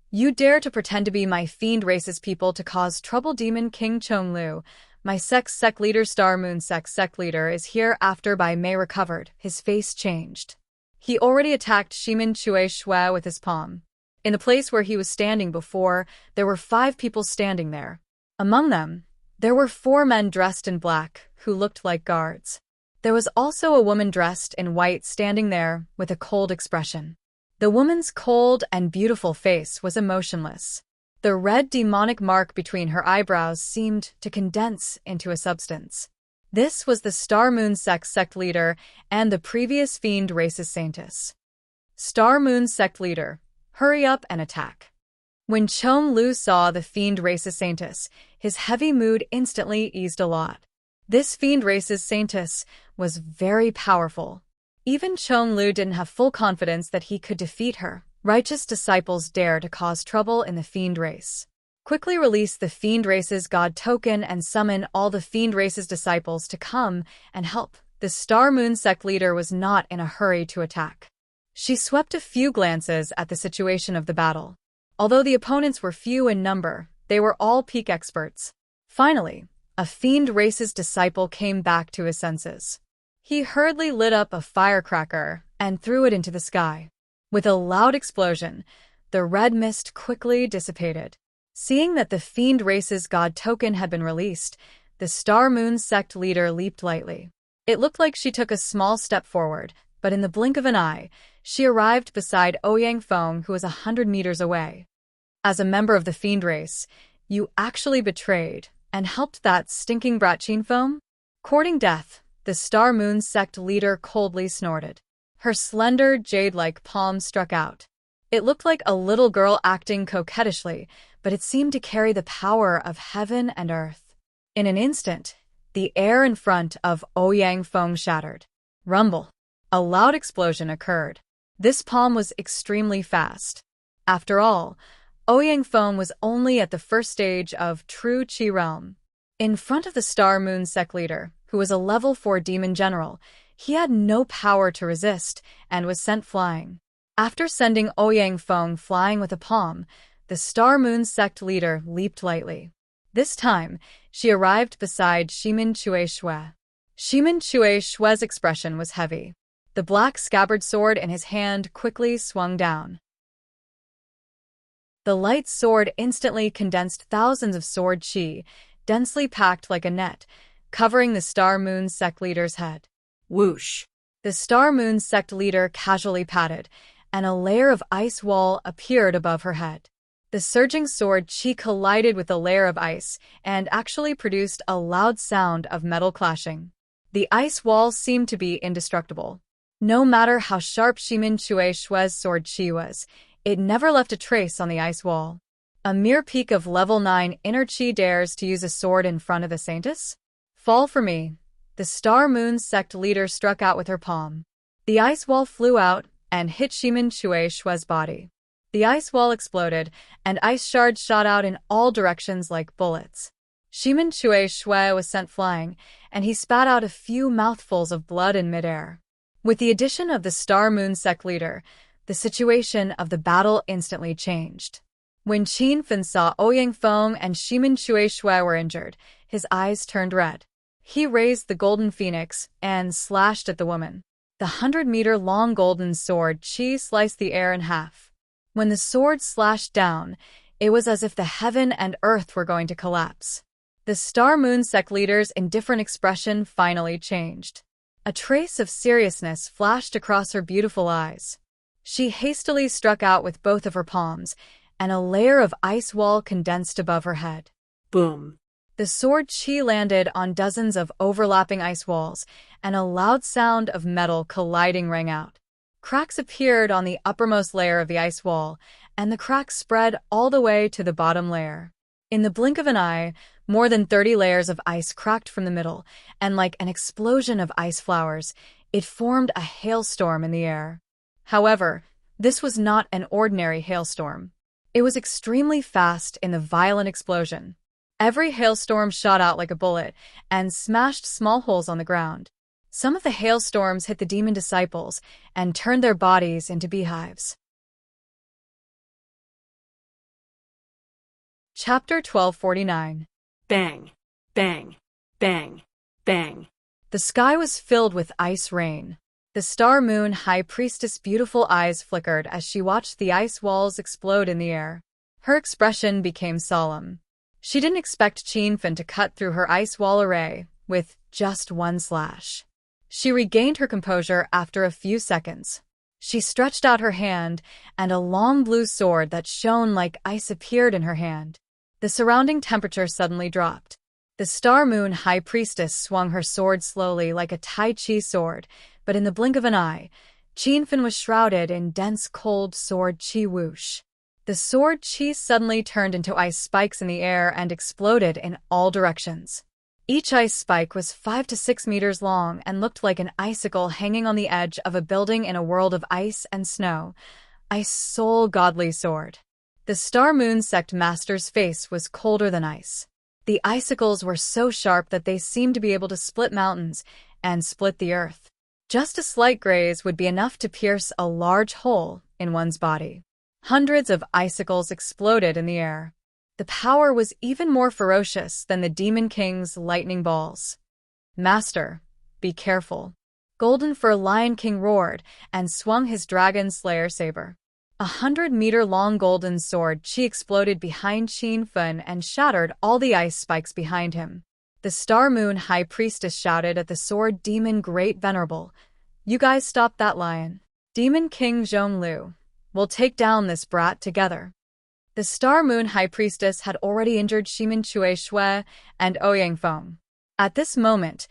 You dare to pretend to be my fiend race's people to cause trouble. Demon King Chonglu, my sect leader Star Moon sect leader is here. After Bai Mei recovered, his face changed. He already attacked Shimin Chui Shui with his palm. In the place where he was standing before, there were 5 people standing there. Among them, there were 4 men dressed in black, who looked like guards. There was also a woman dressed in white standing there, with a cold expression. The woman's cold and beautiful face was emotionless. The red demonic mark between her eyebrows seemed to condense into a substance. This was the Star Moon sect leader and the previous fiend race's saintess. Star Moon sect leader, hurry up and attack. When Chonglu saw the fiend race's saintess, his heavy mood instantly eased a lot. This fiend race's saintess was very powerful. Even Chonglu didn't have full confidence that he could defeat her. Righteous disciples dare to cause trouble in the fiend race. Quickly release the fiend race's god token and summon all the fiend race's disciples to come and help. The Star Moon sect leader was not in a hurry to attack. She swept a few glances at the situation of the battle. Although the opponents were few in number, they were all peak experts. Finally, a fiend race's disciple came back to his senses. He hurriedly lit up a firecracker and threw it into the sky. With a loud explosion, the red mist quickly dissipated. Seeing that the fiend race's god token had been released, the Star Moon sect leader leaped lightly. It looked like she took a small step forward, but in the blink of an eye, she arrived beside Ouyang Feng, who was 100 meters away. As a member of the fiend race, you actually betrayed and helped that stinking brat Qinfeng? Courting death, the Star Moon sect leader coldly snorted. Her slender, jade-like palm struck out. It looked like a little girl acting coquettishly, but it seemed to carry the power of heaven and earth. In an instant, the air in front of Ouyang Feng shattered. Rumble. A loud explosion occurred. This palm was extremely fast. After all, Ouyang Feng was only at the first stage of true Qi realm. In front of the Star Moon sect leader, who was a level 4 demon general, he had no power to resist and was sent flying. After sending Ouyang Feng flying with a palm, the Star Moon sect leader leaped lightly. This time, she arrived beside Shimin Chui Shui. Shimin Chui Shui's expression was heavy. The black scabbard sword in his hand quickly swung down. The light sword instantly condensed thousands of sword qi, densely packed like a net, covering the Star Moon sect leader's head. Whoosh! The Star Moon sect leader casually patted, and a layer of ice wall appeared above her head. The surging sword qi collided with the layer of ice and actually produced a loud sound of metal clashing. The ice wall seemed to be indestructible. No matter how sharp Shimin Chui Shui's sword qi was, it never left a trace on the ice wall. A mere peak of level 9 inner qi dares to use a sword in front of the saintess? Fall for me. The Star Moon sect leader struck out with her palm. The ice wall flew out and hit Shimin Chui Shui's body. The ice wall exploded, and ice shards shot out in all directions like bullets. Shimin Chui Shui was sent flying, and he spat out a few mouthfuls of blood in midair. With the addition of the Star Moon sect leader, the situation of the battle instantly changed. When Qinfen saw Ouyang Feng and Shimin Chui Shui were injured, his eyes turned red. He raised the golden phoenix and slashed at the woman. The 100-meter-long golden sword qi sliced the air in half. When the sword slashed down, It was as if the heaven and earth were going to collapse. The Star-Moon sect leader's indifferent expression finally changed. A trace of seriousness flashed across her beautiful eyes. She hastily struck out with both of her palms, and a layer of ice wall condensed above her head. Boom. The sword chi landed on dozens of overlapping ice walls, and a loud sound of metal colliding rang out. Cracks appeared on the uppermost layer of the ice wall, and the cracks spread all the way to the bottom layer. In the blink of an eye, more than 30 layers of ice cracked from the middle, and like an explosion of ice flowers, it formed a hailstorm in the air. However, this was not an ordinary hailstorm. It was extremely fast in the violent explosion. Every hailstorm shot out like a bullet and smashed small holes on the ground. Some of the hailstorms hit the demon disciples and turned their bodies into beehives. Chapter 1249. Bang. Bang. Bang. Bang. The sky was filled with ice rain. The Star-Moon High Priestess' beautiful eyes flickered as she watched the ice walls explode in the air. Her expression became solemn. She didn't expect Qinfen to cut through her ice wall array with just one slash. She regained her composure after a few seconds. She stretched out her hand, and a long blue sword that shone like ice appeared in her hand. The surrounding temperature suddenly dropped. The Star-Moon High Priestess swung her sword slowly like a Tai Chi sword, but in the blink of an eye, Qinfen was shrouded in dense cold sword chi whoosh. The sword chi suddenly turned into ice spikes in the air and exploded in all directions. Each ice spike was 5 to 6 meters long and looked like an icicle hanging on the edge of a building in a world of ice and snow. Ice soul godly sword. The Star-Moon sect master's face was colder than ice. The icicles were so sharp that they seemed to be able to split mountains and split the earth. Just a slight graze would be enough to pierce a large hole in one's body. Hundreds of icicles exploded in the air. The power was even more ferocious than the Demon King's lightning balls. "Master, be careful." Golden Fur Lion King roared and swung his Dragon Slayer saber. 100-meter-long golden sword chi exploded behind Qinfen and shattered all the ice spikes behind him. The Star-Moon High Priestess shouted at the Sword Demon Great Venerable, "You guys stop that lion. Demon King Zhonglu, we'll take down this brat together." The Star-Moon High Priestess had already injured Shimin Chue Shui and Ouyang Feng. At this moment,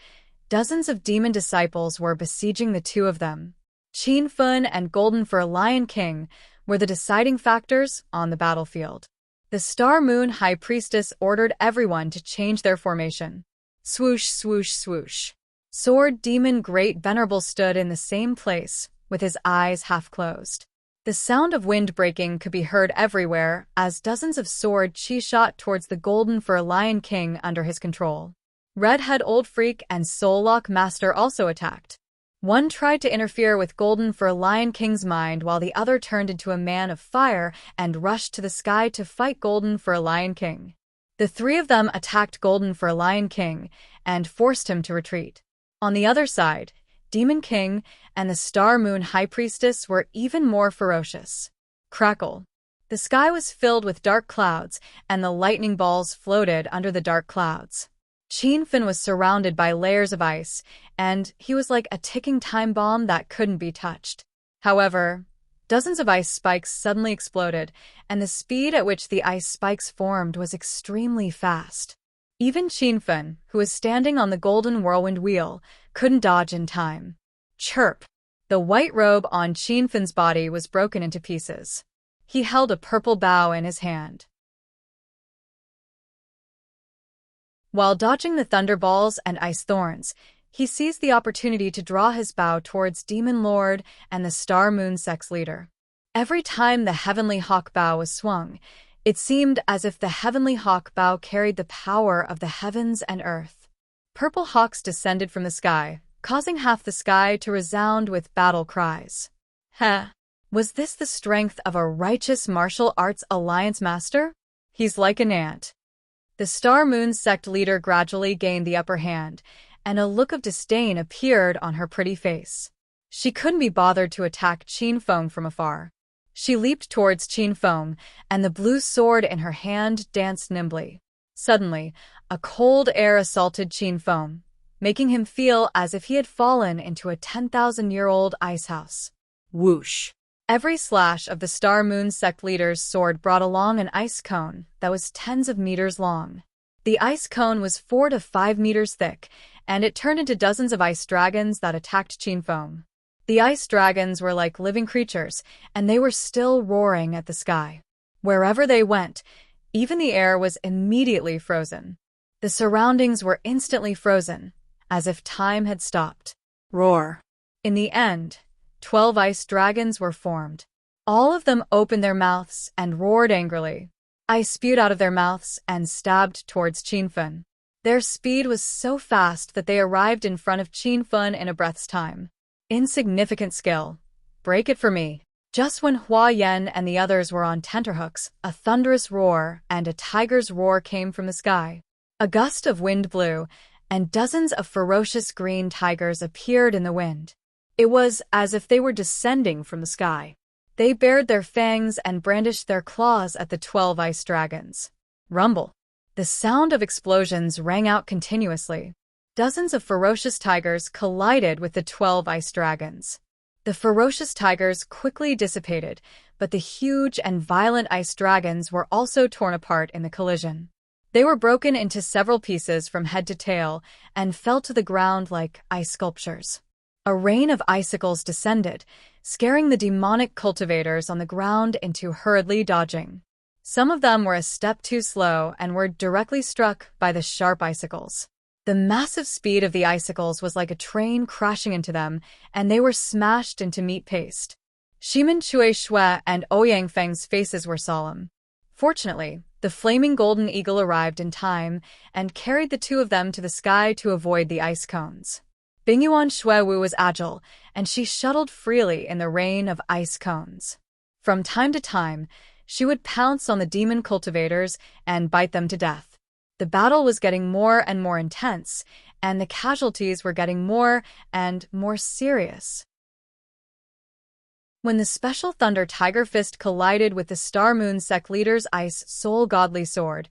dozens of demon disciples were besieging the two of them. Qinfen and Golden Fur Lion King were the deciding factors on the battlefield. The Star-Moon High Priestess ordered everyone to change their formation. Swoosh, swoosh, swoosh. Sword Demon Great Venerable stood in the same place, with his eyes half closed. The sound of wind breaking could be heard everywhere as dozens of sword chi shot towards the Golden Fur Lion King under his control. Redhead Old Freak and Soul Lock Master also attacked. One tried to interfere with Golden Fur Lion King's mind while the other turned into a man of fire and rushed to the sky to fight Golden Fur Lion King. The three of them attacked Golden Fur Lion King and forced him to retreat. On the other side, Demon King and the Star-Moon High Priestess were even more ferocious. Crackle. The sky was filled with dark clouds, and the lightning balls floated under the dark clouds. Qinfen was surrounded by layers of ice, and he was like a ticking time bomb that couldn't be touched. However, dozens of ice spikes suddenly exploded, and the speed at which the ice spikes formed was extremely fast. Even Qinfen, who was standing on the golden whirlwind wheel, couldn't dodge in time. Chirp! The white robe on Qinfen's body was broken into pieces. He held a purple bow in his hand. While dodging the thunderballs and ice thorns, he seized the opportunity to draw his bow towards Demon Lord and the Star-Moon sect's leader. Every time the Heavenly Hawk bow was swung, it seemed as if the Heavenly Hawk bow carried the power of the heavens and earth. Purple hawks descended from the sky, causing half the sky to resound with battle cries. Heh! Was this the strength of a righteous martial arts alliance master? He's like an ant. The Star-Moon sect leader gradually gained the upper hand, and a look of disdain appeared on her pretty face. She couldn't be bothered to attack Qinfen from afar. She leaped towards Qin Feng, and the blue sword in her hand danced nimbly. Suddenly, a cold air assaulted Qin Feng, making him feel as if he had fallen into a 10,000-year-old icehouse. Whoosh. Every slash of the Star Moon sect leader's sword brought along an ice cone that was tens of meters long. The ice cone was 4 to 5 meters thick, and it turned into dozens of ice dragons that attacked Qin Feng. The ice dragons were like living creatures, and they were still roaring at the sky. Wherever they went, even the air was immediately frozen. The surroundings were instantly frozen, as if time had stopped. Roar. In the end, 12 ice dragons were formed. All of them opened their mouths and roared angrily. Ice spewed out of their mouths and stabbed towards Qin Feng. Their speed was so fast that they arrived in front of Qin Feng in a breath's time. Insignificant skill. Break it for me. Just when Hua Yan and the others were on tenterhooks, a thunderous roar and a tiger's roar came from the sky. A gust of wind blew, and dozens of ferocious green tigers appeared in the wind. It was as if they were descending from the sky. They bared their fangs and brandished their claws at the 12 ice dragons. Rumble. The sound of explosions rang out continuously. Dozens of ferocious tigers collided with the 12 ice dragons. The ferocious tigers quickly dissipated, but the huge and violent ice dragons were also torn apart in the collision. They were broken into several pieces from head to tail and fell to the ground like ice sculptures. A rain of icicles descended, scaring the demonic cultivators on the ground into hurriedly dodging. Some of them were a step too slow and were directly struck by the sharp icicles. The massive speed of the icicles was like a train crashing into them, and they were smashed into meat paste. Shimin Chui Shui and Ouyang Feng's faces were solemn. Fortunately, the flaming golden eagle arrived in time and carried the two of them to the sky to avoid the ice cones. Bingyuan Shuiwu was agile, and she shuttled freely in the rain of ice cones. From time to time, she would pounce on the demon cultivators and bite them to death. The battle was getting more and more intense, and the casualties were getting more and more serious. When the special Thunder Tiger Fist collided with the Star Moon sect leader's Ice Soul Godly Sword,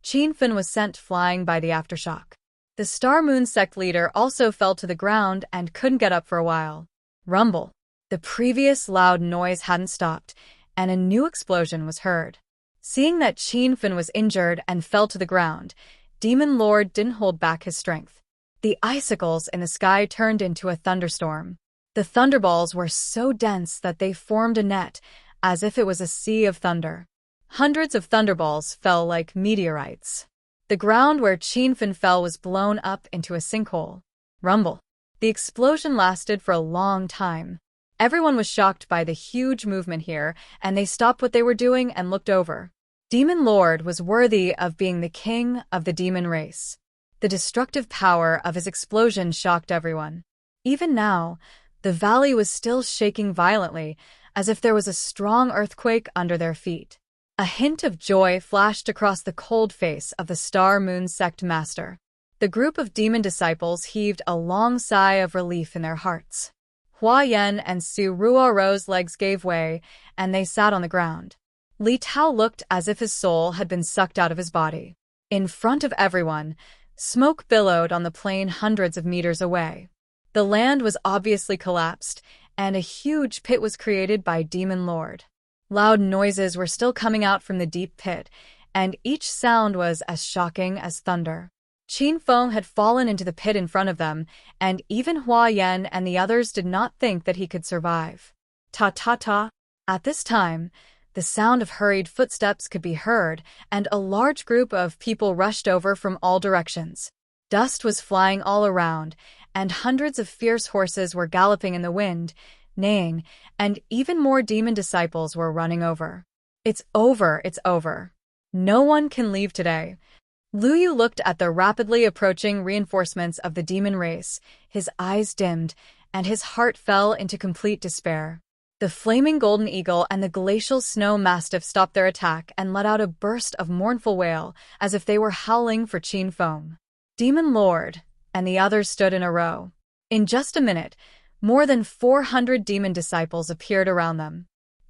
Qin Feng was sent flying by the aftershock. The Star Moon sect leader also fell to the ground and couldn't get up for a while. Rumble. The previous loud noise hadn't stopped, and a new explosion was heard. Seeing that Qin Feng was injured and fell to the ground, Demon Lord didn't hold back his strength. The icicles in the sky turned into a thunderstorm. The thunderballs were so dense that they formed a net, as if it was a sea of thunder. Hundreds of thunderballs fell like meteorites. The ground where Qin Feng fell was blown up into a sinkhole. Rumble. The explosion lasted for a long time. Everyone was shocked by the huge movement here, and they stopped what they were doing and looked over. Demon Lord was worthy of being the king of the demon race. The destructive power of his explosion shocked everyone. Even now, the valley was still shaking violently, as if there was a strong earthquake under their feet. A hint of joy flashed across the cold face of the Star Moon sect master. The group of demon disciples heaved a long sigh of relief in their hearts. Hua Yan and Su Ruo's legs gave way, and they sat on the ground. Li Tao looked as if his soul had been sucked out of his body. In front of everyone, smoke billowed on the plain hundreds of meters away. The land was obviously collapsed, and a huge pit was created by Demon Lord. Loud noises were still coming out from the deep pit, and each sound was as shocking as thunder. Qin Feng had fallen into the pit in front of them, and even Hua Yan and the others did not think that he could survive. Ta-ta-ta. At this time, the sound of hurried footsteps could be heard, and a large group of people rushed over from all directions. Dust was flying all around, and hundreds of fierce horses were galloping in the wind, neighing, and even more demon disciples were running over. It's over, it's over. No one can leave today. Lu Yu looked at the rapidly approaching reinforcements of the demon race, his eyes dimmed, and his heart fell into complete despair. The flaming golden eagle and the glacial snow mastiff stopped their attack and let out a burst of mournful wail, as if they were howling for Qin Feng. Demon Lord and the others stood in a row. In just a minute, more than 400 demon disciples appeared around them.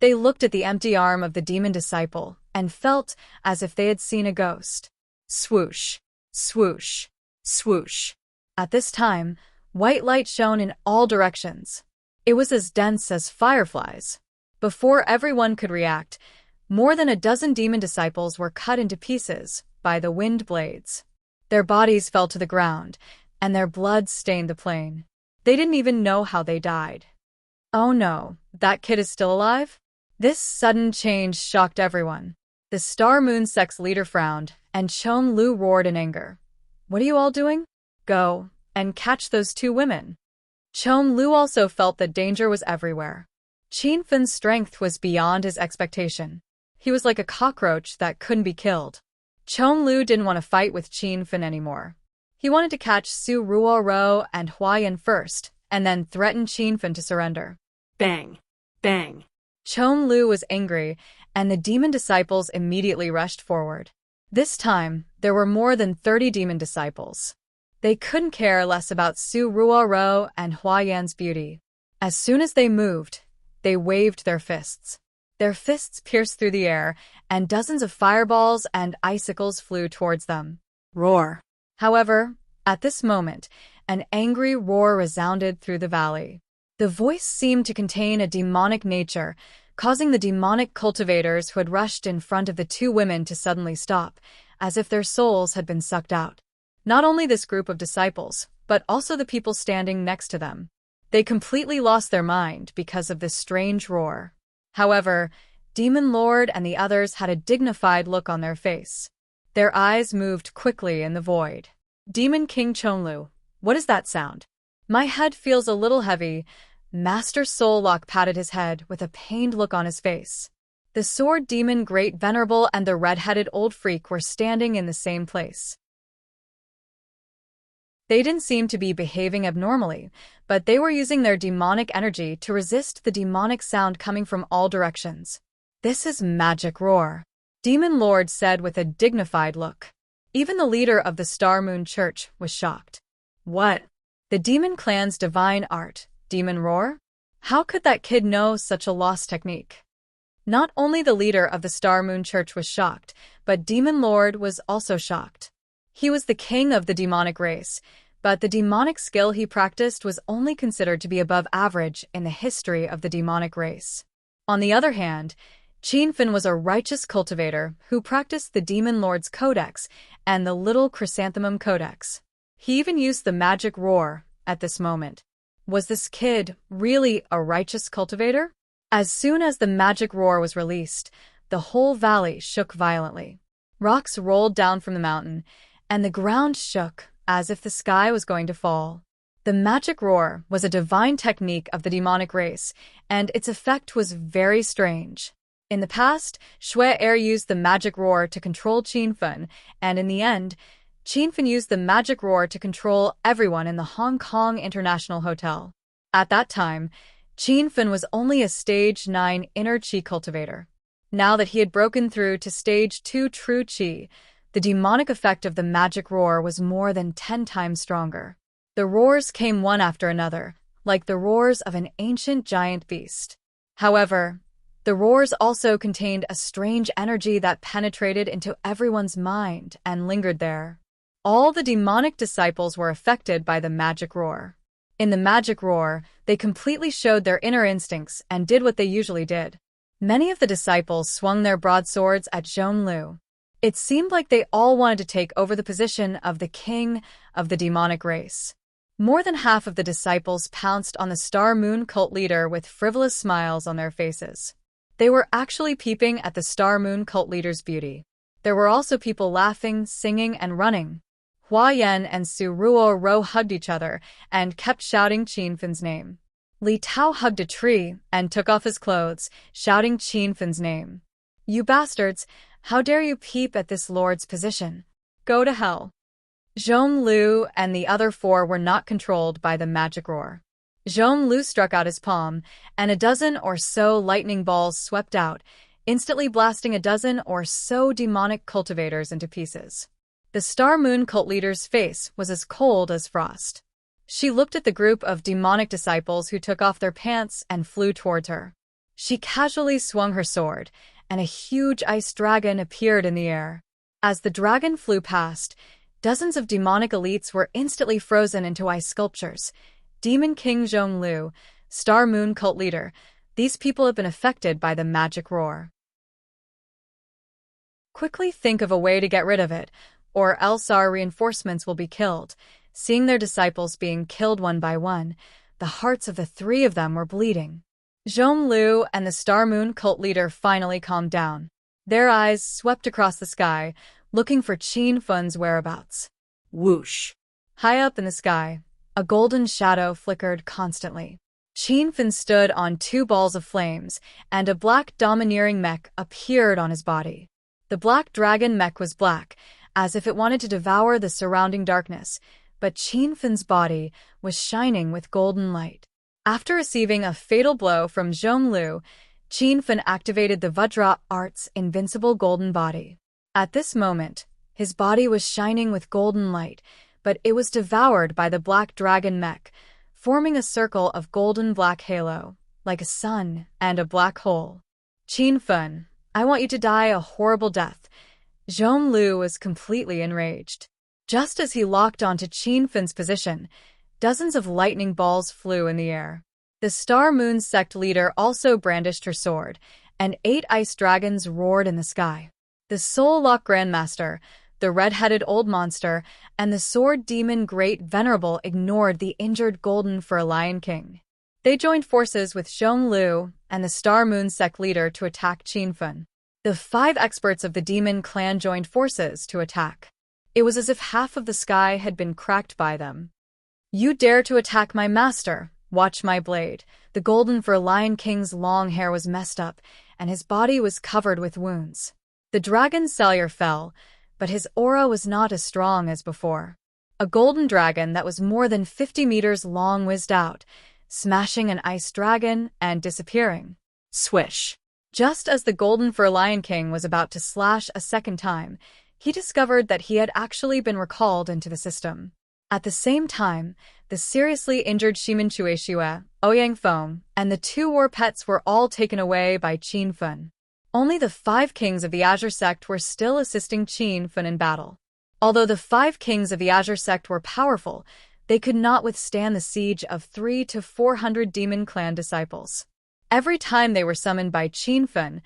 They looked at the empty arm of the demon disciple and felt as if they had seen a ghost. Swoosh, swoosh, swoosh. At this time, white light shone in all directions. It was as dense as fireflies. Before everyone could react, more than a dozen demon disciples were cut into pieces by the wind blades. Their bodies fell to the ground, and their blood stained the plain. They didn't even know how they died. Oh no, that kid is still alive? This sudden change shocked everyone. The Star Moon sect's leader frowned, and Chong Lu roared in anger. What are you all doing? Go and catch those two women. Chong Lu also felt that danger was everywhere. Qin Fen's strength was beyond his expectation. He was like a cockroach that couldn't be killed. Chong Lu didn't want to fight with Qin Fen anymore. He wanted to catch Su Ruoro and Huayan first, and then threaten Qin Fen to surrender. Bang, bang. Chong Lu was angry, and the demon disciples immediately rushed forward. This time, there were more than 30 demon disciples. They couldn't care less about Su Ruoro and Huayan's beauty. As soon as they moved, they waved their fists. Their fists pierced through the air, and dozens of fireballs and icicles flew towards them. Roar. However, at this moment, an angry roar resounded through the valley. The voice seemed to contain a demonic nature, causing the demonic cultivators who had rushed in front of the two women to suddenly stop, as if their souls had been sucked out. Not only this group of disciples, but also the people standing next to them. They completely lost their mind because of this strange roar. However, Demon Lord and the others had a dignified look on their face. Their eyes moved quickly in the void. Demon King Chonglu, what is that sound? My head feels a little heavy. Master Soullock patted his head with a pained look on his face. The Sword Demon Great Venerable and the red-headed old freak were standing in the same place. They didn't seem to be behaving abnormally, but they were using their demonic energy to resist the demonic sound coming from all directions. This is magic roar, Demon Lord said with a dignified look. Even the leader of the Star Moon Church was shocked. What? The demon clan's divine art, demon roar? How could that kid know such a lost technique? Not only the leader of the Star Moon Church was shocked, but Demon Lord was also shocked. He was the king of the demonic race, but the demonic skill he practiced was only considered to be above average in the history of the demonic race. On the other hand, Qin Fen was a righteous cultivator who practiced the Demon Lord's Codex and the Little Chrysanthemum Codex. He even used the magic roar at this moment. Was this kid really a righteous cultivator? As soon as the magic roar was released, the whole valley shook violently. Rocks rolled down from the mountain, and the ground shook as if the sky was going to fall. The magic roar was a divine technique of the demonic race, and its effect was very strange. In the past, Xue Er used the magic roar to control Qin Fen, and in the end, Qin Fen used the magic roar to control everyone in the Hong Kong International Hotel. At that time, Qin Fen was only a Stage 9 inner Qi cultivator. Now that he had broken through to Stage 2 true Qi, the demonic effect of the magic roar was more than 10 times stronger. The roars came one after another, like the roars of an ancient giant beast. However, the roars also contained a strange energy that penetrated into everyone's mind and lingered there. All the demonic disciples were affected by the magic roar. In the magic roar, they completely showed their inner instincts and did what they usually did. Many of the disciples swung their broadswords at Zhong Lu. It seemed like they all wanted to take over the position of the king of the demonic race. More than half of the disciples pounced on the Star Moon cult leader with frivolous smiles on their faces. They were actually peeping at the Star Moon cult leader's beauty. There were also people laughing, singing, and running. Hua Yan and Su Ruoro hugged each other and kept shouting Qin Fen's name. Li Tao hugged a tree and took off his clothes, shouting Qin Fen's name. You bastards! How dare you peep at this lord's position? Go to hell. Zhong Lu and the other four were not controlled by the magic roar. Zhong Lu struck out his palm, and a dozen or so lightning balls swept out, instantly blasting a dozen or so demonic cultivators into pieces. The Star Moon cult leader's face was as cold as frost. She looked at the group of demonic disciples who took off their pants and flew towards her. She casually swung her sword, and a huge ice dragon appeared in the air. As the dragon flew past, dozens of demonic elites were instantly frozen into ice sculptures. Demon King Zhonglu, Star Moon cult leader, these people have been affected by the magic roar. Quickly think of a way to get rid of it, or else our reinforcements will be killed. Seeing their disciples being killed one by one, the hearts of the three of them were bleeding. Zhonglu and the Star Moon cult leader finally calmed down. Their eyes swept across the sky, looking for Qin Fun's whereabouts. Whoosh. High up in the sky, a golden shadow flickered constantly. Qin Fun stood on two balls of flames, and a black domineering mech appeared on his body. The black dragon mech was black, as if it wanted to devour the surrounding darkness, but Qin Fun's body was shining with golden light. After receiving a fatal blow from Zhonglu, Qin Fun activated the Vajra Art's invincible golden body. At this moment, his body was shining with golden light, but it was devoured by the black dragon mech, forming a circle of golden black halo, like a sun and a black hole. Qin Fun, I want you to die a horrible death. Zhonglu was completely enraged. Just as he locked onto Qin Fun's position, dozens of lightning balls flew in the air. The Star Moon sect leader also brandished her sword, and 8 ice dragons roared in the sky. The Soul Lock Grandmaster, the red-headed old monster, and the sword demon Great Venerable ignored the injured Golden Fur Lion King. They joined forces with Zhonglu and the Star Moon sect leader to attack Qin Fun. The 5 experts of the demon clan joined forces to attack. It was as if half of the sky had been cracked by them. You dare to attack my master? Watch my blade. The Golden Fur Lion King's long hair was messed up, and his body was covered with wounds. The dragon's cellular fell, but his aura was not as strong as before. A golden dragon that was more than 50 meters long whizzed out, smashing an ice dragon and disappearing. Swish! Just as the Golden Fur Lion King was about to slash a second time, he discovered that he had actually been recalled into the system. At the same time, the seriously injured Shimin Chueshue, Ouyang Feng, and the 2 war pets were all taken away by Qin Fun. Only the 5 kings of the Azure sect were still assisting Qin Fun in battle. Although the 5 kings of the Azure sect were powerful, they could not withstand the siege of 300 to 400 demon clan disciples. Every time they were summoned by Qin Fun,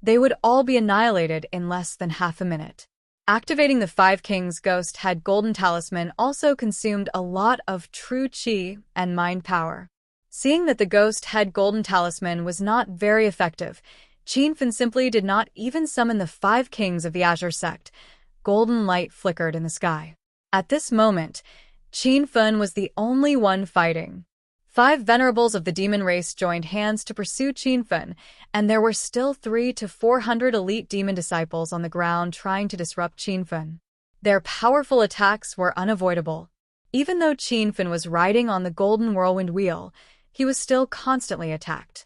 they would all be annihilated in less than half a minute. Activating the 5 Kings' Ghost Head Golden Talisman also consumed a lot of true chi and mind power. Seeing that the Ghost Head Golden Talisman was not very effective, Qin Fun simply did not even summon the 5 Kings of the Azure sect. Golden light flickered in the sky. At this moment, Qin Fun was the only one fighting. 5 venerables of the demon race joined hands to pursue Qin Fun, and there were still 300 to 400 elite demon disciples on the ground trying to disrupt Qin Fun. Their powerful attacks were unavoidable. Even though Qin Fun was riding on the golden whirlwind wheel, he was still constantly attacked.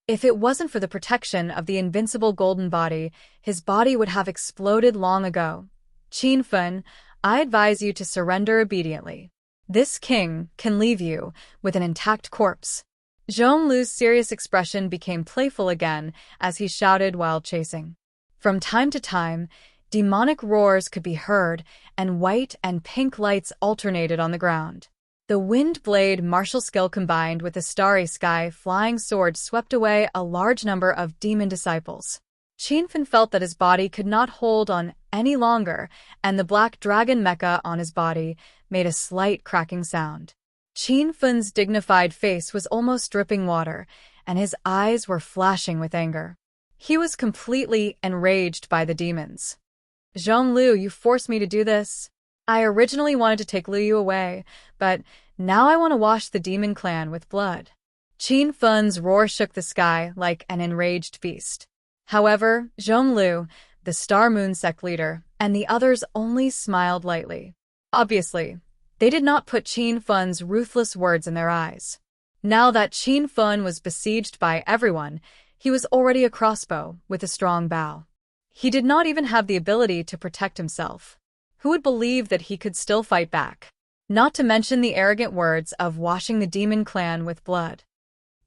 If it wasn't for the protection of the invincible golden body, his body would have exploded long ago. Qin Fun, I advise you to surrender obediently. This king can leave you with an intact corpse. Zhonglu's serious expression became playful again as he shouted while chasing. From time to time, demonic roars could be heard, and white and pink lights alternated on the ground. The wind blade martial skill combined with the starry sky flying sword swept away a large number of demon disciples. Qin Fun felt that his body could not hold on any longer, and the black dragon mecha on his body made a slight cracking sound. Qin Fun's dignified face was almost dripping water, and his eyes were flashing with anger. He was completely enraged by the demons. Zhonglu, you forced me to do this. I originally wanted to take Liu away, but now I want to wash the demon clan with blood. Qin Fun's roar shook the sky like an enraged beast. However, Zhonglu, the Star Moon sect leader, and the others only smiled lightly. Obviously, they did not put Qin Fun's ruthless words in their eyes. Now that Qin Fun was besieged by everyone, he was already a crossbow with a strong bow. He did not even have the ability to protect himself. Who would believe that he could still fight back? Not to mention the arrogant words of washing the demon clan with blood.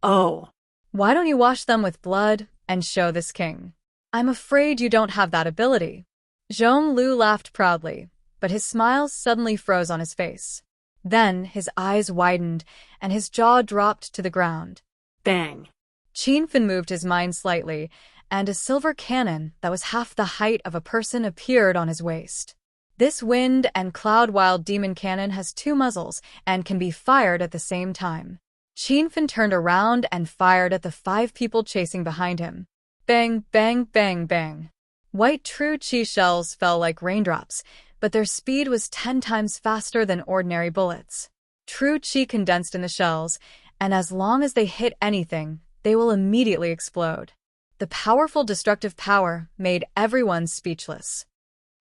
Oh. Why don't you wash them with blood and show this king? I'm afraid you don't have that ability. Zhonglu laughed proudly, but his smile suddenly froze on his face. Then his eyes widened and his jaw dropped to the ground. Bang. Qinfen moved his mind slightly, and a silver cannon that was half the height of a person appeared on his waist. This wind and cloud wild demon cannon has 2 muzzles and can be fired at the same time. Qinfen turned around and fired at the 5 people chasing behind him. Bang, bang, bang, bang. White true qi shells fell like raindrops, but their speed was 10 times faster than ordinary bullets. True qi condensed in the shells, and as long as they hit anything, they will immediately explode. The powerful destructive power made everyone speechless.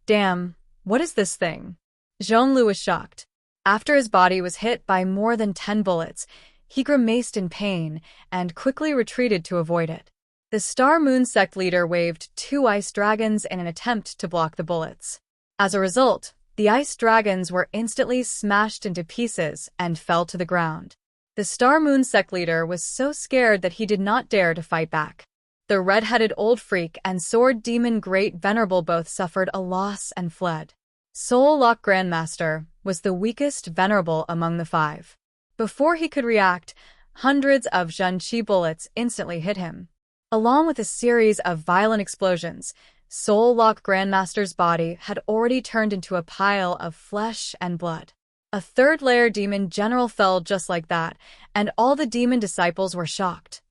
Damn, what is this thing? Zhonglu was shocked. After his body was hit by more than 10 bullets, he grimaced in pain and quickly retreated to avoid it. The Star Moon sect leader waved 2 ice dragons in an attempt to block the bullets. As a result, the ice dragons were instantly smashed into pieces and fell to the ground. The Star Moon sect leader was so scared that he did not dare to fight back. The red-headed old freak and sword demon Great Venerable both suffered a loss and fled. Soul Lock Grandmaster was the weakest venerable among the 5. Before he could react, hundreds of Zhenqi bullets instantly hit him. Along with a series of violent explosions, Soul Lock Grandmaster's body had already turned into a pile of flesh and blood. A 3rd-layer demon general fell just like that, and all the demon disciples were shocked.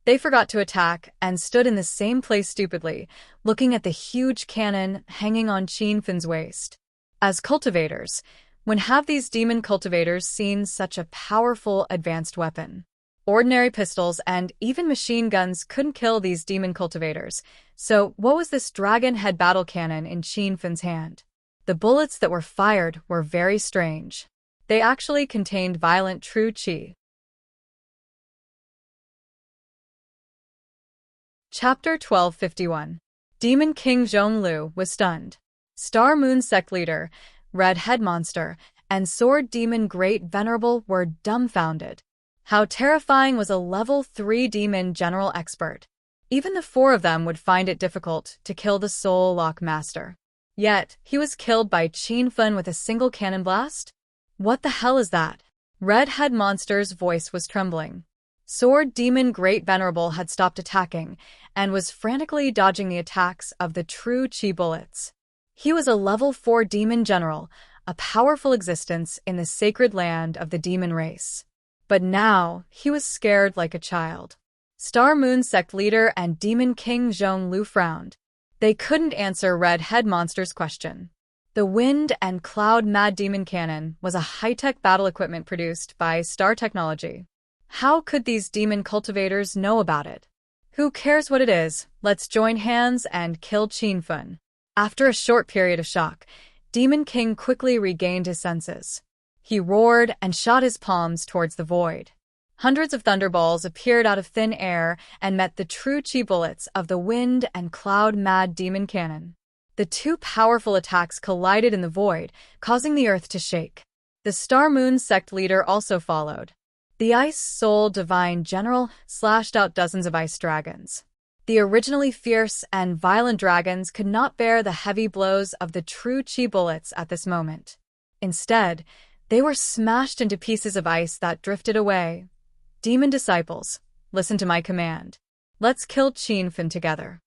They forgot to attack and stood in the same place stupidly, looking at the huge cannon hanging on Qinfen's waist. As cultivators, when have these demon cultivators seen such a powerful advanced weapon? Ordinary pistols and even machine guns couldn't kill these demon cultivators, so what was this dragon head battle cannon in Qinfen's hand? The bullets that were fired were very strange. They actually contained violent true qi. Chapter 1251. Demon King Zhonglu was stunned. Star Moon sect leader, Red Head Monster, and Sword Demon Great Venerable were dumbfounded. How terrifying was a level 3 demon general expert? Even the 4 of them would find it difficult to kill the Soul Lock Master. Yet, he was killed by Qinfen with a single cannon blast? What the hell is that? Red Head Monster's voice was trembling. Sword Demon Great Venerable had stopped attacking and was frantically dodging the attacks of the true qi bullets. He was a level 4 demon general, a powerful existence in the sacred land of the demon race. But now, he was scared like a child. Star Moon sect leader and Demon King Zhonglu frowned. They couldn't answer Red Head Monster's question. The Wind and Cloud Mad Demon Cannon was a high-tech battle equipment produced by Star Technology. How could these demon cultivators know about it? Who cares what it is? Let's join hands and kill Qinfen. After a short period of shock, Demon King quickly regained his senses. He roared and shot his palms towards the void. Hundreds of thunderballs appeared out of thin air and met the true qi bullets of the Wind and Cloud Mad Demon Cannon. The 2 powerful attacks collided in the void, causing the earth to shake. The Star Moon sect leader also followed. The Ice Soul Divine General slashed out dozens of ice dragons. The originally fierce and violent dragons could not bear the heavy blows of the true qi bullets at this moment. Instead, they were smashed into pieces of ice that drifted away. Demon disciples, listen to my command. Let's kill Qinfen together.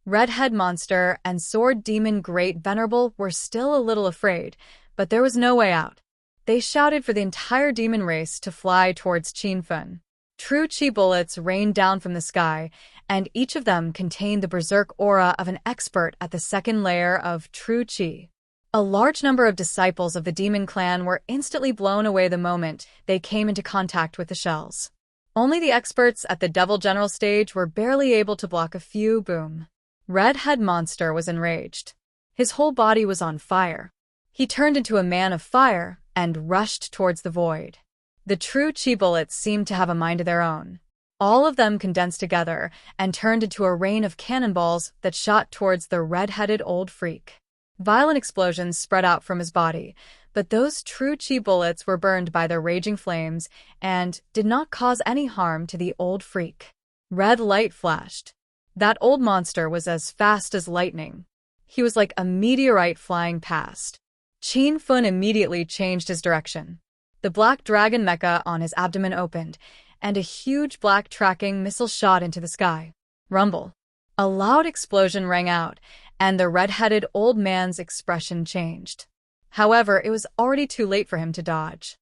Redhead Monster and Sword Demon Great Venerable were still a little afraid, but there was no way out. They shouted for the entire demon race to fly towards Qinfen. True qi bullets rained down from the sky, and each of them contained the berserk aura of an expert at the 2nd layer of true qi. A large number of disciples of the demon clan were instantly blown away the moment they came into contact with the shells. Only the experts at the Devil General stage were barely able to block a few. Boom. Redhead Monster was enraged. His whole body was on fire. He turned into a man of fire and rushed towards the void. The true qi bullets seemed to have a mind of their own. All of them condensed together and turned into a rain of cannonballs that shot towards the red-headed old freak. Violent explosions spread out from his body, But those true chi bullets were burned by the raging flames and did not cause any harm to the old freak. Red light flashed. That old monster was as fast as lightning. He was like a meteorite flying past. Qin Fun immediately changed his direction. The black dragon mecha on his abdomen opened, and a huge black tracking missile shot into the sky. Rumble. A loud explosion rang out, and the red-headed old man's expression changed. However, it was already too late for him to dodge.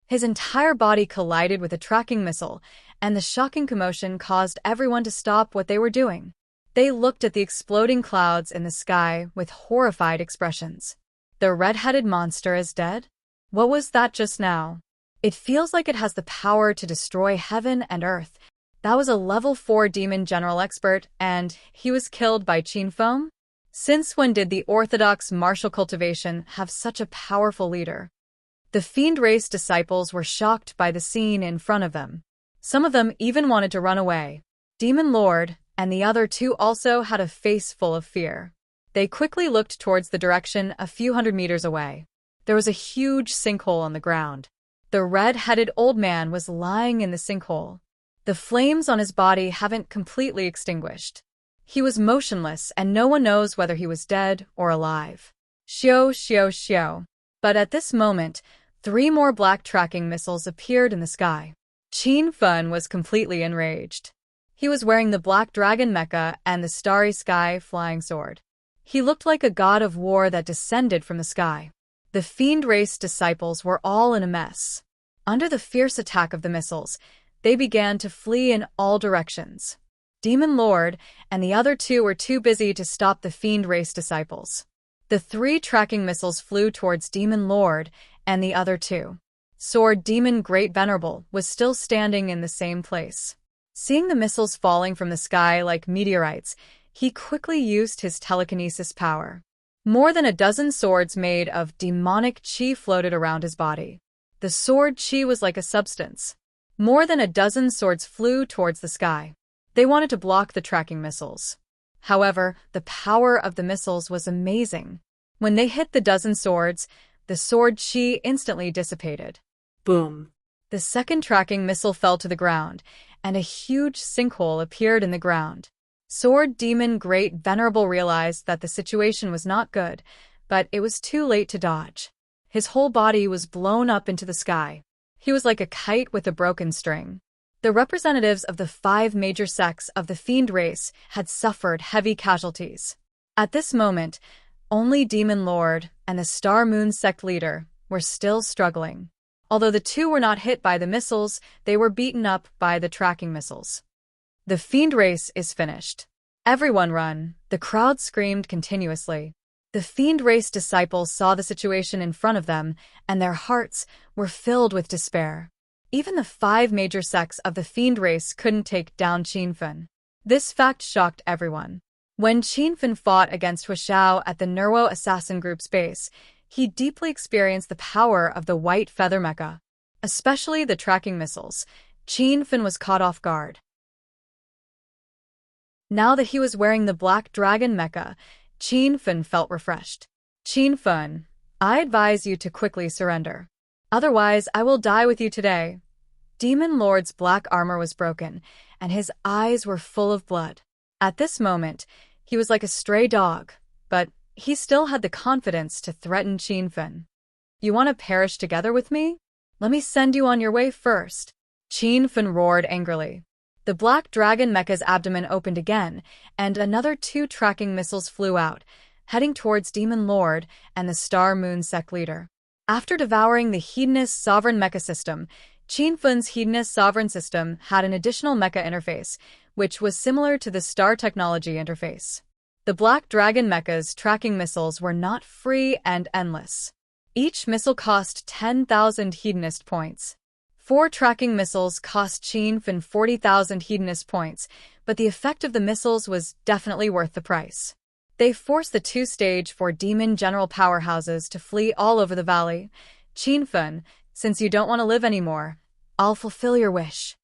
His entire body collided with a tracking missile, and the shocking commotion caused everyone to stop what they were doing. They looked at the exploding clouds in the sky with horrified expressions. The red-headed monster is dead? What was that just now? It feels like it has the power to destroy heaven and earth. That was a level 4 demon general expert, and he was killed by Qin Feng? Since when did the orthodox martial cultivation have such a powerful leader? The fiend race disciples were shocked by the scene in front of them. Some of them even wanted to run away. Demon Lord and the other two also had a face full of fear. They quickly looked towards the direction a few hundred meters away. There was a huge sinkhole on the ground. The red-headed old man was lying in the sinkhole. The flames on his body haven't completely extinguished. He was motionless, and no one knows whether he was dead or alive. Xiao, xiao, xiao. But at this moment, 3 more black tracking missiles appeared in the sky. Qin Fun was completely enraged. He was wearing the black dragon mecha and the starry sky flying sword. He looked like a god of war that descended from the sky. The fiend race disciples were all in a mess. Under the fierce attack of the missiles, they began to flee in all directions. Demon Lord and the other two were too busy to stop the fiend race disciples. The 3 tracking missiles flew towards Demon Lord and the other two. Sword Demon Great Venerable was still standing in the same place. Seeing the missiles falling from the sky like meteorites, he quickly used his telekinesis power. More than a dozen swords made of demonic chi floated around his body. The sword chi was like a substance. More than a dozen swords flew towards the sky. They wanted to block the tracking missiles. However, the power of the missiles was amazing. When they hit the dozen swords, the sword chi instantly dissipated. Boom. The second tracking missile fell to the ground, and a huge sinkhole appeared in the ground. Sword Demon Great Venerable realized that the situation was not good, but it was too late to dodge. His whole body was blown up into the sky. He was like a kite with a broken string. The representatives of the 5 major sects of the fiend race had suffered heavy casualties. At this moment, only Demon Lord and the Star Moon sect leader were still struggling. Although the two were not hit by the missiles, they were beaten up by the tracking missiles. The fiend race is finished. Everyone run, the crowd screamed continuously. The fiend race disciples saw the situation in front of them, and their hearts were filled with despair. Even the 5 major sects of the fiend race couldn't take down Qin Fun. This fact shocked everyone. When Qin Fun fought against Huashao at the Nerwo assassin group's base, he deeply experienced the power of the white feather mecha. Especially the tracking missiles, Qin Fun was caught off guard. Now that he was wearing the black dragon mecha, Qin Fun felt refreshed. Qin Fun, I advise you to quickly surrender. Otherwise, I will die with you today. Demon Lord's black armor was broken, and his eyes were full of blood. At this moment, he was like a stray dog, but he still had the confidence to threaten Qin Fun. You want to perish together with me? Let me send you on your way first. Qin Fun roared angrily. The black dragon mecha's abdomen opened again, and another 2 tracking missiles flew out, heading towards Demon Lord and the Star Moon sect leader. After devouring the Hedonist Sovereign Mecha System, Qin Fun's Hedonist Sovereign System had an additional mecha interface, which was similar to the Star Technology interface. The Black Dragon mecha's tracking missiles were not free and endless. Each missile cost 10,000 Hedonist points. 4 tracking missiles cost Qin Fun 40,000 Hedonist points, but the effect of the missiles was definitely worth the price. They forced the 2-stage 4 demon general powerhouses to flee all over the valley. Qin Fun, since you don't want to live anymore, I'll fulfill your wish.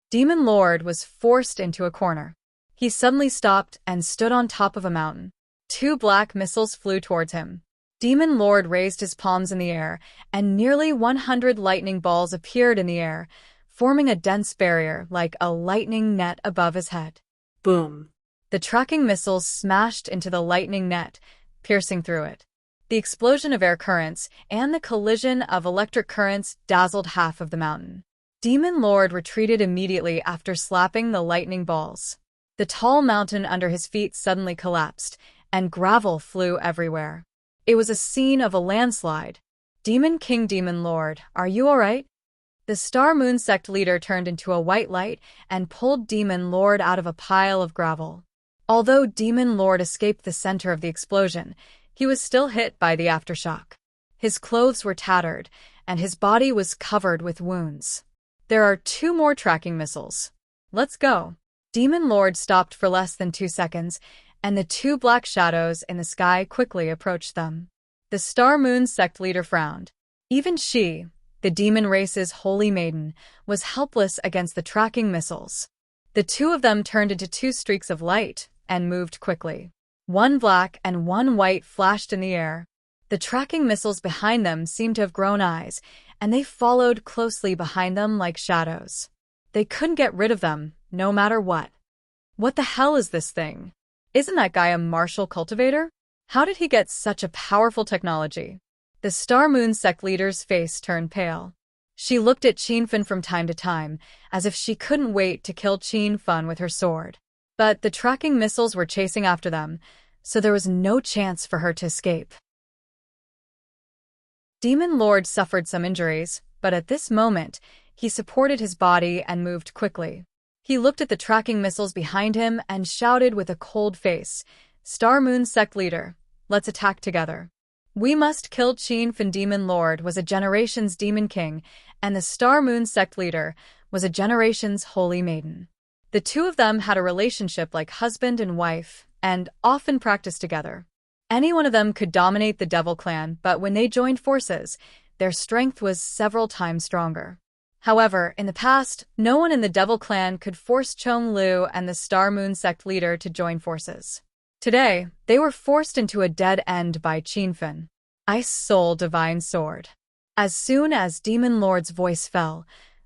Demon Lord was forced into a corner. He suddenly stopped and stood on top of a mountain. 2 black missiles flew towards him. Demon Lord raised his palms in the air, and nearly 100 lightning balls appeared in the air, forming a dense barrier like a lightning net above his head. Boom. The tracking missiles smashed into the lightning net, piercing through it. The explosion of air currents and the collision of electric currents dazzled half of the mountain. Demon Lord retreated immediately after slapping the lightning balls. The tall mountain under his feet suddenly collapsed, and gravel flew everywhere. It was a scene of a landslide. Demon King Demon Lord, are you alright? The Star Moon sect leader turned into a white light and pulled Demon Lord out of a pile of gravel. Although Demon Lord escaped the center of the explosion, he was still hit by the aftershock. His clothes were tattered, and his body was covered with wounds. There are 2 more tracking missiles. Let's go. Demon Lord stopped for less than 2 seconds, and the 2 black shadows in the sky quickly approached them. The Star Moon sect leader frowned. Even she, the demon race's holy maiden, was helpless against the tracking missiles. The 2 of them turned into 2 streaks of light and moved quickly. 1 black and 1 white flashed in the air. The tracking missiles behind them seemed to have grown eyes, and they followed closely behind them like shadows. They couldn't get rid of them, no matter what. What the hell is this thing? Isn't that guy a martial cultivator? How did he get such a powerful technology? The Star Moon sect leader's face turned pale. She looked at Qin from time to time, as if she couldn't wait to kill Qin with her sword. But the tracking missiles were chasing after them, so there was no chance for her to escape. Demon Lord suffered some injuries, but at this moment, he supported his body and moved quickly. He looked at the tracking missiles behind him and shouted with a cold face, "Star Moon sect leader, let's attack together." We must kill Qin. Demon Lord was a generation's demon king, and the Star Moon sect leader was a generation's holy maiden. The 2 of them had a relationship like husband and wife, and often practiced together. Any one of them could dominate the Devil Clan, but when they joined forces, their strength was several times stronger. However, in the past, no one in the Devil Clan could force Chong Lu and the Star Moon sect leader to join forces. Today, they were forced into a dead end by Qin. Ice Soul Divine Sword. As soon as Demon Lord's voice fell,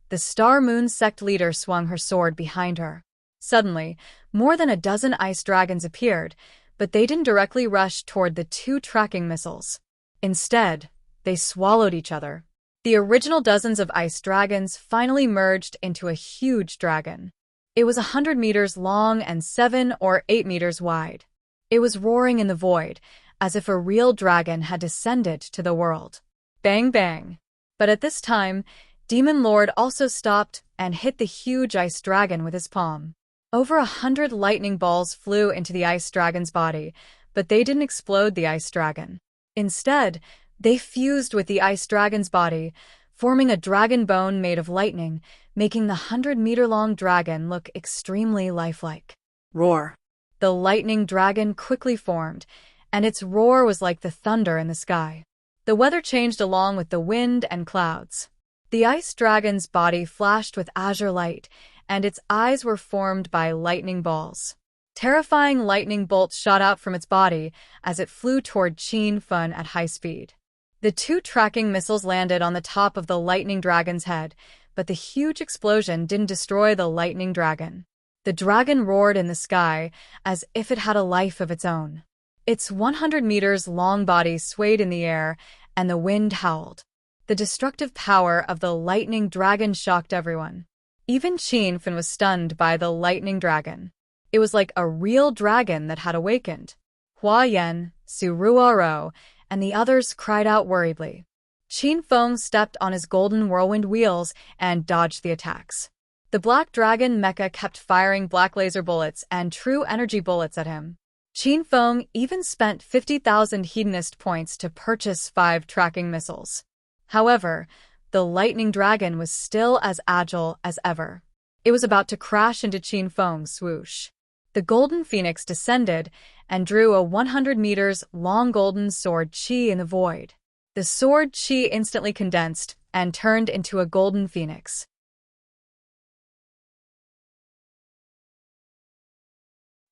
the Star Moon sect leader swung her sword behind her. Suddenly, more than a dozen ice dragons appeared, but they didn't directly rush toward the 2 tracking missiles. Instead, they swallowed each other. The original dozens of ice dragons finally merged into a huge dragon. It was 100 meters long and 7 or 8 meters wide. It was roaring in the void, as if a real dragon had descended to the world. Bang bang. But at this time, Demon Lord also stopped and hit the huge ice dragon with his palm. Over 100 lightning balls flew into the ice dragon's body, but they didn't explode the ice dragon. Instead, they fused with the ice dragon's body, forming a dragon bone made of lightning, making the 100-meter-long dragon look extremely lifelike. Roar. The lightning dragon quickly formed, and its roar was like the thunder in the sky. The weather changed along with the wind and clouds. The ice dragon's body flashed with azure light, and its eyes were formed by lightning balls. Terrifying lightning bolts shot out from its body as it flew toward Qin at high speed. The 2 tracking missiles landed on the top of the lightning dragon's head, but the huge explosion didn't destroy the lightning dragon. The dragon roared in the sky as if it had a life of its own. Its 100 meters long body swayed in the air, and the wind howled. The destructive power of the lightning dragon shocked everyone. Even Qin was stunned by the lightning dragon. It was like a real dragon that had awakened. Hua Yan, Su Ruoro, and the others cried out worriedly. Qin stepped on his golden whirlwind wheels and dodged the attacks. The black dragon mecha kept firing black laser bullets and true energy bullets at him. Qin even spent 50,000 hedonist points to purchase 5 tracking missiles. However, the lightning dragon was still as agile as ever. It was about to crash into Qin swoosh. The golden phoenix descended and drew a 100 meters long golden sword chi in the void. The sword chi instantly condensed and turned into a golden phoenix.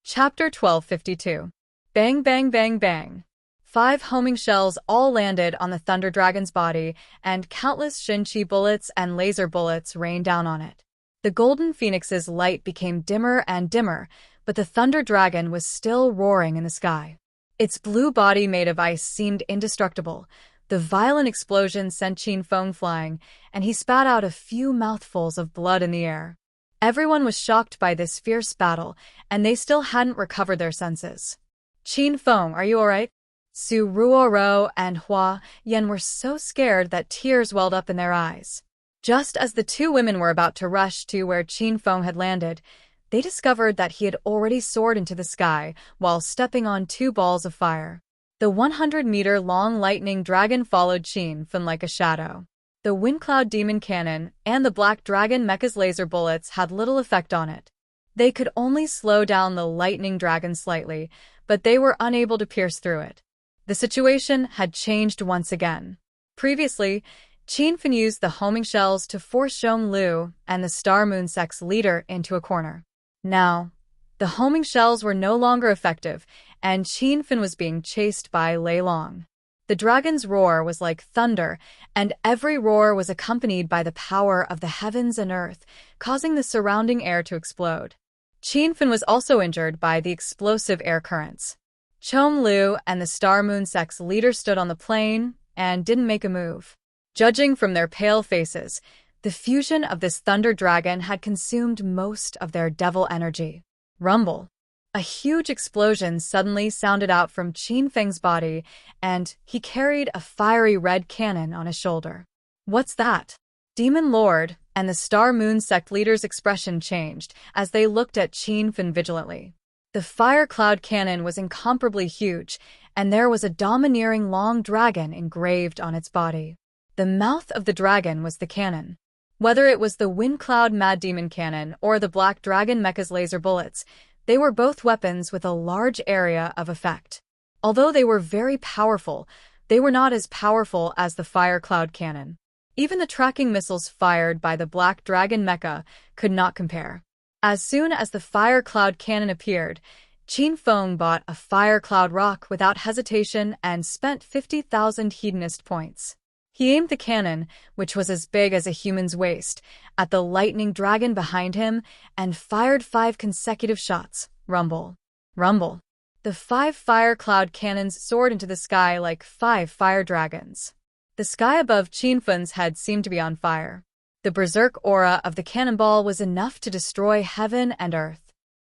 Chapter 1252. Bang bang bang bang. 5 homing shells all landed on the Thunder Dragon's body, and countless Shinchi bullets and laser bullets rained down on it. The Golden Phoenix's light became dimmer and dimmer, but the Thunder Dragon was still roaring in the sky. Its blue body made of ice seemed indestructible. The violent explosion sent Qin Feng flying, and he spat out a few mouthfuls of blood in the air. Everyone was shocked by this fierce battle, and they still hadn't recovered their senses. "Qin Feng, are you all right?" Su Ruoro and Hua Yan were so scared that tears welled up in their eyes. Just as the two women were about to rush to where Qin Feng had landed, they discovered that he had already soared into the sky while stepping on 2 balls of fire. The 100-meter-long lightning dragon followed Qin Feng like a shadow. The Windcloud Demon Cannon and the Black Dragon Mecha's laser bullets had little effect on it. They could only slow down the lightning dragon slightly, but they were unable to pierce through it. The situation had changed once again. Previously, Qin Feng used the homing shells to force Zhong Lu and the Star Moon sect's leader into a corner. Now, the homing shells were no longer effective, and Qin Feng was being chased by Lei Long. The dragon's roar was like thunder, and every roar was accompanied by the power of the heavens and earth, causing the surrounding air to explode. Qin Feng was also injured by the explosive air currents. Zhong Lu and the Star Moon sect's leader stood on the plain and didn't make a move. Judging from their pale faces, the fusion of this thunder dragon had consumed most of their devil energy. Rumble. A huge explosion suddenly sounded out from Qin Feng's body, and he carried a fiery red cannon on his shoulder. "What's that?" Demon Lord and the Star Moon sect leader's expression changed as they looked at Qin Feng vigilantly. The fire cloud cannon was incomparably huge, and there was a domineering long dragon engraved on its body. The mouth of the dragon was the cannon. Whether it was the Windcloud Mad Demon Cannon or the Black Dragon Mecha's laser bullets, they were both weapons with a large area of effect. Although they were very powerful, they were not as powerful as the Fire Cloud Cannon. Even the tracking missiles fired by the Black Dragon Mecha could not compare. As soon as the Fire Cloud Cannon appeared, Qin Feng bought a Fire Cloud Rock without hesitation and spent 50,000 hedonist points. He aimed the cannon, which was as big as a human's waist, at the lightning dragon behind him and fired 5 consecutive shots. Rumble. Rumble. The 5 fire cloud cannons soared into the sky like 5 fire dragons. The sky above Qin Feng's head seemed to be on fire. The berserk aura of the cannonball was enough to destroy heaven and earth.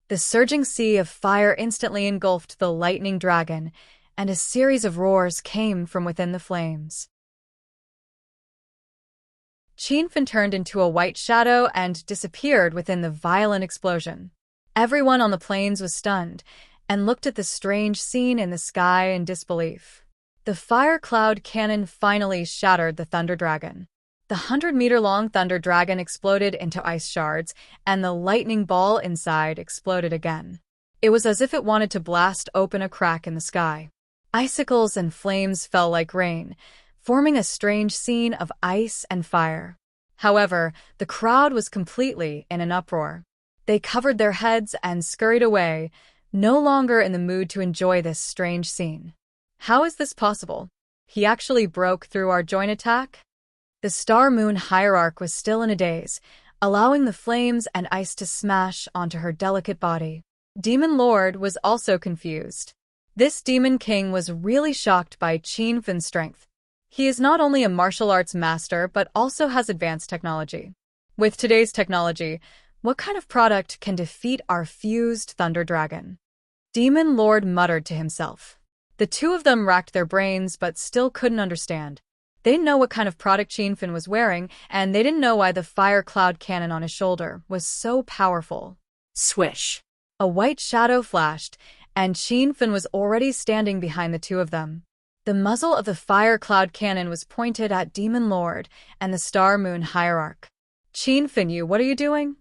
The surging sea of fire instantly engulfed the lightning dragon, and a series of roars came from within the flames. Qin Feng turned into a white shadow and disappeared within the violent explosion. Everyone on the plains was stunned and looked at the strange scene in the sky in disbelief. The fire cloud cannon finally shattered the Thunder Dragon. The 100-meter-long Thunder Dragon exploded into ice shards, and the lightning ball inside exploded again. It was as if it wanted to blast open a crack in the sky. Icicles and flames fell like rain, forming a strange scene of ice and fire. However, the crowd was completely in an uproar. They covered their heads and scurried away, no longer in the mood to enjoy this strange scene. How is this possible? He actually broke through our joint attack? The Star Moon Hierarch was still in a daze, allowing the flames and ice to smash onto her delicate body. Demon Lord was also confused. This Demon King was really shocked by Qin Feng's strength. He is not only a martial arts master but also has advanced technology. With today's technology, what kind of product can defeat our fused Thunder Dragon? Demon Lord muttered to himself. The two of them racked their brains but still couldn't understand. They didn't know what kind of product Qin Feng was wearing, and they didn't know why the fire cloud cannon on his shoulder was so powerful. Swish. A white shadow flashed, and Qin Feng was already standing behind the two of them. The muzzle of the fire cloud cannon was pointed at Demon Lord and the Star Moon Hierarch. "Qin Feng, what are you doing?"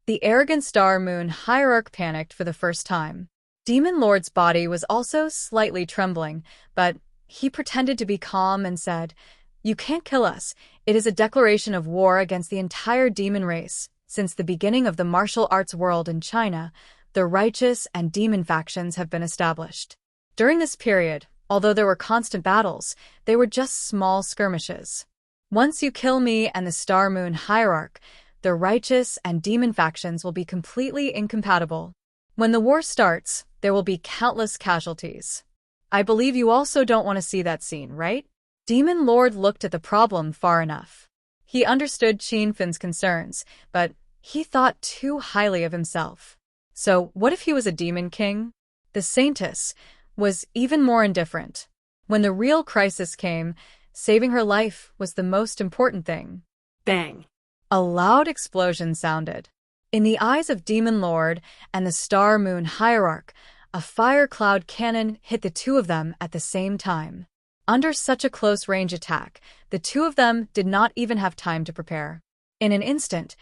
The arrogant Star Moon Hierarch panicked for the first time. Demon Lord's body was also slightly trembling, but he pretended to be calm and said, "You can't kill us. It is a declaration of war against the entire demon race. Since the beginning of the martial arts world in China, the righteous and demon factions have been established. During this period, Although there were constant battles, they were just small skirmishes. Once you kill me and the Star Moon Hierarch, the righteous and demon factions will be completely incompatible. When the war starts, there will be countless casualties. I believe you also don't want to see that scene, right? Demon Lord looked at the problem far enough. He understood Qin Fin's concerns, but he thought too highly of himself. So what if he was a demon king? The Saintess was even more indifferent. When the real crisis came, saving her life was the most important thing. Bang. A loud explosion sounded. In the eyes of Demon Lord and the Star Moon Hierarch, a fire cloud cannon hit the two of them at the same time. Under such a close-range attack, the two of them did not even have time to prepare. In an instant,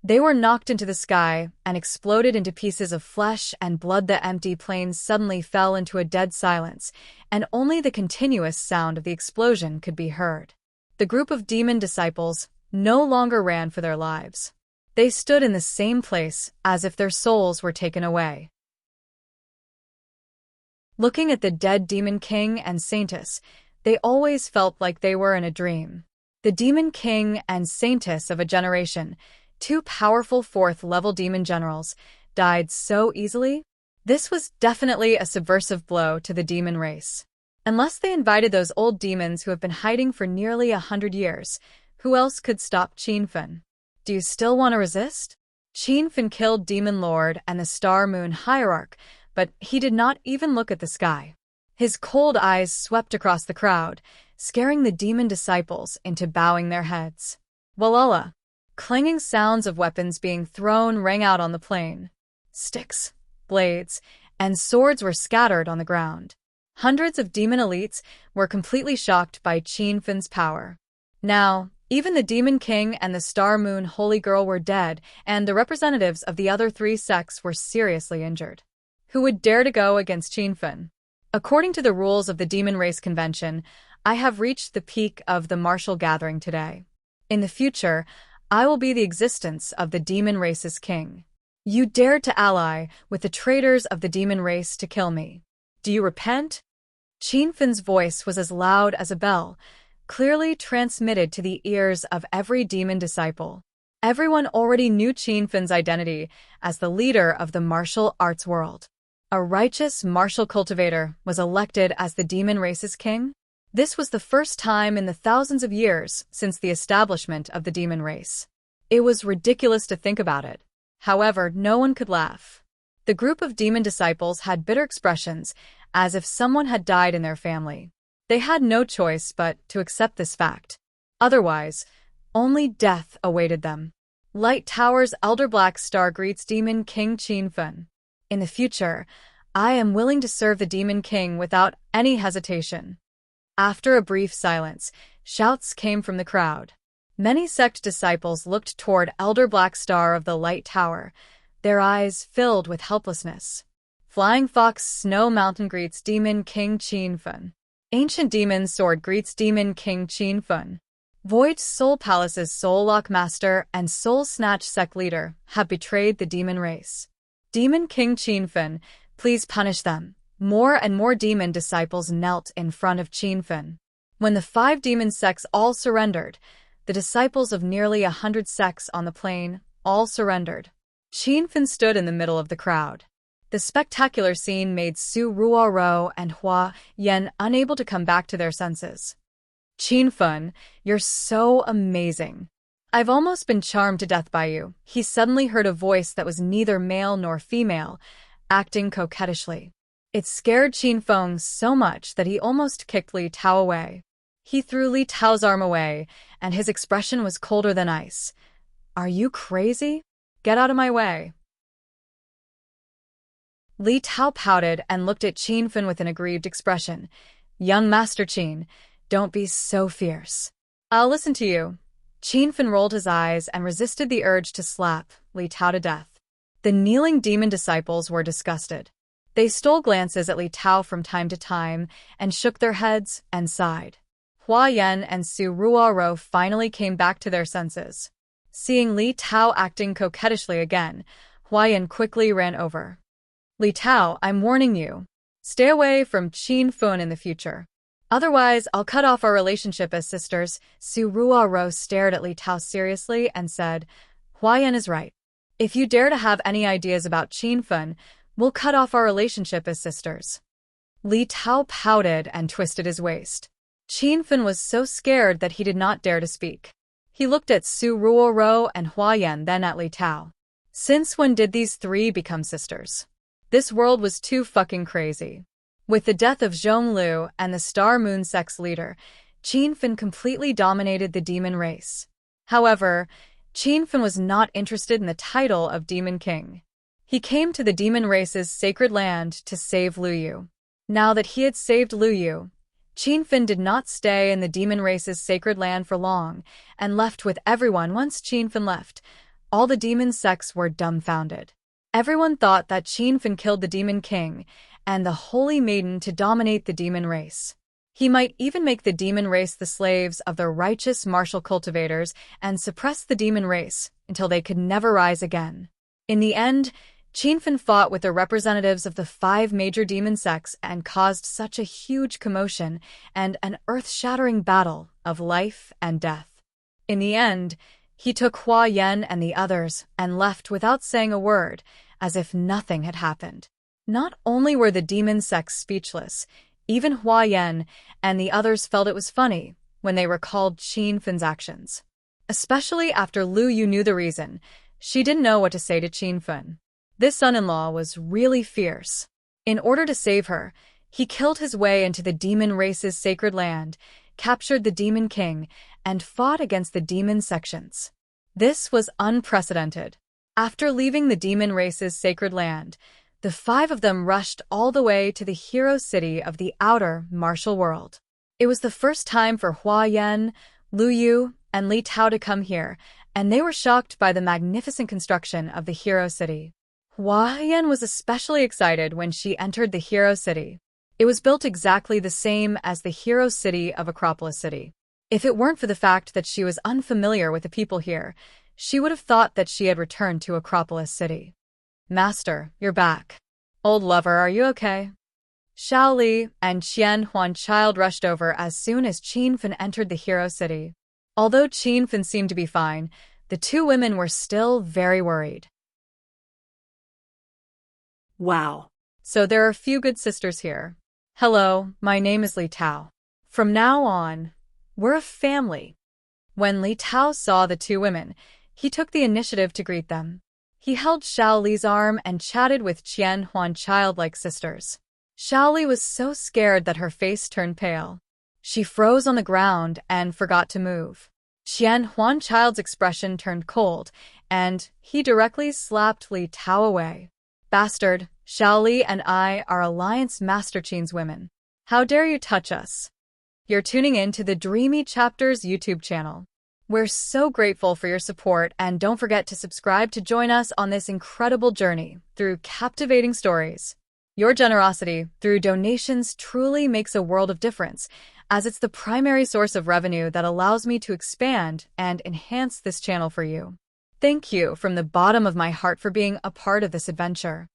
they were knocked into the sky and exploded into pieces of flesh and blood. The empty plain suddenly fell into a dead silence, and only the continuous sound of the explosion could be heard. The group of demon disciples no longer ran for their lives. They stood in the same place as if their souls were taken away. Looking at the dead Demon King and Saintess, they always felt like they were in a dream. The Demon King and Saintess of a generation, two powerful fourth-level demon generals, died so easily. This was definitely a subversive blow to the demon race. Unless they invited those old demons who have been hiding for nearly 100 years, who else could stop Qin Fin? Do you still want to resist? Qin Fin killed Demon Lord and the Star Moon Hierarch, but he did not even look at the sky. His cold eyes swept across the crowd, scaring the demon disciples into bowing their heads. Walala! Clanging sounds of weapons being thrown rang out on the plain. Sticks, blades, and swords were scattered on the ground. Hundreds of demon elites were completely shocked by Qin Fin's power. Now, even the Demon King and the Star Moon Holy Girl were dead, and the representatives of the other three sects were seriously injured. Who would dare to go against Qin Fin? According to the rules of the Demon Race Convention, I have reached the peak of the martial gathering today. In the future, I will be the existence of the demon race's king. You dared to ally with the traitors of the demon race to kill me. Do you repent? Qin Fin's voice was as loud as a bell, clearly transmitted to the ears of every demon disciple. Everyone already knew Qin Fin's identity as the leader of the martial arts world. A righteous martial cultivator was elected as the demon race's king. This was the first time in the thousands of years since the establishment of the demon race. It was ridiculous to think about it. However, no one could laugh. The group of demon disciples had bitter expressions, as if someone had died in their family. They had no choice but to accept this fact. Otherwise, only death awaited them. Light Tower's Elder Black Star greets Demon King Qin Fin. In the future, I am willing to serve the Demon King without any hesitation. After a brief silence, shouts came from the crowd. Many sect disciples looked toward Elder Black Star of the Light Tower, their eyes filled with helplessness. Flying Fox Snow Mountain greets Demon King Qin Fin. Ancient Demon Sword greets Demon King Qin Fin. Void Soul Palace's Soul Lock Master and Soul Snatch Sect Leader have betrayed the demon race. Demon King Qin Fin, please punish them. More and more demon disciples knelt in front of Qin Fin. When the 5 demon sects all surrendered, the disciples of nearly 100 sects on the plain all surrendered. Qin Fin stood in the middle of the crowd. The spectacular scene made Su Ruoro and Hua Yan unable to come back to their senses. Qin Fin, you're so amazing. I've almost been charmed to death by you. He suddenly heard a voice that was neither male nor female, acting coquettishly. It scared Qin Feng so much that he almost kicked Li Tao away. He threw Li Tao's arm away, and his expression was colder than ice. Are you crazy? Get out of my way. Li Tao pouted and looked at Qin Fin with an aggrieved expression. Young Master Qin, don't be so fierce. I'll listen to you. Qin Fin rolled his eyes and resisted the urge to slap Li Tao to death. The kneeling demon disciples were disgusted. They stole glances at Li Tao from time to time and shook their heads and sighed. Hua Yan and Su Ruoro finally came back to their senses. Seeing Li Tao acting coquettishly again, Hua Yan quickly ran over. Li Tao, I'm warning you. Stay away from Qin Fun in the future. Otherwise, I'll cut off our relationship as sisters. Su Ruoro stared at Li Tao seriously and said, Huayan is right. If you dare to have any ideas about Qin Fun, we'll cut off our relationship as sisters. Li Tao pouted and twisted his waist. Qin Fun was so scared that he did not dare to speak. He looked at Su Ruoro and Huayan, then at Li Tao. Since when did these three become sisters? This world was too fucking crazy. With the death of Zhonglu and the Star Moon sex leader, Qin Fun completely dominated the demon race. However, Qin Fun was not interested in the title of Demon King. He came to the demon race's sacred land to save Lu Yu. Now that he had saved Lu Yu, Qin Fun did not stay in the demon race's sacred land for long and left with everyone. Once Qin Fun left, all the demon sects were dumbfounded. Everyone thought that Qin Fun killed the Demon King and the Holy Maiden to dominate the demon race. He might even make the demon race the slaves of the righteous martial cultivators and suppress the demon race until they could never rise again. In the end, Qin Fun fought with the representatives of the 5 major demon sects and caused such a huge commotion and an earth-shattering battle of life and death. In the end, he took Huayan and the others and left without saying a word, as if nothing had happened. Not only were the demon sects speechless, even Huayan and the others felt it was funny when they recalled Qin Fun's actions. Especially after Lu Yu knew the reason, she didn't know what to say to Qin Fun. This son-in-law was really fierce. In order to save her, he killed his way into the demon race's sacred land, captured the Demon King, and fought against the demon sections. This was unprecedented. After leaving the demon race's sacred land, the 5 of them rushed all the way to the hero city of the outer martial world. It was the first time for Huayan, Lu Yu, and Li Tao to come here, and they were shocked by the magnificent construction of the hero city. Huayan was especially excited when she entered the hero city. It was built exactly the same as the hero city of Acropolis City. If it weren't for the fact that she was unfamiliar with the people here, she would have thought that she had returned to Acropolis City. Master, you're back. Old lover, are you okay? Xiao Li and Qian Huanchild rushed over as soon as Qin Fun entered the hero city. Although Qin Fun seemed to be fine, the 2 women were still very worried. Wow. So there are a few good sisters here. Hello, my name is Li Tao. From now on, we're a family. When Li Tao saw the 2 women, he took the initiative to greet them. He held Xiao Li's arm and chatted with Qian Huanchild like sisters. Xiao Li was so scared that her face turned pale. She froze on the ground and forgot to move. Qian Huanchild's expression turned cold, and he directly slapped Li Tao away. Bastard, Xiao Li and I are Alliance Master Qin's women. How dare you touch us? You're tuning in to the Dreamy Chapters YouTube channel. We're so grateful for your support, and don't forget to subscribe to join us on this incredible journey through captivating stories. Your generosity through donations truly makes a world of difference, as it's the primary source of revenue that allows me to expand and enhance this channel for you. Thank you from the bottom of my heart for being a part of this adventure.